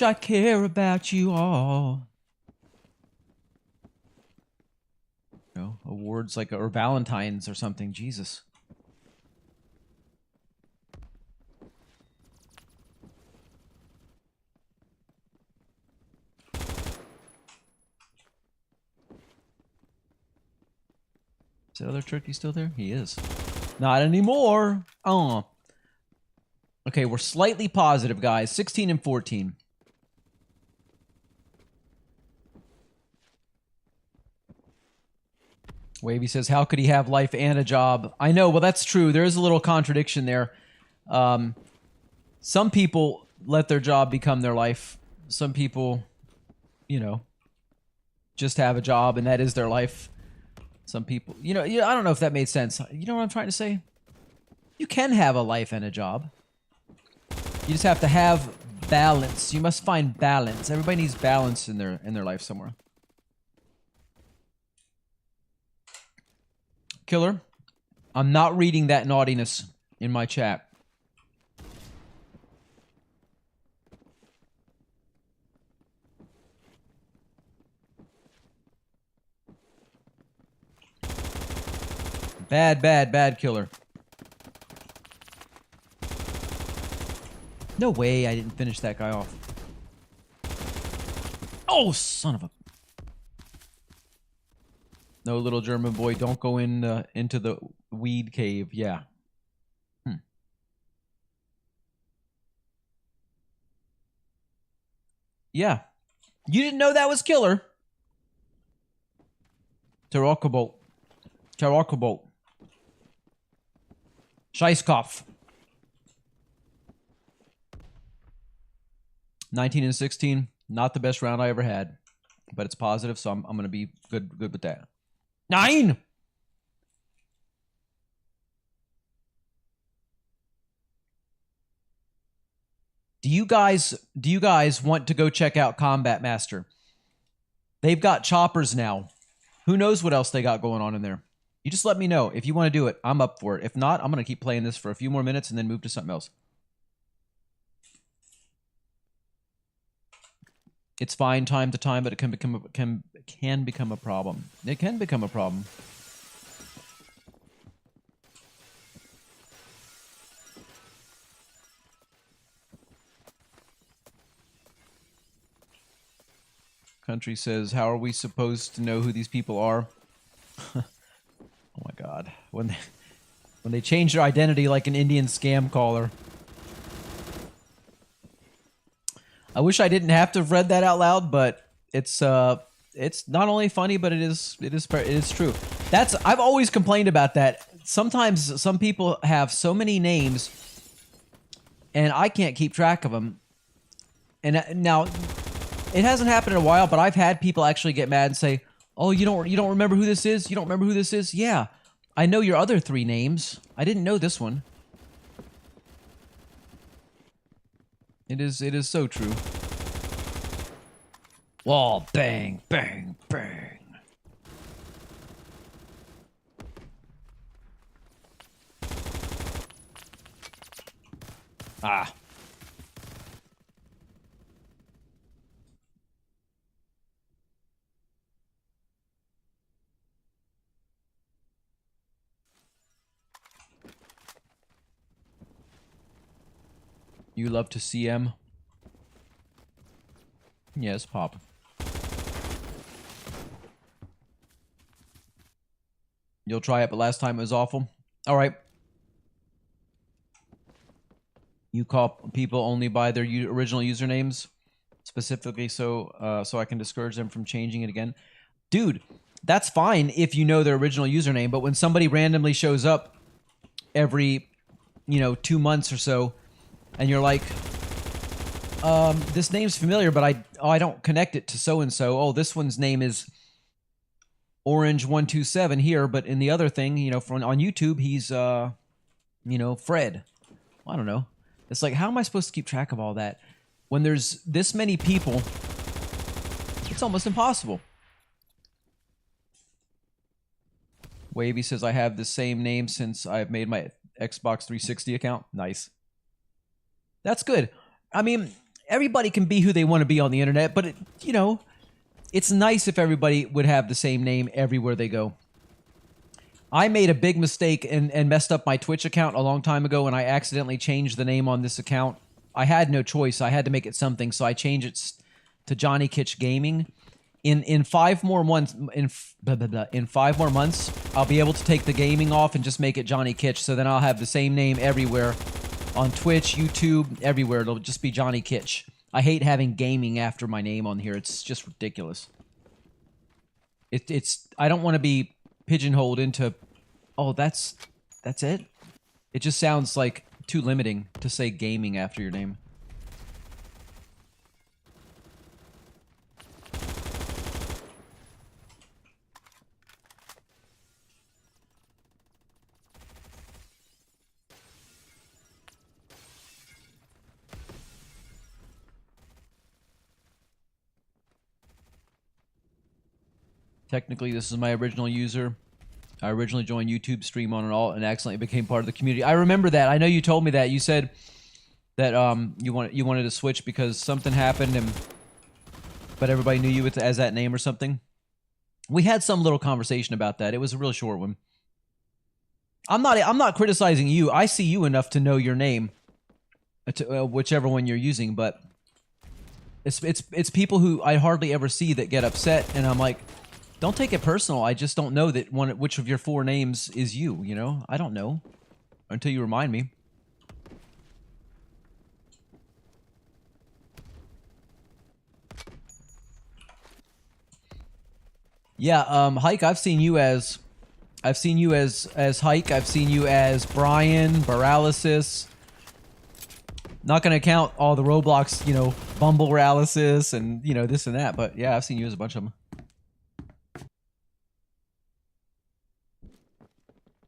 I care about you all. You know, awards like or Valentine's or something. Jesus. Is that other turkey still there? He is. Not anymore. Oh. Okay, we're slightly positive, guys. 16 and 14. Wavy says, how could he have life and a job? I know, well, that's true. There is a little contradiction there. Some people let their job become their life. Some people, you know, just have a job and that is their life. Some people, I don't know if that made sense. You know what I'm trying to say? You can have a life and a job. You just have to have balance. You must find balance. Everybody needs balance in their life somewhere. Killer, I'm not reading that naughtiness in my chat. Bad, bad, bad killer. No way I didn't finish that guy off. Oh, son of a... No, little German boy, don't go into the weed cave. Yeah. Yeah. You didn't know that was killer? Terokobot. Terokobot. Scheißkopf. 19 and 16. Not the best round I ever had. But it's positive, so I'm going to be good with that. 9! Do you guys want to go check out Combat Master? They've got choppers now. Who knows what else they got going on in there? You just let me know. If you want to do it, I'm up for it. If not, I'm going to keep playing this for a few more minutes and then move to something else. It's fine time to time, but it can become a problem. It can become a problem. Country says, how are we supposed to know who these people are? Oh my god. When they change their identity like an Indian scam caller. I wish I didn't have to have read that out loud, but it's not only funny, but it is true. I've always complained about that. Sometimes some people have so many names and I can't keep track of them. And now it hasn't happened in a while, but I've had people actually get mad and say, "Oh, you don't remember who this is? You don't remember who this is?" Yeah. I know your other 3 names. I didn't know this one. It is so true. Wall bang, bang, bang. Ah. You love to CM? Yes, Pop. You'll try it, but last time it was awful. All right. You call people only by their original usernames, specifically so I can discourage them from changing it again. Dude, that's fine if you know their original username, but when somebody randomly shows up every, 2 months or so, and you're like, this name's familiar, but I don't connect it to so-and-so. Oh, this one's name is Orange127 here, but in the other thing, on YouTube, he's, Fred. Well, I don't know. It's like, how am I supposed to keep track of all that? When there's this many people, it's almost impossible. Wavy says, I have the same name since I've made my Xbox 360 account. Nice. That's good. I mean, everybody can be who they want to be on the internet, but, it's nice if everybody would have the same name everywhere they go. I made a big mistake and messed up my Twitch account a long time ago, and I accidentally changed the name on this account. I had no choice. I had to make it something, so I changed it to Johnny Kitch Gaming. in 5 more months, in 5 more months, I'll be able to take the gaming off and just make it Johnny Kitch. So then I'll have the same name everywhere, on Twitch, YouTube, everywhere. It'll just be Johnny Kitch. I hate having gaming after my name on here. It's just ridiculous. It's I don't want to be pigeonholed into, oh, that's it. It just sounds like too limiting to say gaming after your name. Technically, this is my original user. I originally joined YouTube stream on an alt and accidentally became part of the community. I remember that. I know you told me that. You said that you wanted to switch because something happened, but everybody knew you as that name or something. We had some little conversation about that. It was a real short one. I'm not criticizing you. I see you enough to know your name, whichever one you're using. But it's people who I hardly ever see that get upset, and I'm like, don't take it personal. I just don't know that which of your 4 names is you, you know? I don't know. Until you remind me. Yeah, Hike, I've seen you as Hike. I've seen you as Brian, Paralysis. Not gonna count all the Roblox, you know, Bumble Paralysis and, you know, this and that, but yeah, I've seen you as a bunch of them.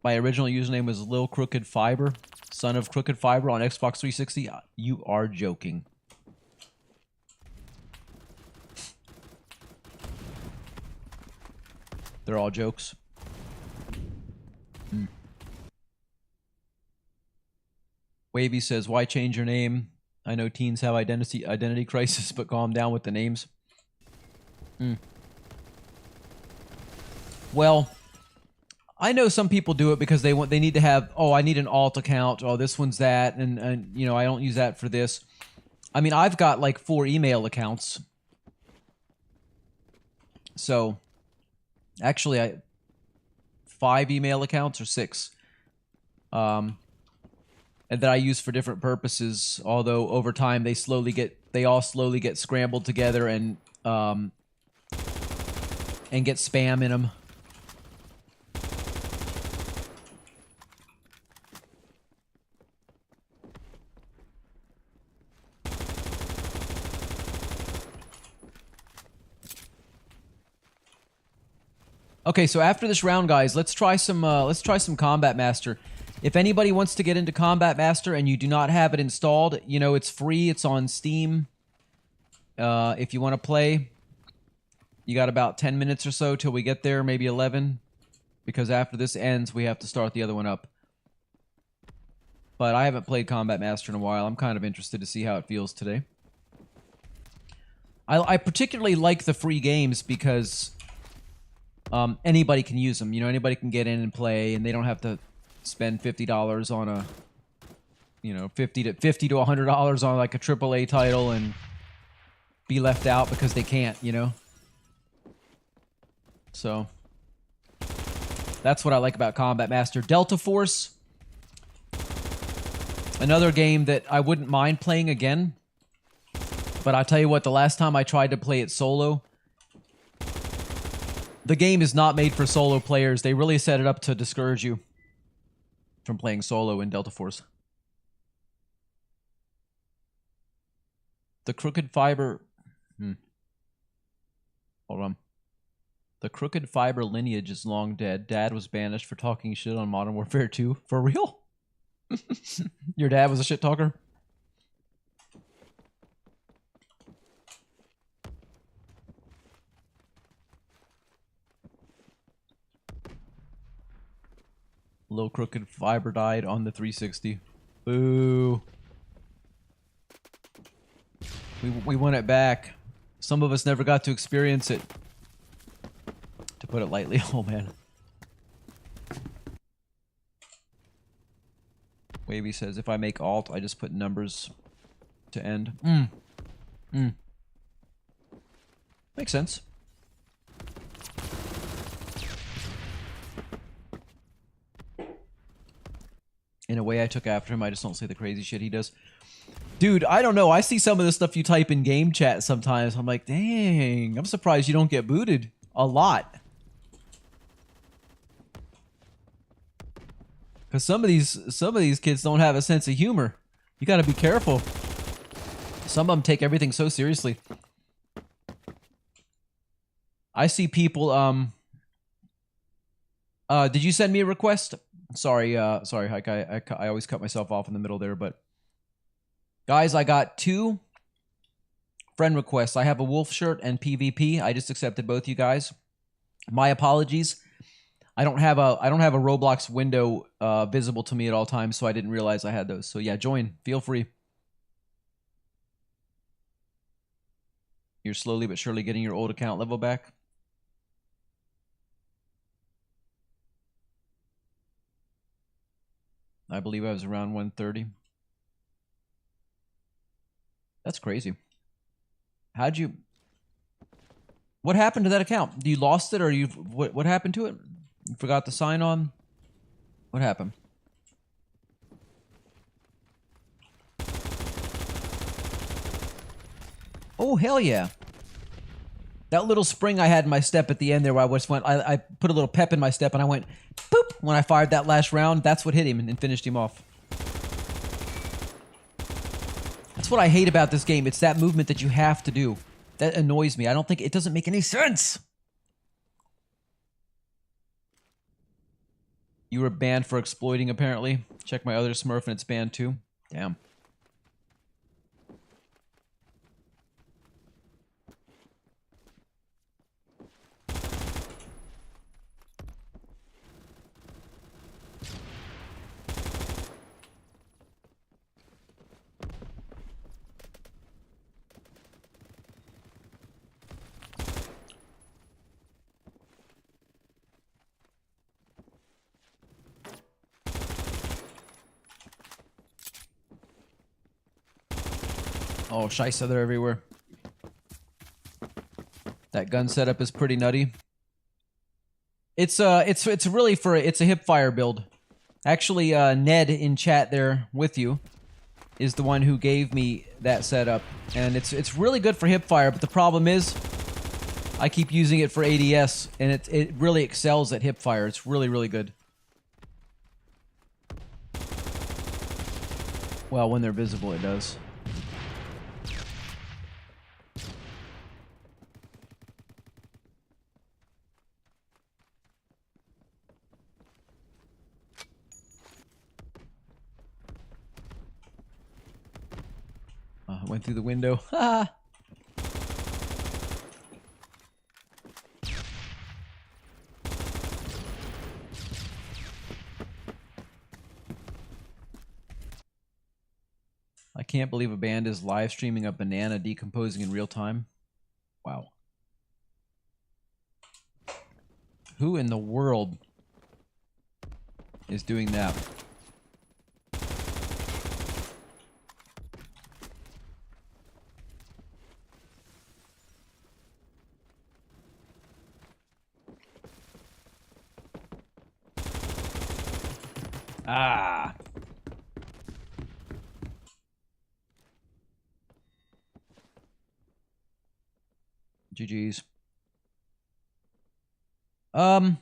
My original username was Lil Crooked Fiber, son of Crooked Fiber on Xbox 360. You are joking. They're all jokes. Wavy says, why change your name? I know teens have identity crisis, but calm down with the names. Well, I know some people do it because they need to have, oh, I need an alt account, oh, this one's that, and you know, I don't use that for this. I mean, I've got like 4 email accounts. So, actually, 5 email accounts or 6. And that I use for different purposes, although over time they all slowly get scrambled together and get spam in them. Okay, so after this round, guys, let's try some Combat Master. If anybody wants to get into Combat Master and you do not have it installed, you know, it's free. It's on Steam. If you want to play, you got about 10 minutes or so till we get there, maybe 11. Because after this ends, we have to start the other one up. But I haven't played Combat Master in a while. I'm kind of interested to see how it feels today. I particularly like the free games because anybody can use them. You know, anybody can get in and play, and they don't have to spend $50 on a, you know, $50 to $100 on like a AAA title and be left out because they can't, you know. So that's what I like about Combat Master. Delta Force, another game that I wouldn't mind playing again. But I'll tell you what, the last time I tried to play it solo, the game is not made for solo players. They really set it up to discourage you from playing solo in Delta Force. The Crooked Fiber... Hold on. The Crooked Fiber lineage is long dead. Dad was banished for talking shit on Modern Warfare 2. For real? Your dad was a shit talker? Lil Crooked Fiber died on the 360. Boo. We won it back. Some of us never got to experience it. To put it lightly. Oh, man. Wavy says, if I make alt, I just put numbers to end. Makes sense. In a way, I took after him. I just don't say the crazy shit he does. Dude, I don't know. I see some of the stuff you type in game chat sometimes. I'm like, dang, I'm surprised you don't get booted a lot. Because some of these kids don't have a sense of humor. You got to be careful. Some of them take everything so seriously. I see people. Did you send me a request? Sorry, Hike. I always cut myself off in the middle there, but guys, I got 2 friend requests. I have a wolf shirt and PvP. I just accepted both you guys. My apologies. I don't have a Roblox window visible to me at all times, so I didn't realize I had those. So yeah, join. Feel free. You're slowly but surely getting your old account level back. I believe I was around 130. That's crazy. What happened to that account? You lost it, or what happened to it? You forgot to sign on? What happened? Oh, hell yeah. That little spring I had in my step at the end there where I put a little pep in my step and I went boop when I fired that last round. That's what hit him and finished him off. That's what I hate about this game. It's that movement that you have to do. That annoys me. I don't think it doesn't make any sense. You were banned for exploiting, apparently. Check my other Smurf and it's banned too. Damn. Oh, scheisse, they're everywhere. That gun setup is pretty nutty. It's really it's a hip fire build. Actually, Ned in chat there with you is the one who gave me that setup, and it's really good for hip fire. But the problem is, I keep using it for ADS, and it really excels at hip fire. It's really good. Well, when they're visible, it does. Went through the window. Ha! I can't believe a band is live streaming a banana decomposing in real time. Wow. Who in the world is doing that? Ah. GG's. I'm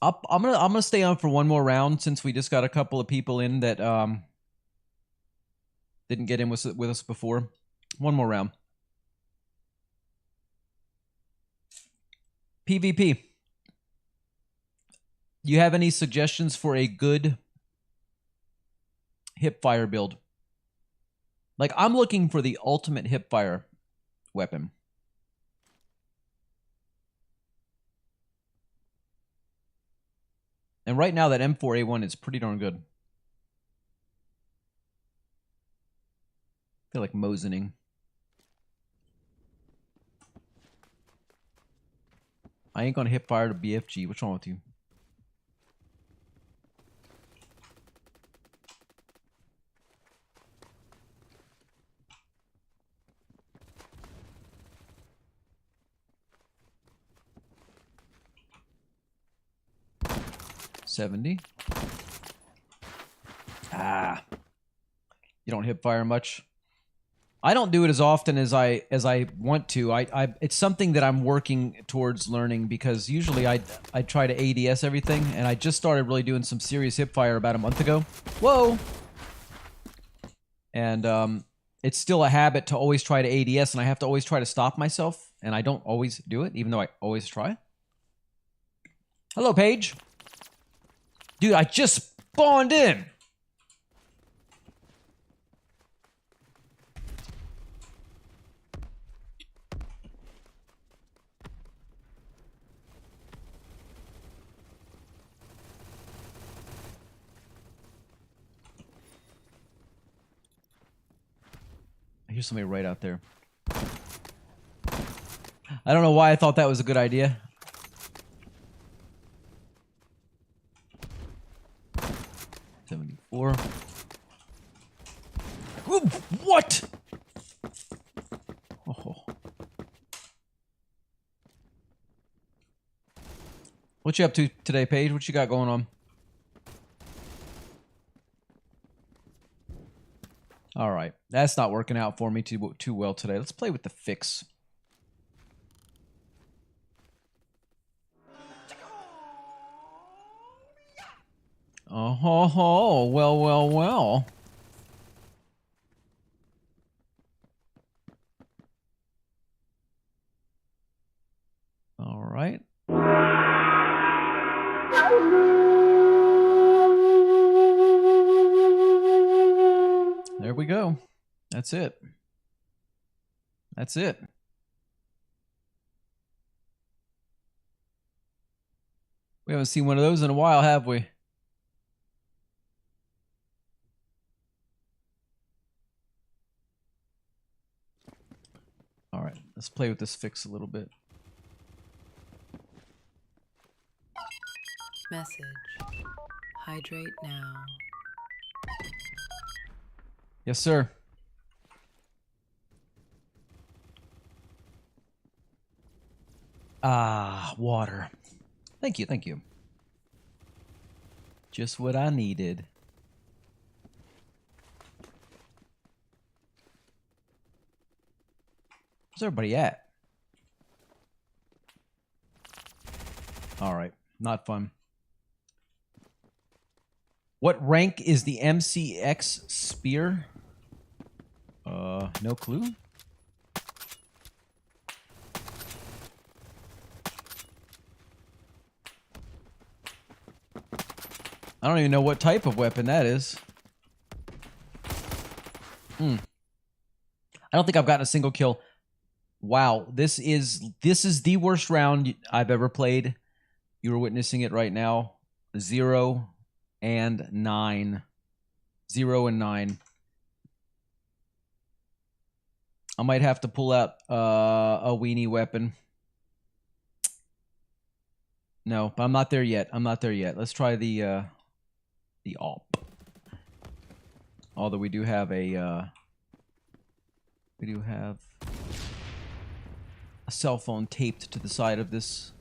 gonna stay on for one more round since we just got a couple of people in that didn't get in with us before. One more round. PvP. You have any suggestions for a good hipfire build? Like, I'm looking for the ultimate hipfire weapon. And right now, that M4A1 is pretty darn good. I feel like Mosening. I ain't gonna hipfire to BFG. What's wrong with you? 70. Ah. You don't hip fire much. I don't do it as often as I want to. It's something that I'm working towards learning, because usually I try to ADS everything, and I just started really doing some serious hip fire about a month ago. Whoa. And it's still a habit to always try to ADS, and I have to always try to stop myself, and I don't always do it, even though I always try. Hello, Paige. Dude, I just spawned in. I hear somebody right out there. I don't know why I thought that was a good idea. $74. Ooh, what? Oh. What you up to today, Paige? What you got going on? All right, that's not working out for me too well today. Let's play with the fix. Oh, well. All right. There we go. That's it. That's it. We haven't seen one of those in a while, have we? All right, let's play with this fix a little bit. Message. Hydrate now. Yes, sir. Ah, water. Thank you, thank you. Just what I needed. Where's everybody at? All right, not fun. What rank is the MCX spear? No clue. I don't even know what type of weapon that is. I don't think I've gotten a single kill. Wow, this is the worst round I've ever played. You are witnessing it right now. 0 and 9. 0 and 9. I might have to pull out a weenie weapon. No, but I'm not there yet. I'm not there yet. Let's try the AWP. Although we do have a cell phone taped to the side of this.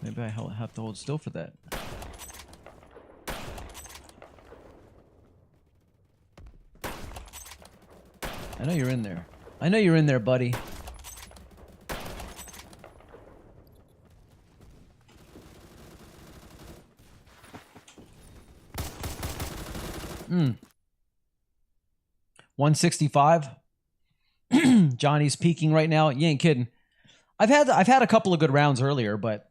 Maybe I have to hold still for that. I know you're in there. I know you're in there, buddy. Hmm. 165. Johnny's peaking right now. You ain't kidding. I've had a couple of good rounds earlier, but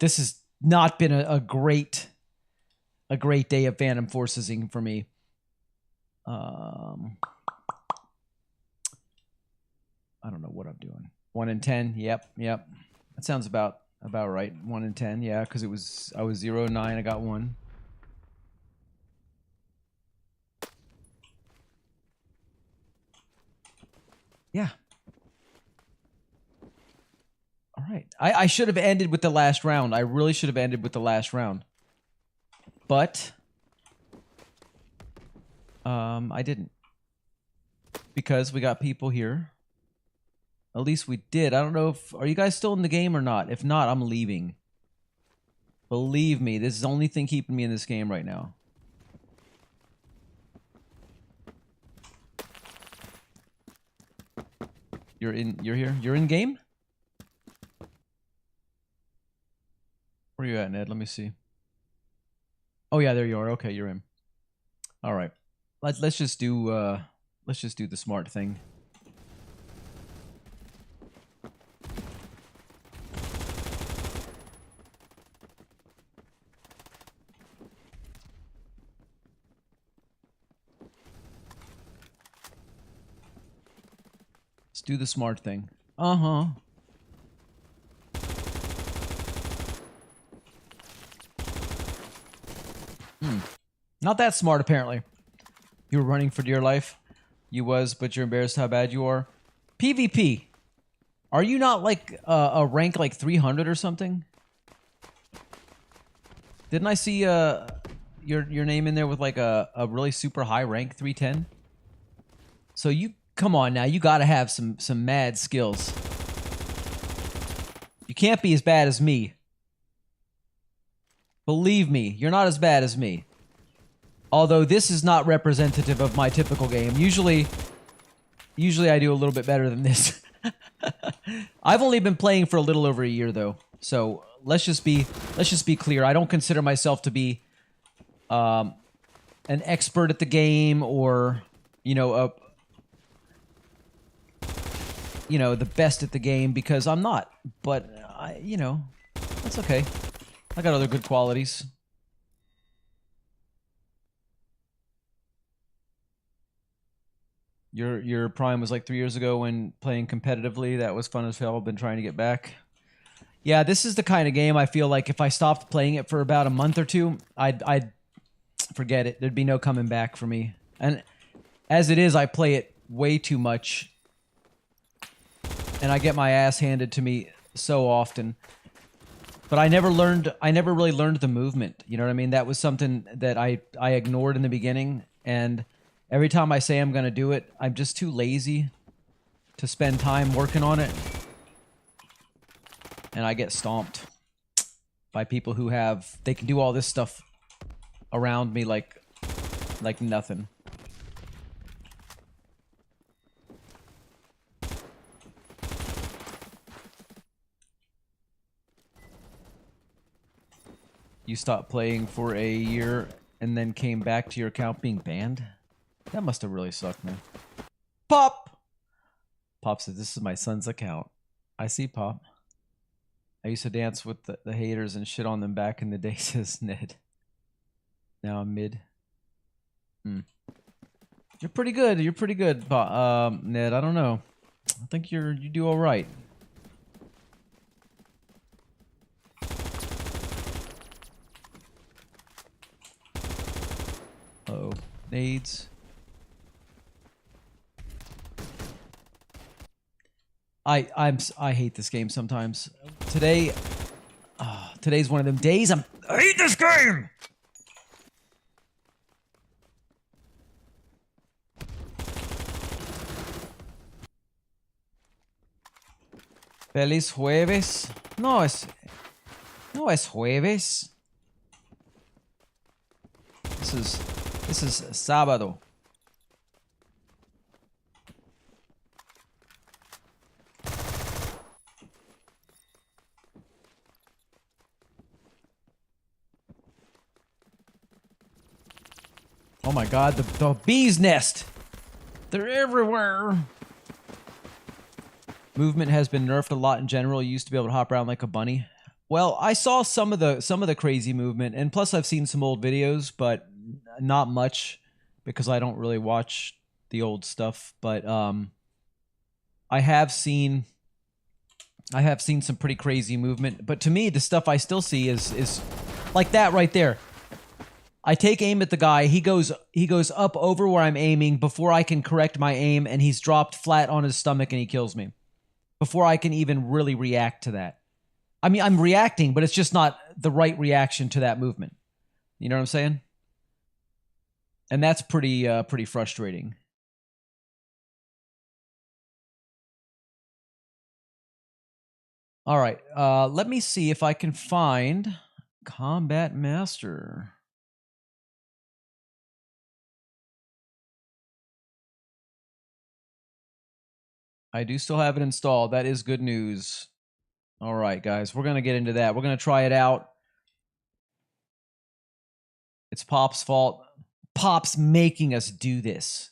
this has not been a great day of Phantom Forcesing for me. I don't know what I'm doing. 1 in 10. Yep. That sounds about right. 1 in 10. Yeah, because I was 0 and 9. I got 1. Yeah. All right. I should have ended with the last round. I really should have ended with the last round. But I didn't. Because we got people here. At least we did. I don't know if... Are you guys still in the game or not? If not, I'm leaving. Believe me, this is the only thing keeping me in this game right now. You're here? You're in game? Where are you at, Ned? Let me see. Oh yeah, there you are. Okay, you're in. All right. Let's just do the smart thing. Let's do the smart thing. Uh-huh. Not that smart, apparently. You were running for dear life. You was, but you're embarrassed how bad you are. PvP. Are you not like a rank like 300 or something? Didn't I see your name in there with like a really super high rank, 310? So you come on now, you gotta have some mad skills. You can't be as bad as me. Believe me, you're not as bad as me. Although this is not representative of my typical game. Usually I do a little bit better than this. I've only been playing for a little over a year though. So let's just be clear. I don't consider myself to be an expert at the game or, you know, the best at the game, because I'm not. But that's okay. I got other good qualities. Your prime was like 3 years ago when playing competitively. That was fun as hell. I've been trying to get back. Yeah, this is the kind of game I feel like if I stopped playing it for about a month or two, I'd forget it. There'd be no coming back for me. And as it is, I play it way too much. And I get my ass handed to me so often. But I never really learned the movement. You know what I mean? That was something that I ignored in the beginning, and every time I say I'm going to do it, I'm just too lazy to spend time working on it. And I get stomped by people who they can do all this stuff around me like nothing. You stopped playing for a year and then came back to your account being banned? That must have really sucked, man. Pop! Pop says, this is my son's account. I see, Pop. I used to dance with the haters and shit on them back in the day, says Ned. Now I'm mid. You're pretty good. You're pretty good, Ned. I don't know. I think you do all right. Uh-oh. Nades. I hate this game sometimes. Today's one of them days I hate this game! Feliz jueves. No es jueves. This is sábado. Oh my god, the bee's nest! They're everywhere! Movement has been nerfed a lot in general. You used to be able to hop around like a bunny. Well, I saw some of the crazy movement, and plus I've seen some old videos, but not much because I don't really watch the old stuff. But I have seen some pretty crazy movement. But to me, the stuff I still see is like that right there. I take aim at the guy. He goes up over where I'm aiming before I can correct my aim, and he's dropped flat on his stomach and he kills me before I can even really react to that. I mean, I'm reacting, but it's just not the right reaction to that movement. You know what I'm saying? And that's pretty frustrating. All right, let me see if I can find Combat Master. I do still have it installed. That is good news. All right, guys, we're going to get into that. We're going to try it out. It's Pop's fault. Pop's making us do this.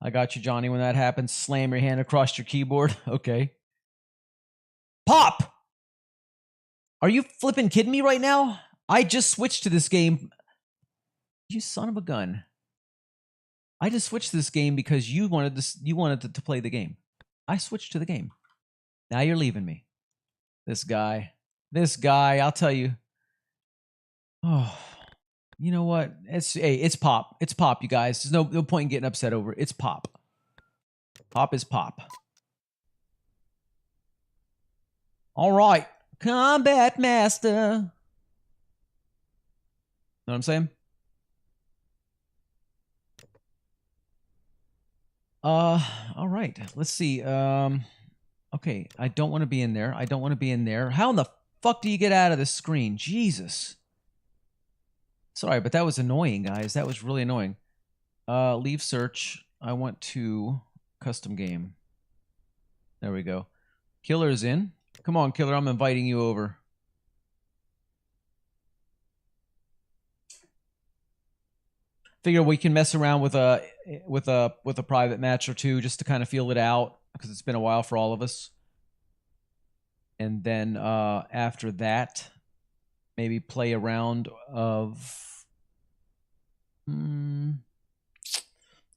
I got you, Johnny. When that happens, slam your hand across your keyboard. Okay. Pop! Are you flipping kidding me right now? I just switched to this game. You son of a gun. I just switched to this game because you wanted to play the game. I switched to the game. Now you're leaving me. This guy, I'll tell you. Oh, you know what? It's Pop. It's Pop, you guys. There's no point in getting upset over it. It's Pop. Pop is Pop. All right, Combat Master. Know what I'm saying? All right. Let's see. Okay, I don't want to be in there. I don't want to be in there. How in the fuck do you get out of this screen? Jesus. Sorry, but that was annoying, guys. That was really annoying. Leave search. I want to custom game. There we go. Killer's in. Come on, Killer. I'm inviting you over. Figure we can mess around with a private match or two just to kind of feel it out because it's been a while for all of us. And then after that, maybe play a round of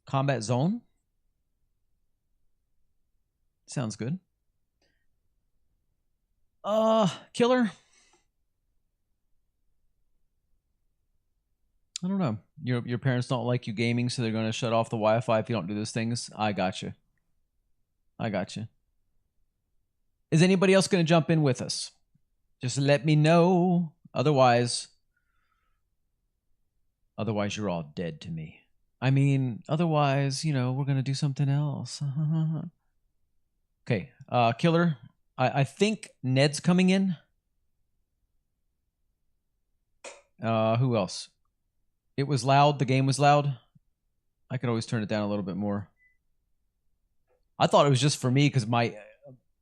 Combat Zone. Sounds good. Killer. I don't know. Your parents don't like you gaming, so they're going to shut off the Wi-Fi if you don't do those things. I got you. I got you. Is anybody else going to jump in with us? Just let me know. Otherwise, you're all dead to me. I mean, otherwise, you know, we're going to do something else. Okay, Killer. I think Ned's coming in. Who else? It was loud. The game was loud. I could always turn it down a little bit more. I thought it was just for me because my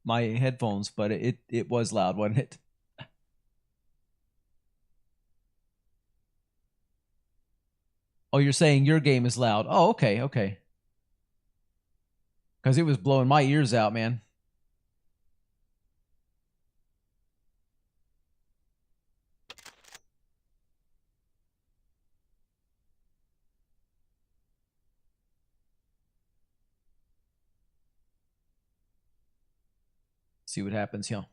headphones, but it was loud, wasn't it? Oh, you're saying your game is loud. Oh, okay, okay. Because it was blowing my ears out, man. See what happens here.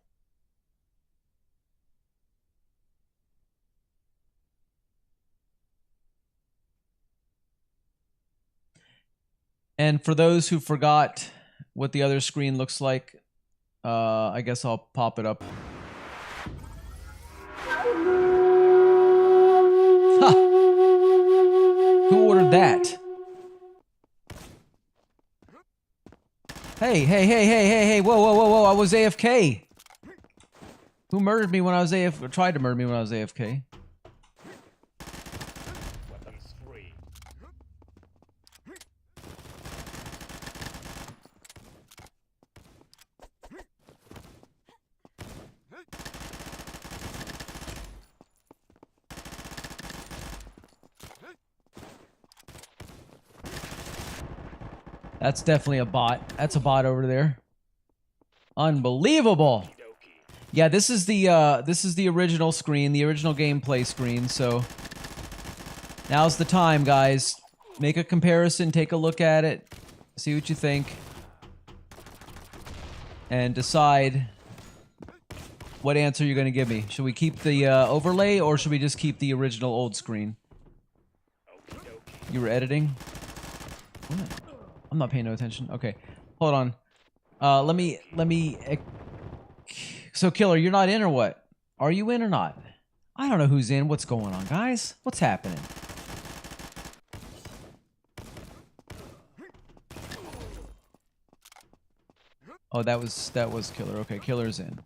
And for those who forgot what the other screen looks like, I guess I'll pop it up. Huh. Who ordered that? Hey, hey, hey, hey, hey, hey, whoa, whoa, whoa, whoa, I was AFK. Who murdered me when I was AFK, or tried to murder me when I was AFK? That's definitely a bot. That's a bot over there. Unbelievable. Yeah, this is the original screen, the original gameplay screen, so now's the time, guys. Make a comparison, take a look at it, see what you think, and decide what answer you're going to give me. Should we keep the overlay, or should we just keep the original old screen? You were editing? I'm not paying no attention. Okay, hold on. Let me. So, Killer, you're not in or what? Are you in or not? I don't know who's in. What's going on, guys? What's happening? Oh, that was Killer. Okay, Killer's in.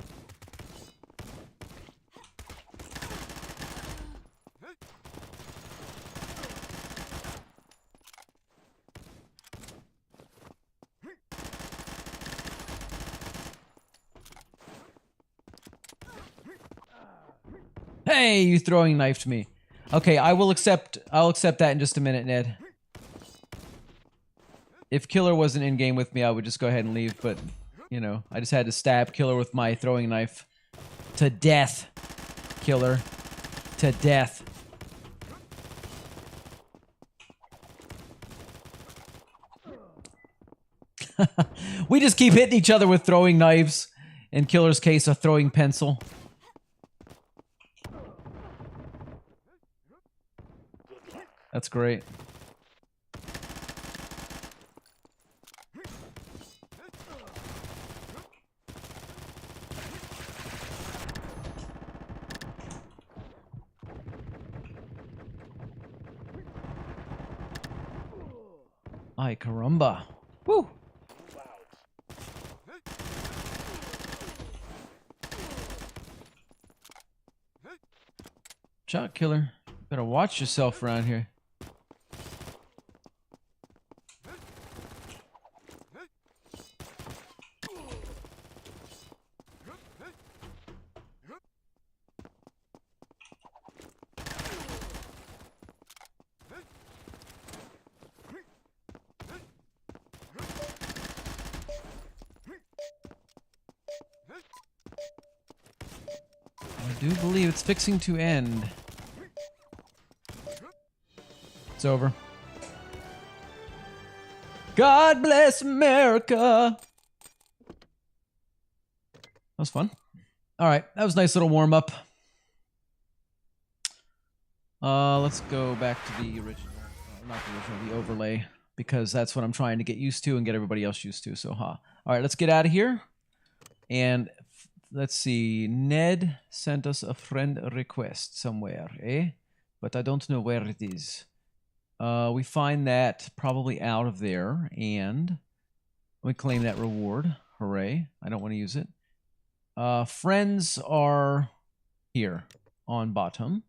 Hey, you throwing knifed me. Okay, I'll accept that in just a minute, Ned. If Killer wasn't in game with me, I would just go ahead and leave, but you know, I just had to stab Killer with my throwing knife to death. Killer to death. We just keep hitting each other with throwing knives. In Killer's case, a throwing pencil. That's great. Ay, caramba. Woo! Shot Killer. Better watch yourself around here. I do believe it's fixing to end. It's over. God bless America. That was fun. All right, that was a nice little warm up. Let's go back to the original, not the original, the overlay, because that's what I'm trying to get used to and get everybody else used to. So, All right, let's get out of here. And let's see. Ned sent us a friend request somewhere, eh? But I don't know where it is. We find that probably out of there, and we claim that reward. Hooray. I don't want to use it. Friends are here on bottom.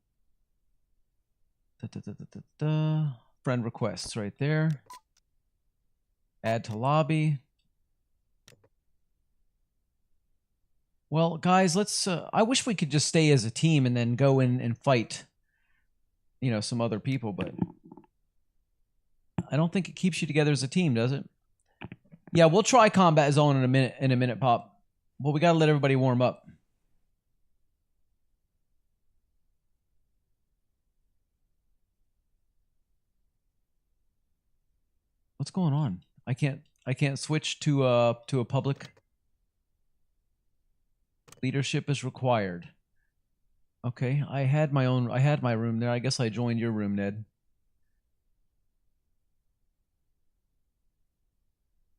Friend requests right there. Add to lobby. Well, guys, let's... I wish we could just stay as a team and then go in and fight, you know, some other people, but... I don't think it keeps you together as a team, does it? Yeah, we'll try combat zone in a minute, Pop. But we gotta let everybody warm up. What's going on? I can't switch to a public. Leadership is required. Okay, I had my room there. I guess I joined your room, Ned.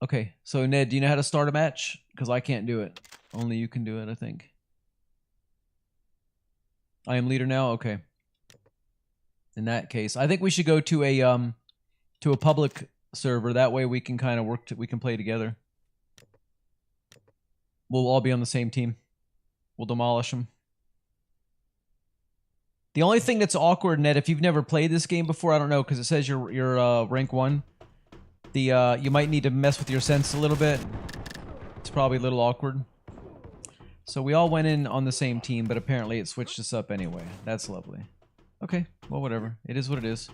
Okay, so Ned, do you know how to start a match? Because I can't do it. Only you can do it, I think. I am leader now? Okay. In that case, I think we should go to a public server. That way we can kind of we can play together. We'll all be on the same team. We'll demolish them. The only thing that's awkward, Ned, if you've never played this game before, I don't know, because it says you're rank 1. You might need to mess with your sense a little bit. It's probably a little awkward. So we all went in on the same team, but apparently it switched us up anyway. That's lovely. Okay, well, whatever. It is what it is.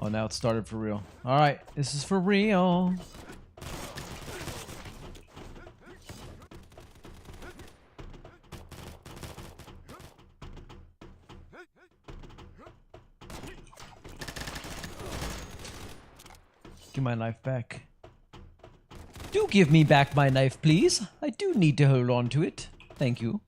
Oh, now it started for real. All right, this is for real. Give my knife back. Do give me back my knife, please. I do need to hold on to it. Thank you.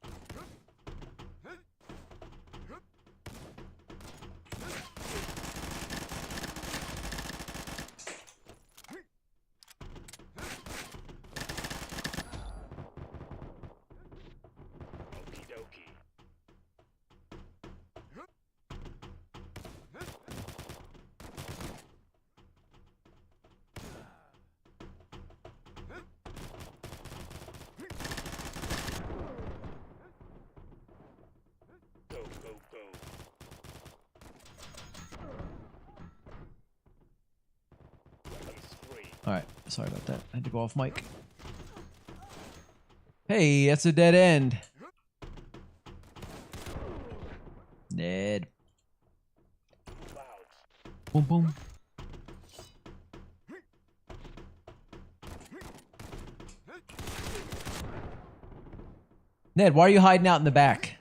Alright, sorry about that. I had to go off mic. Hey, that's a dead end. Ned. Boom, boom. Ned, why are you hiding out in the back?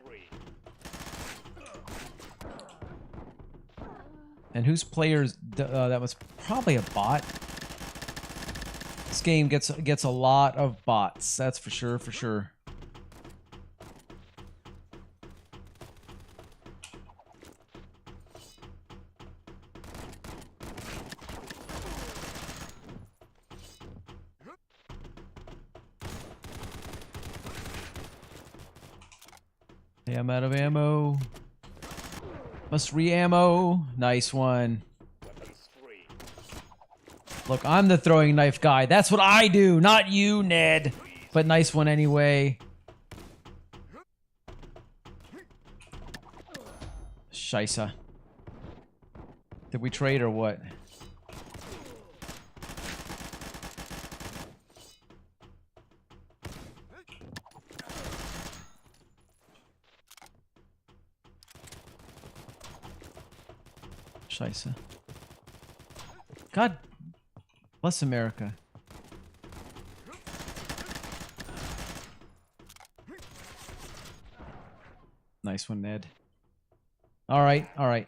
And whose players? That was probably a bot. This game gets a lot of bots. That's for sure. For sure. Hey, I'm out of ammo. Must re-ammo. Nice one. Look, I'm the throwing knife guy. That's what I do, not you, Ned. But nice one anyway. Scheisse. Did we trade or what? Scheisse. God bless America. Nice one, Ned. All right, all right.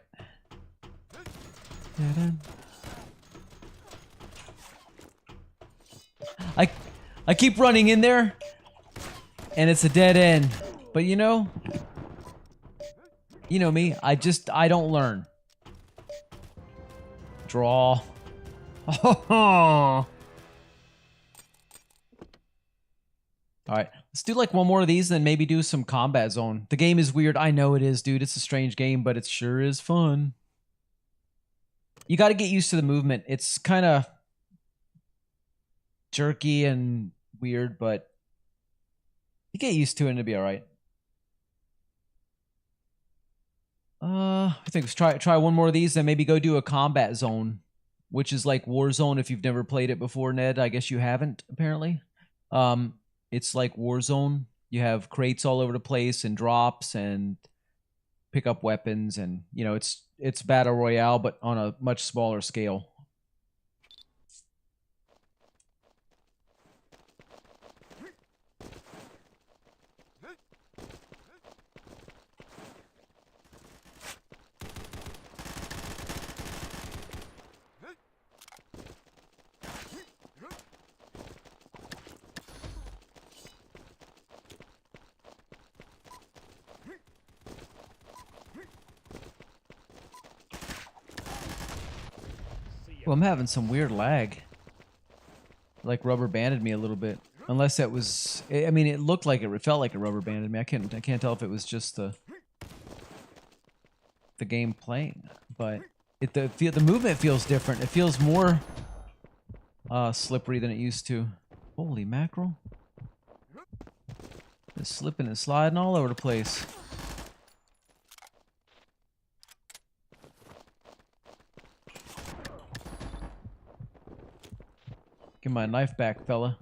I keep running in there, and it's a dead end. But you know me. I don't learn. Draw. Oh. Alright, let's do like one more of these, then maybe do some combat zone. The game is weird. I know it is, dude. It's a strange game, but it sure is fun. You got to get used to the movement. It's kind of jerky and weird, but you get used to it and it'll be alright. I think let's try one more of these, then maybe go do a combat zone, which is like Warzone if you've never played it before, Ned. I guess you haven't, apparently. It's like Warzone. You have crates all over the place and drops and pick up weapons, and you know it's battle royale, but on a much smaller scale. Well, I'm having some weird lag. Like rubber banded me a little bit. Unless that was, I mean, it looked like it felt like it rubber banded me. I can't tell if it was just the game playing, but the movement feels different. It feels more slippery than it used to. Holy mackerel! It's slipping and sliding all over the place. Give my knife back, fella.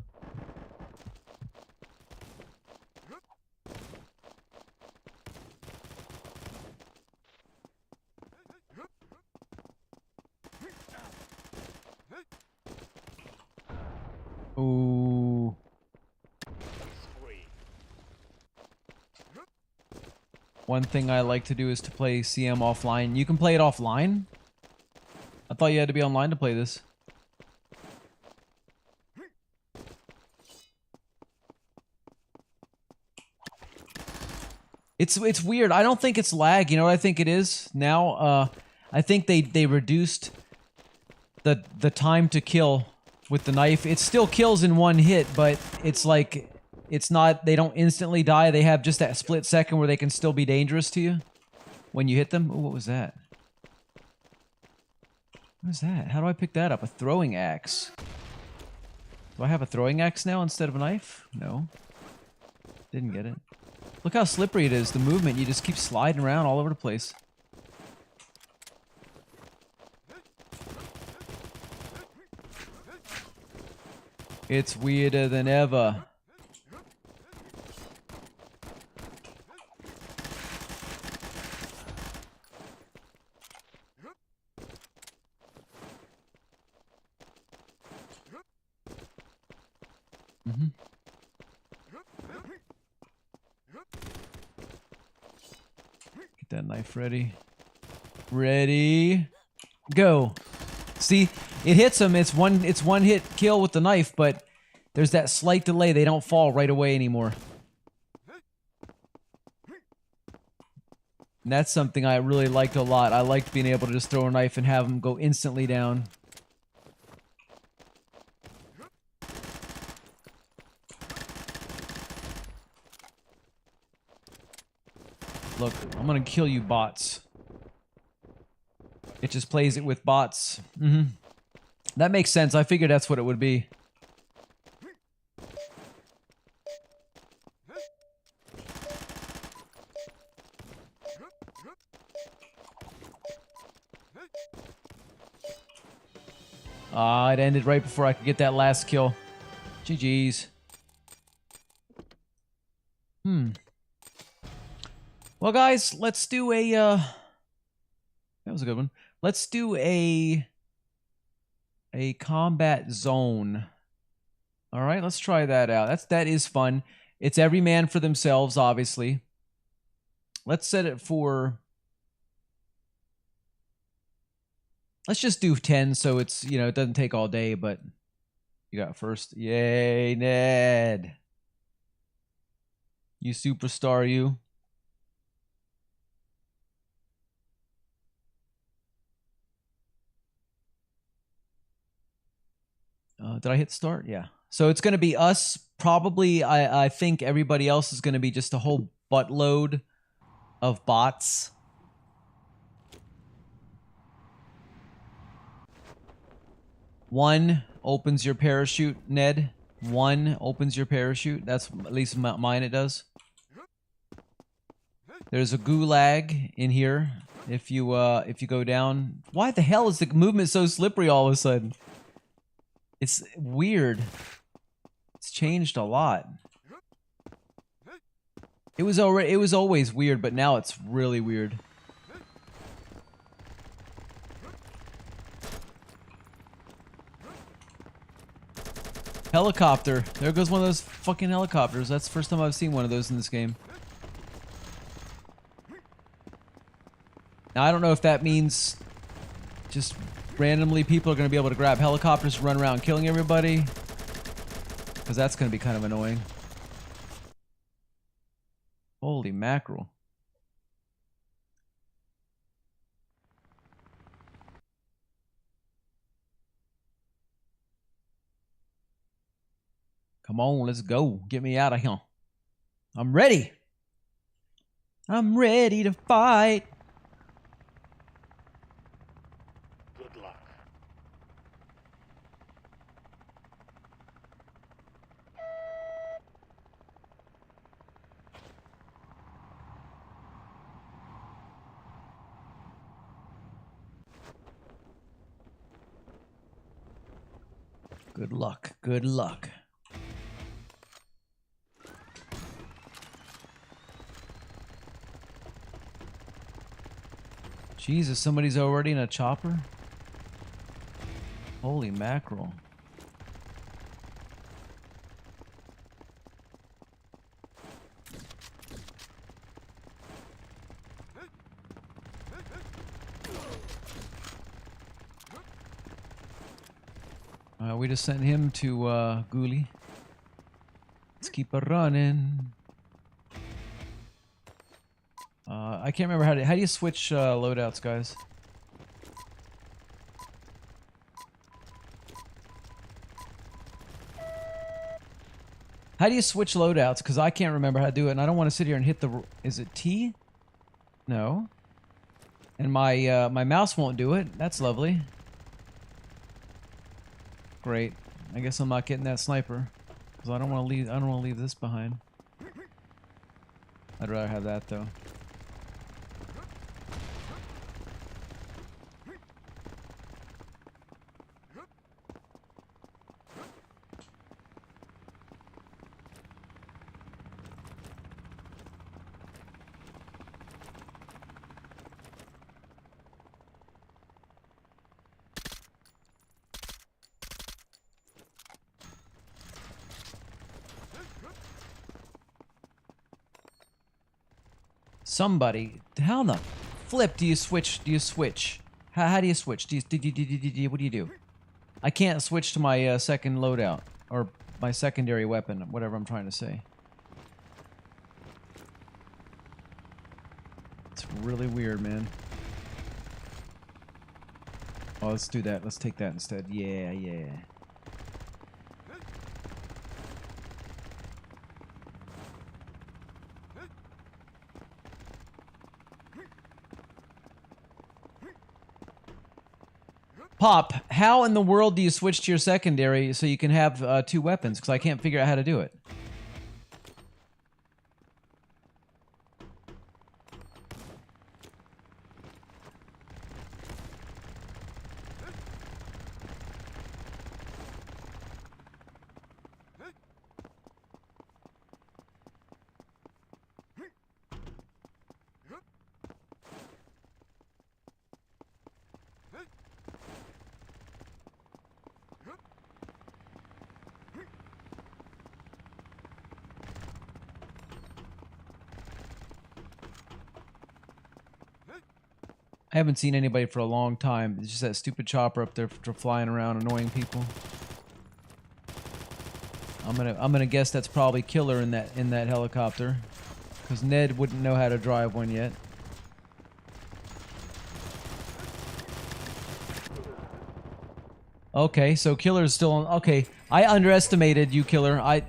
Ooh. One thing I like to do is to play CM offline. You can play it offline? I thought you had to be online to play this. It's weird. I don't think it's lag. You know what I think it is now? I think they reduced the time to kill with the knife. It still kills in one hit, but it's like it's not. They don't instantly die. They have just that split second where they can still be dangerous to you when you hit them. Ooh, what was that? What is that? How do I pick that up? A throwing axe. Do I have a throwing axe now instead of a knife? No. Didn't get it. Look how slippery it is. The movement, you just keep sliding around all over the place. It's weirder than ever. Get that knife ready. Ready. Go. See, it hits them. It's one hit kill with the knife, but there's that slight delay. They don't fall right away anymore. And that's something I really liked a lot. I liked being able to just throw a knife and have them go instantly down. Look, I'm gonna kill you, bots. It just plays it with bots. That makes sense. I figured that's what it would be. Ah, it ended right before I could get that last kill. GG's. Well, guys, let's do a, that was a good one. Let's do a combat zone. All right, let's try that out. That is fun. It's every man for themselves, obviously. Let's set it for... Let's just do 10 so it's, you know, it doesn't take all day, but you got first. Yay, Ned. You superstar, you. Did I hit start? Yeah. So it's going to be us. Probably, I think everybody else is going to be just a whole buttload of bots. One opens your parachute, Ned. One opens your parachute. That's at least mine it does. There's a gulag in here. If you go down. Why the hell is the movement so slippery all of a sudden? It's weird. It's changed a lot. It was always weird, but now it's really weird. Helicopter. There goes one of those fucking helicopters. That's the first time I've seen one of those in this game. Now, I don't know if that means just randomly people are going to be able to grab helicopters, run around killing everybody. Because that's going to be kind of annoying. Holy mackerel. Come on, let's go. Get me out of here. I'm ready. I'm ready to fight. Good luck. Good luck. Good luck. Jesus, somebody's already in a chopper? Holy mackerel. We just sent him to Ghoulie. Let's keep a running. I can't remember how do you switch loadouts, guys? How do you switch loadouts? Because I can't remember how to do it, and I don't want to sit here and hit the... Is it T? No. And my my mouse won't do it. That's lovely. Great. I guess I'm not getting that sniper. Because I don't want to leave this behind. I'd rather have that, though. Somebody, how in the flip do you switch? How do you switch? What do you do? I can't switch to my second loadout, or my secondary weapon, whatever I'm trying to say. It's really weird, man. Oh, let's do that. Let's take that instead. Yeah, yeah. Pop, how in the world do you switch to your secondary so you can have two weapons? Because I can't figure out how to do it. I haven't seen anybody for a long time. It's just that stupid chopper up there flying around annoying people. I'm gonna guess that's probably Killer in that helicopter, because Ned wouldn't know how to drive one yet. Okay, so Killer's still on. Okay, I underestimated you, Killer. I'm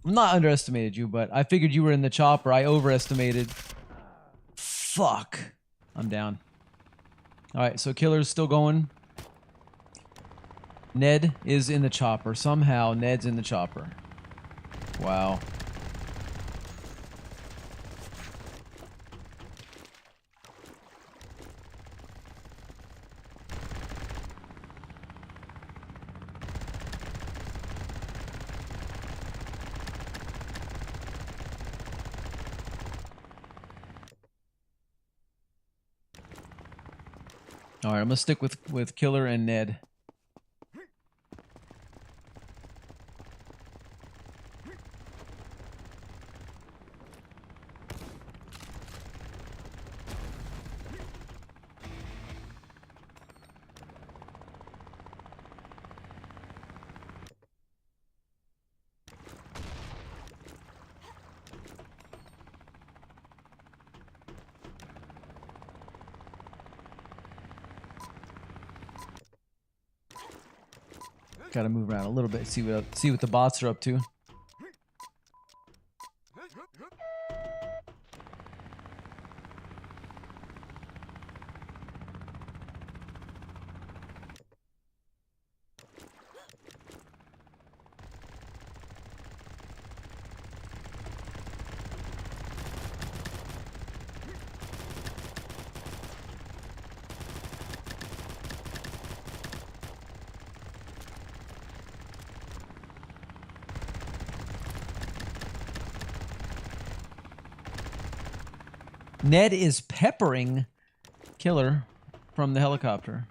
not underestimated you, but I figured you were in the chopper. I overestimated. Fuck. I'm down. Alright, so Killer's still going. Ned is in the chopper. Somehow, Ned's in the chopper. Wow. All right, I'm gonna stick with Killer and Ned. Gotta move around a little bit, see what the bots are up to. Ned is peppering Killer from the helicopter.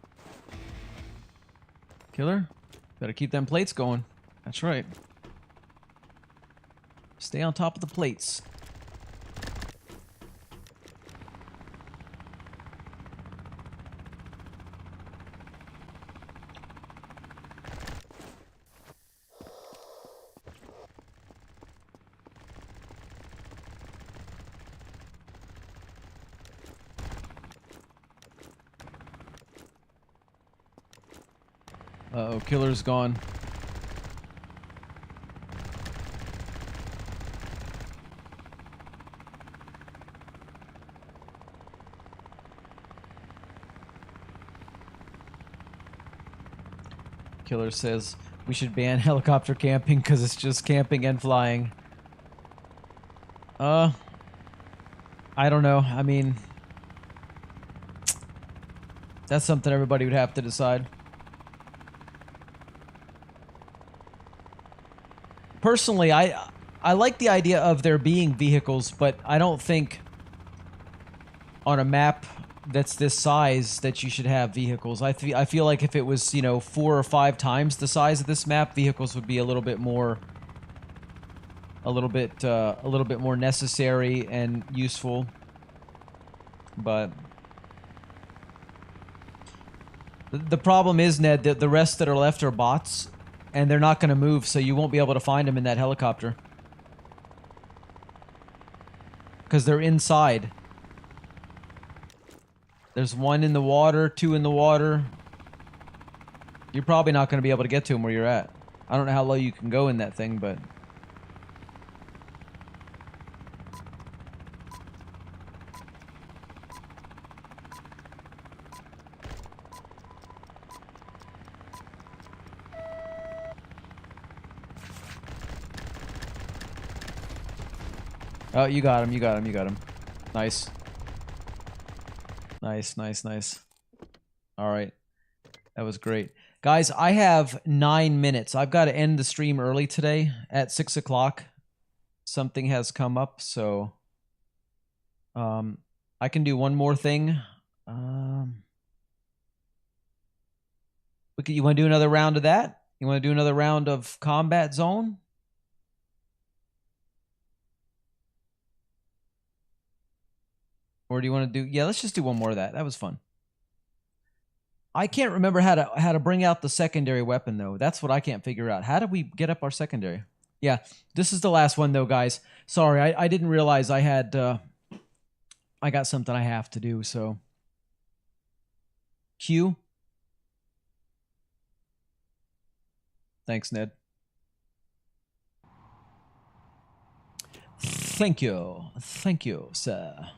Killer, better keep them plates going. That's right. Stay on top of the plates. Uh-oh, killer's gone. Killer says we should ban helicopter camping because it's just camping and flying. I don't know. I mean, that's something everybody would have to decide. Personally, I like the idea of there being vehicles, but I don't think on a map that's this size that you should have vehicles. I feel like if it was, you know, 4 or 5 times the size of this map, vehicles would be a little bit more necessary and useful. But the problem is, Ned, that the rest that are left are bots, and they're not going to move, so you won't be able to find them in that helicopter. Because they're inside. There's 1 in the water, 2 in the water. You're probably not going to be able to get to them where you're at. I don't know how low you can go in that thing, but... Oh, you got him, you got him, you got him. Nice. Nice, nice, nice. Alright. That was great. Guys, I have 9 minutes. I've got to end the stream early today at 6 o'clock. Something has come up, so... I can do one more thing. You want to do another round of that? You want to do another round of Combat Zone? Or do you want to do... Yeah, let's just do one more of that. That was fun. I can't remember how to bring out the secondary weapon, though. That's what I can't figure out. How do we get up our secondary? Yeah, this is the last one, though, guys. Sorry, I didn't realize I had... I got something I have to do, so... Q? Thanks, Ned. Thank you. Thank you, sir.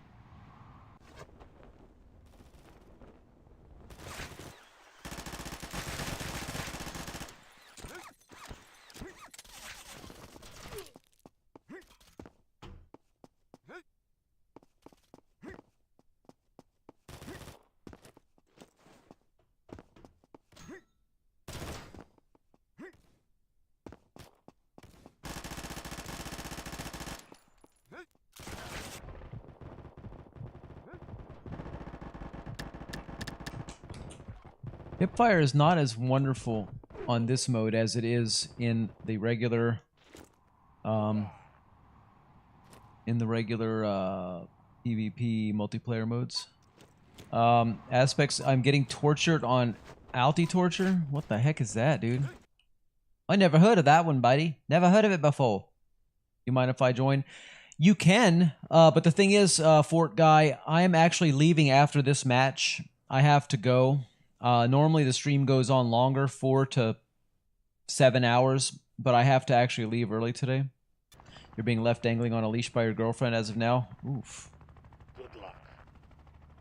Hipfire is not as wonderful on this mode as it is in the regular PvP multiplayer modes. Aspects, I'm getting tortured on Alti Torture? What the heck is that, dude? I never heard of that one, buddy. Never heard of it before. You mind if I join? You can, but the thing is, Fort Guy, I am actually leaving after this match. I have to go. Normally the stream goes on longer, 4 to 7 hours, but I have to actually leave early today. You're being left dangling on a leash by your girlfriend as of now. Oof. Good luck.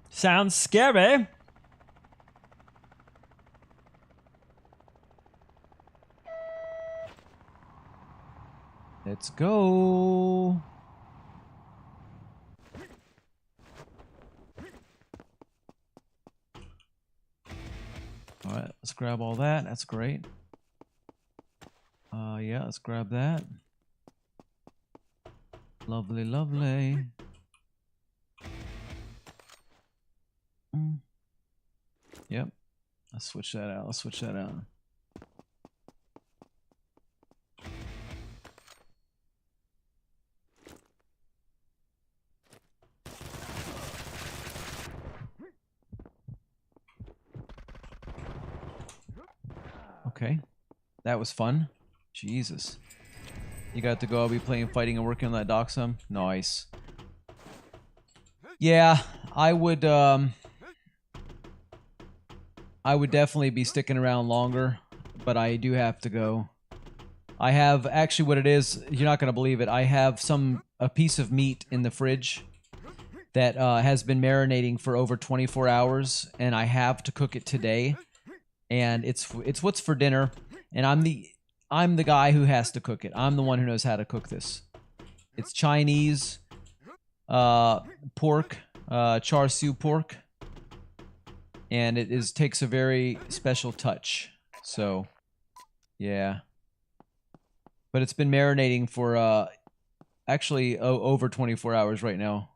Sounds scary. Let's go. All right, let's grab all that. That's great. Yeah, let's grab that. Lovely, lovely. Yep. Let's switch that out. Let's switch that out. Okay. That was fun. Jesus. You got to go. I'll be playing, fighting, and working on that dock some. Nice. Yeah, I would definitely be sticking around longer. but I do have to go. I have, actually what it is, you're not going to believe it, I have a piece of meat in the fridge that has been marinating for over 24 hours, and I have to cook it today. And it's what's for dinner, and I'm the guy who has to cook it. I'm the one who knows how to cook this. It's Chinese pork, char siu pork, and it takes a very special touch. So, yeah. But it's been marinating for actually over 24 hours right now.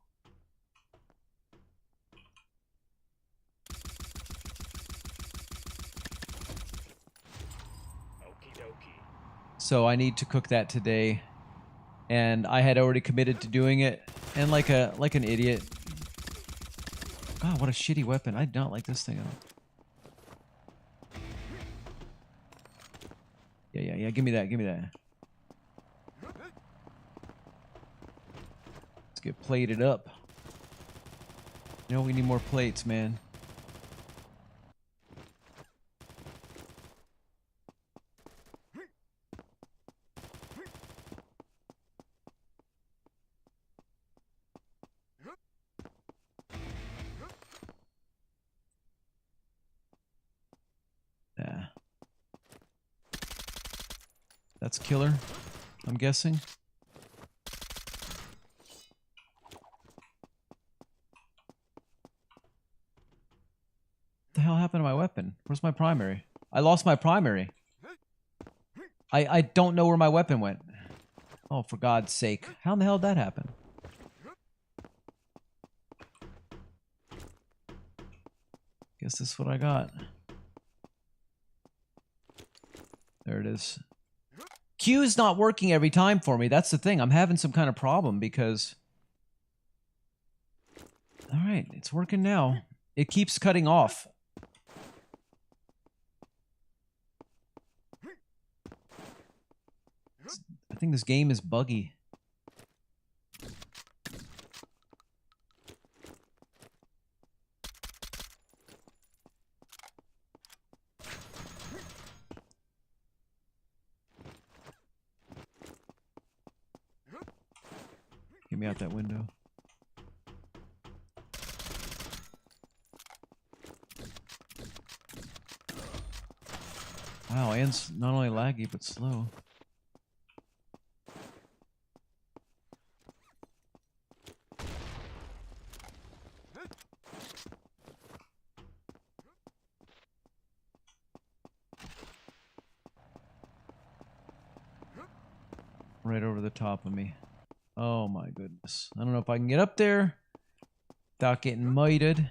Okie dokie. So I need to cook that today, and I had already committed to doing it, and like an idiot. God, what a shitty weapon! I don't like this thing at all. Yeah. Give me that. Give me that. Let's get plated up. You know, we need more plates, man. Yeah. That's killer, I'm guessing. What the hell happened to my weapon? Where's my primary? I lost my primary. I don't know where my weapon went. Oh, for God's sake. How in the hell did that happen? Guess this is what I got. There it is. Q's not working every time for me. That's the thing. I'm having some kind of problem because... Alright, it's working now. It keeps cutting off. I think this game is buggy. Get me out that window. Wow, and it's not only laggy, but slow. Right over the top of me. Oh my goodness. I don't know if I can get up there without getting mited.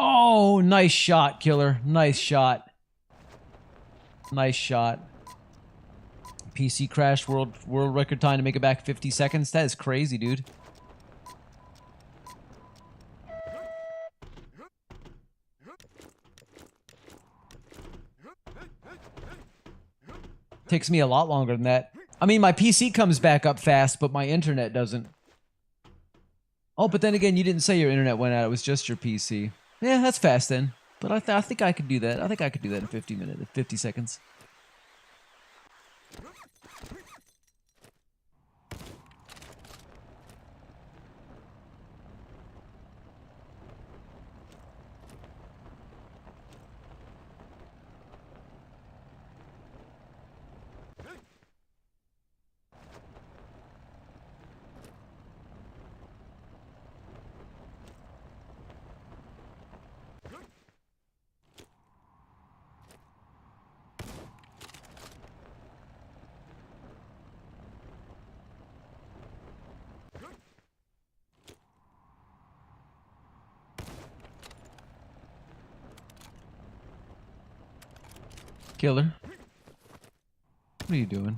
Oh, nice shot, killer. Nice shot. Nice shot. PC crash, world record time to make it back 50 seconds. That is crazy, dude. Takes me a lot longer than that. I mean, my PC comes back up fast, but my internet doesn't. Oh, but then again, you didn't say your internet went out. It was just your PC. Yeah, that's fast then. But I think I could do that. I think I could do that in 50 seconds. Killer. What are you doing?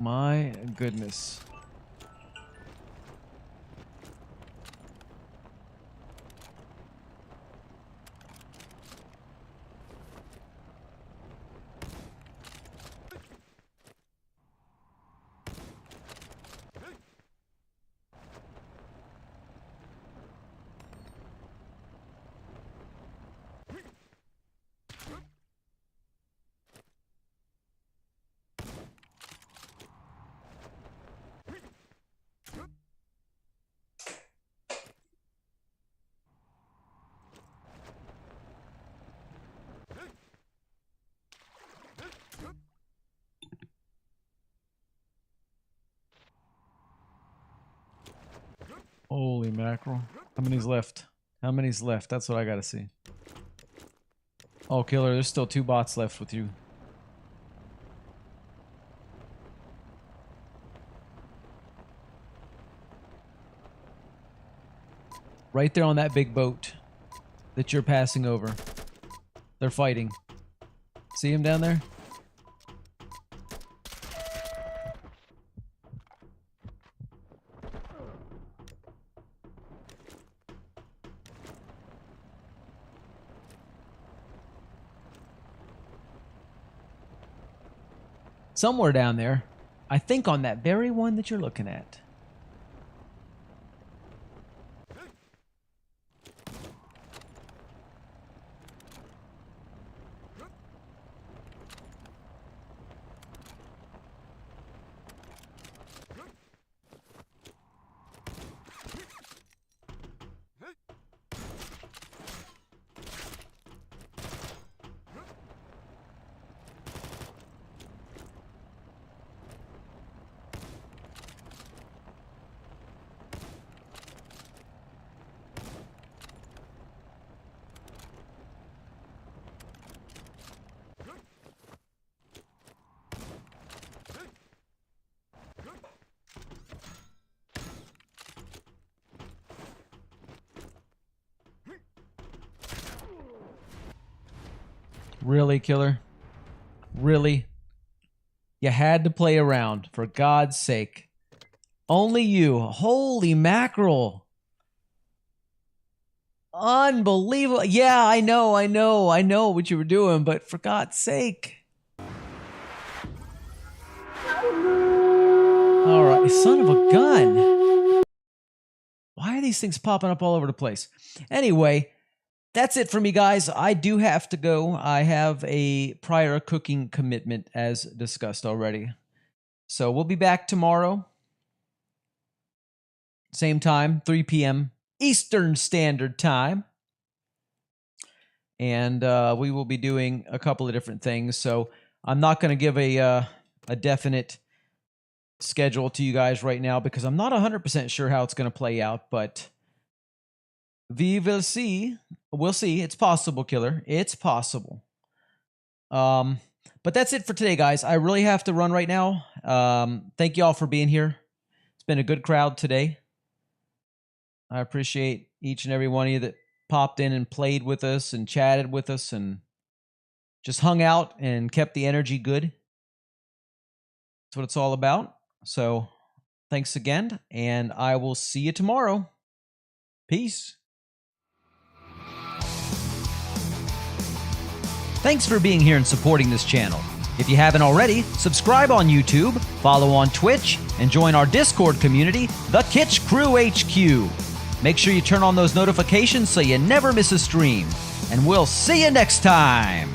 My goodness. Holy mackerel. How many's left? How many's left? That's what I gotta see. Oh, killer, there's still 2 bots left with you. Right there on that big boat that you're passing over. They're fighting. See him down there? Somewhere down there. I think on that very one that you're looking at. Really, killer? Really? You had to play around, for God's sake. Only you. Holy mackerel. Unbelievable. Yeah, I know what you were doing, but for God's sake. Alright, son of a gun. Why are these things popping up all over the place? Anyway, that's it for me, guys. I do have to go. I have a prior cooking commitment, as discussed already. So we'll be back tomorrow. Same time, 3 p.m. Eastern Standard Time. And we will be doing a couple of different things. So I'm not going to give a definite schedule to you guys right now because I'm not 100% sure how it's going to play out. But we will see. We'll see. It's possible, killer. It's possible. But that's it for today, guys. I really have to run right now. Thank you all for being here. It's been a good crowd today. I appreciate each and every one of you that popped in and played with us and chatted with us and just hung out and kept the energy good. That's what it's all about. So thanks again, and I will see you tomorrow. Peace. Thanks for being here and supporting this channel. If you haven't already, subscribe on YouTube, follow on Twitch, and join our Discord community, The Kitsch Crew HQ. Make sure you turn on those notifications so you never miss a stream. And we'll see you next time.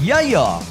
Yeah.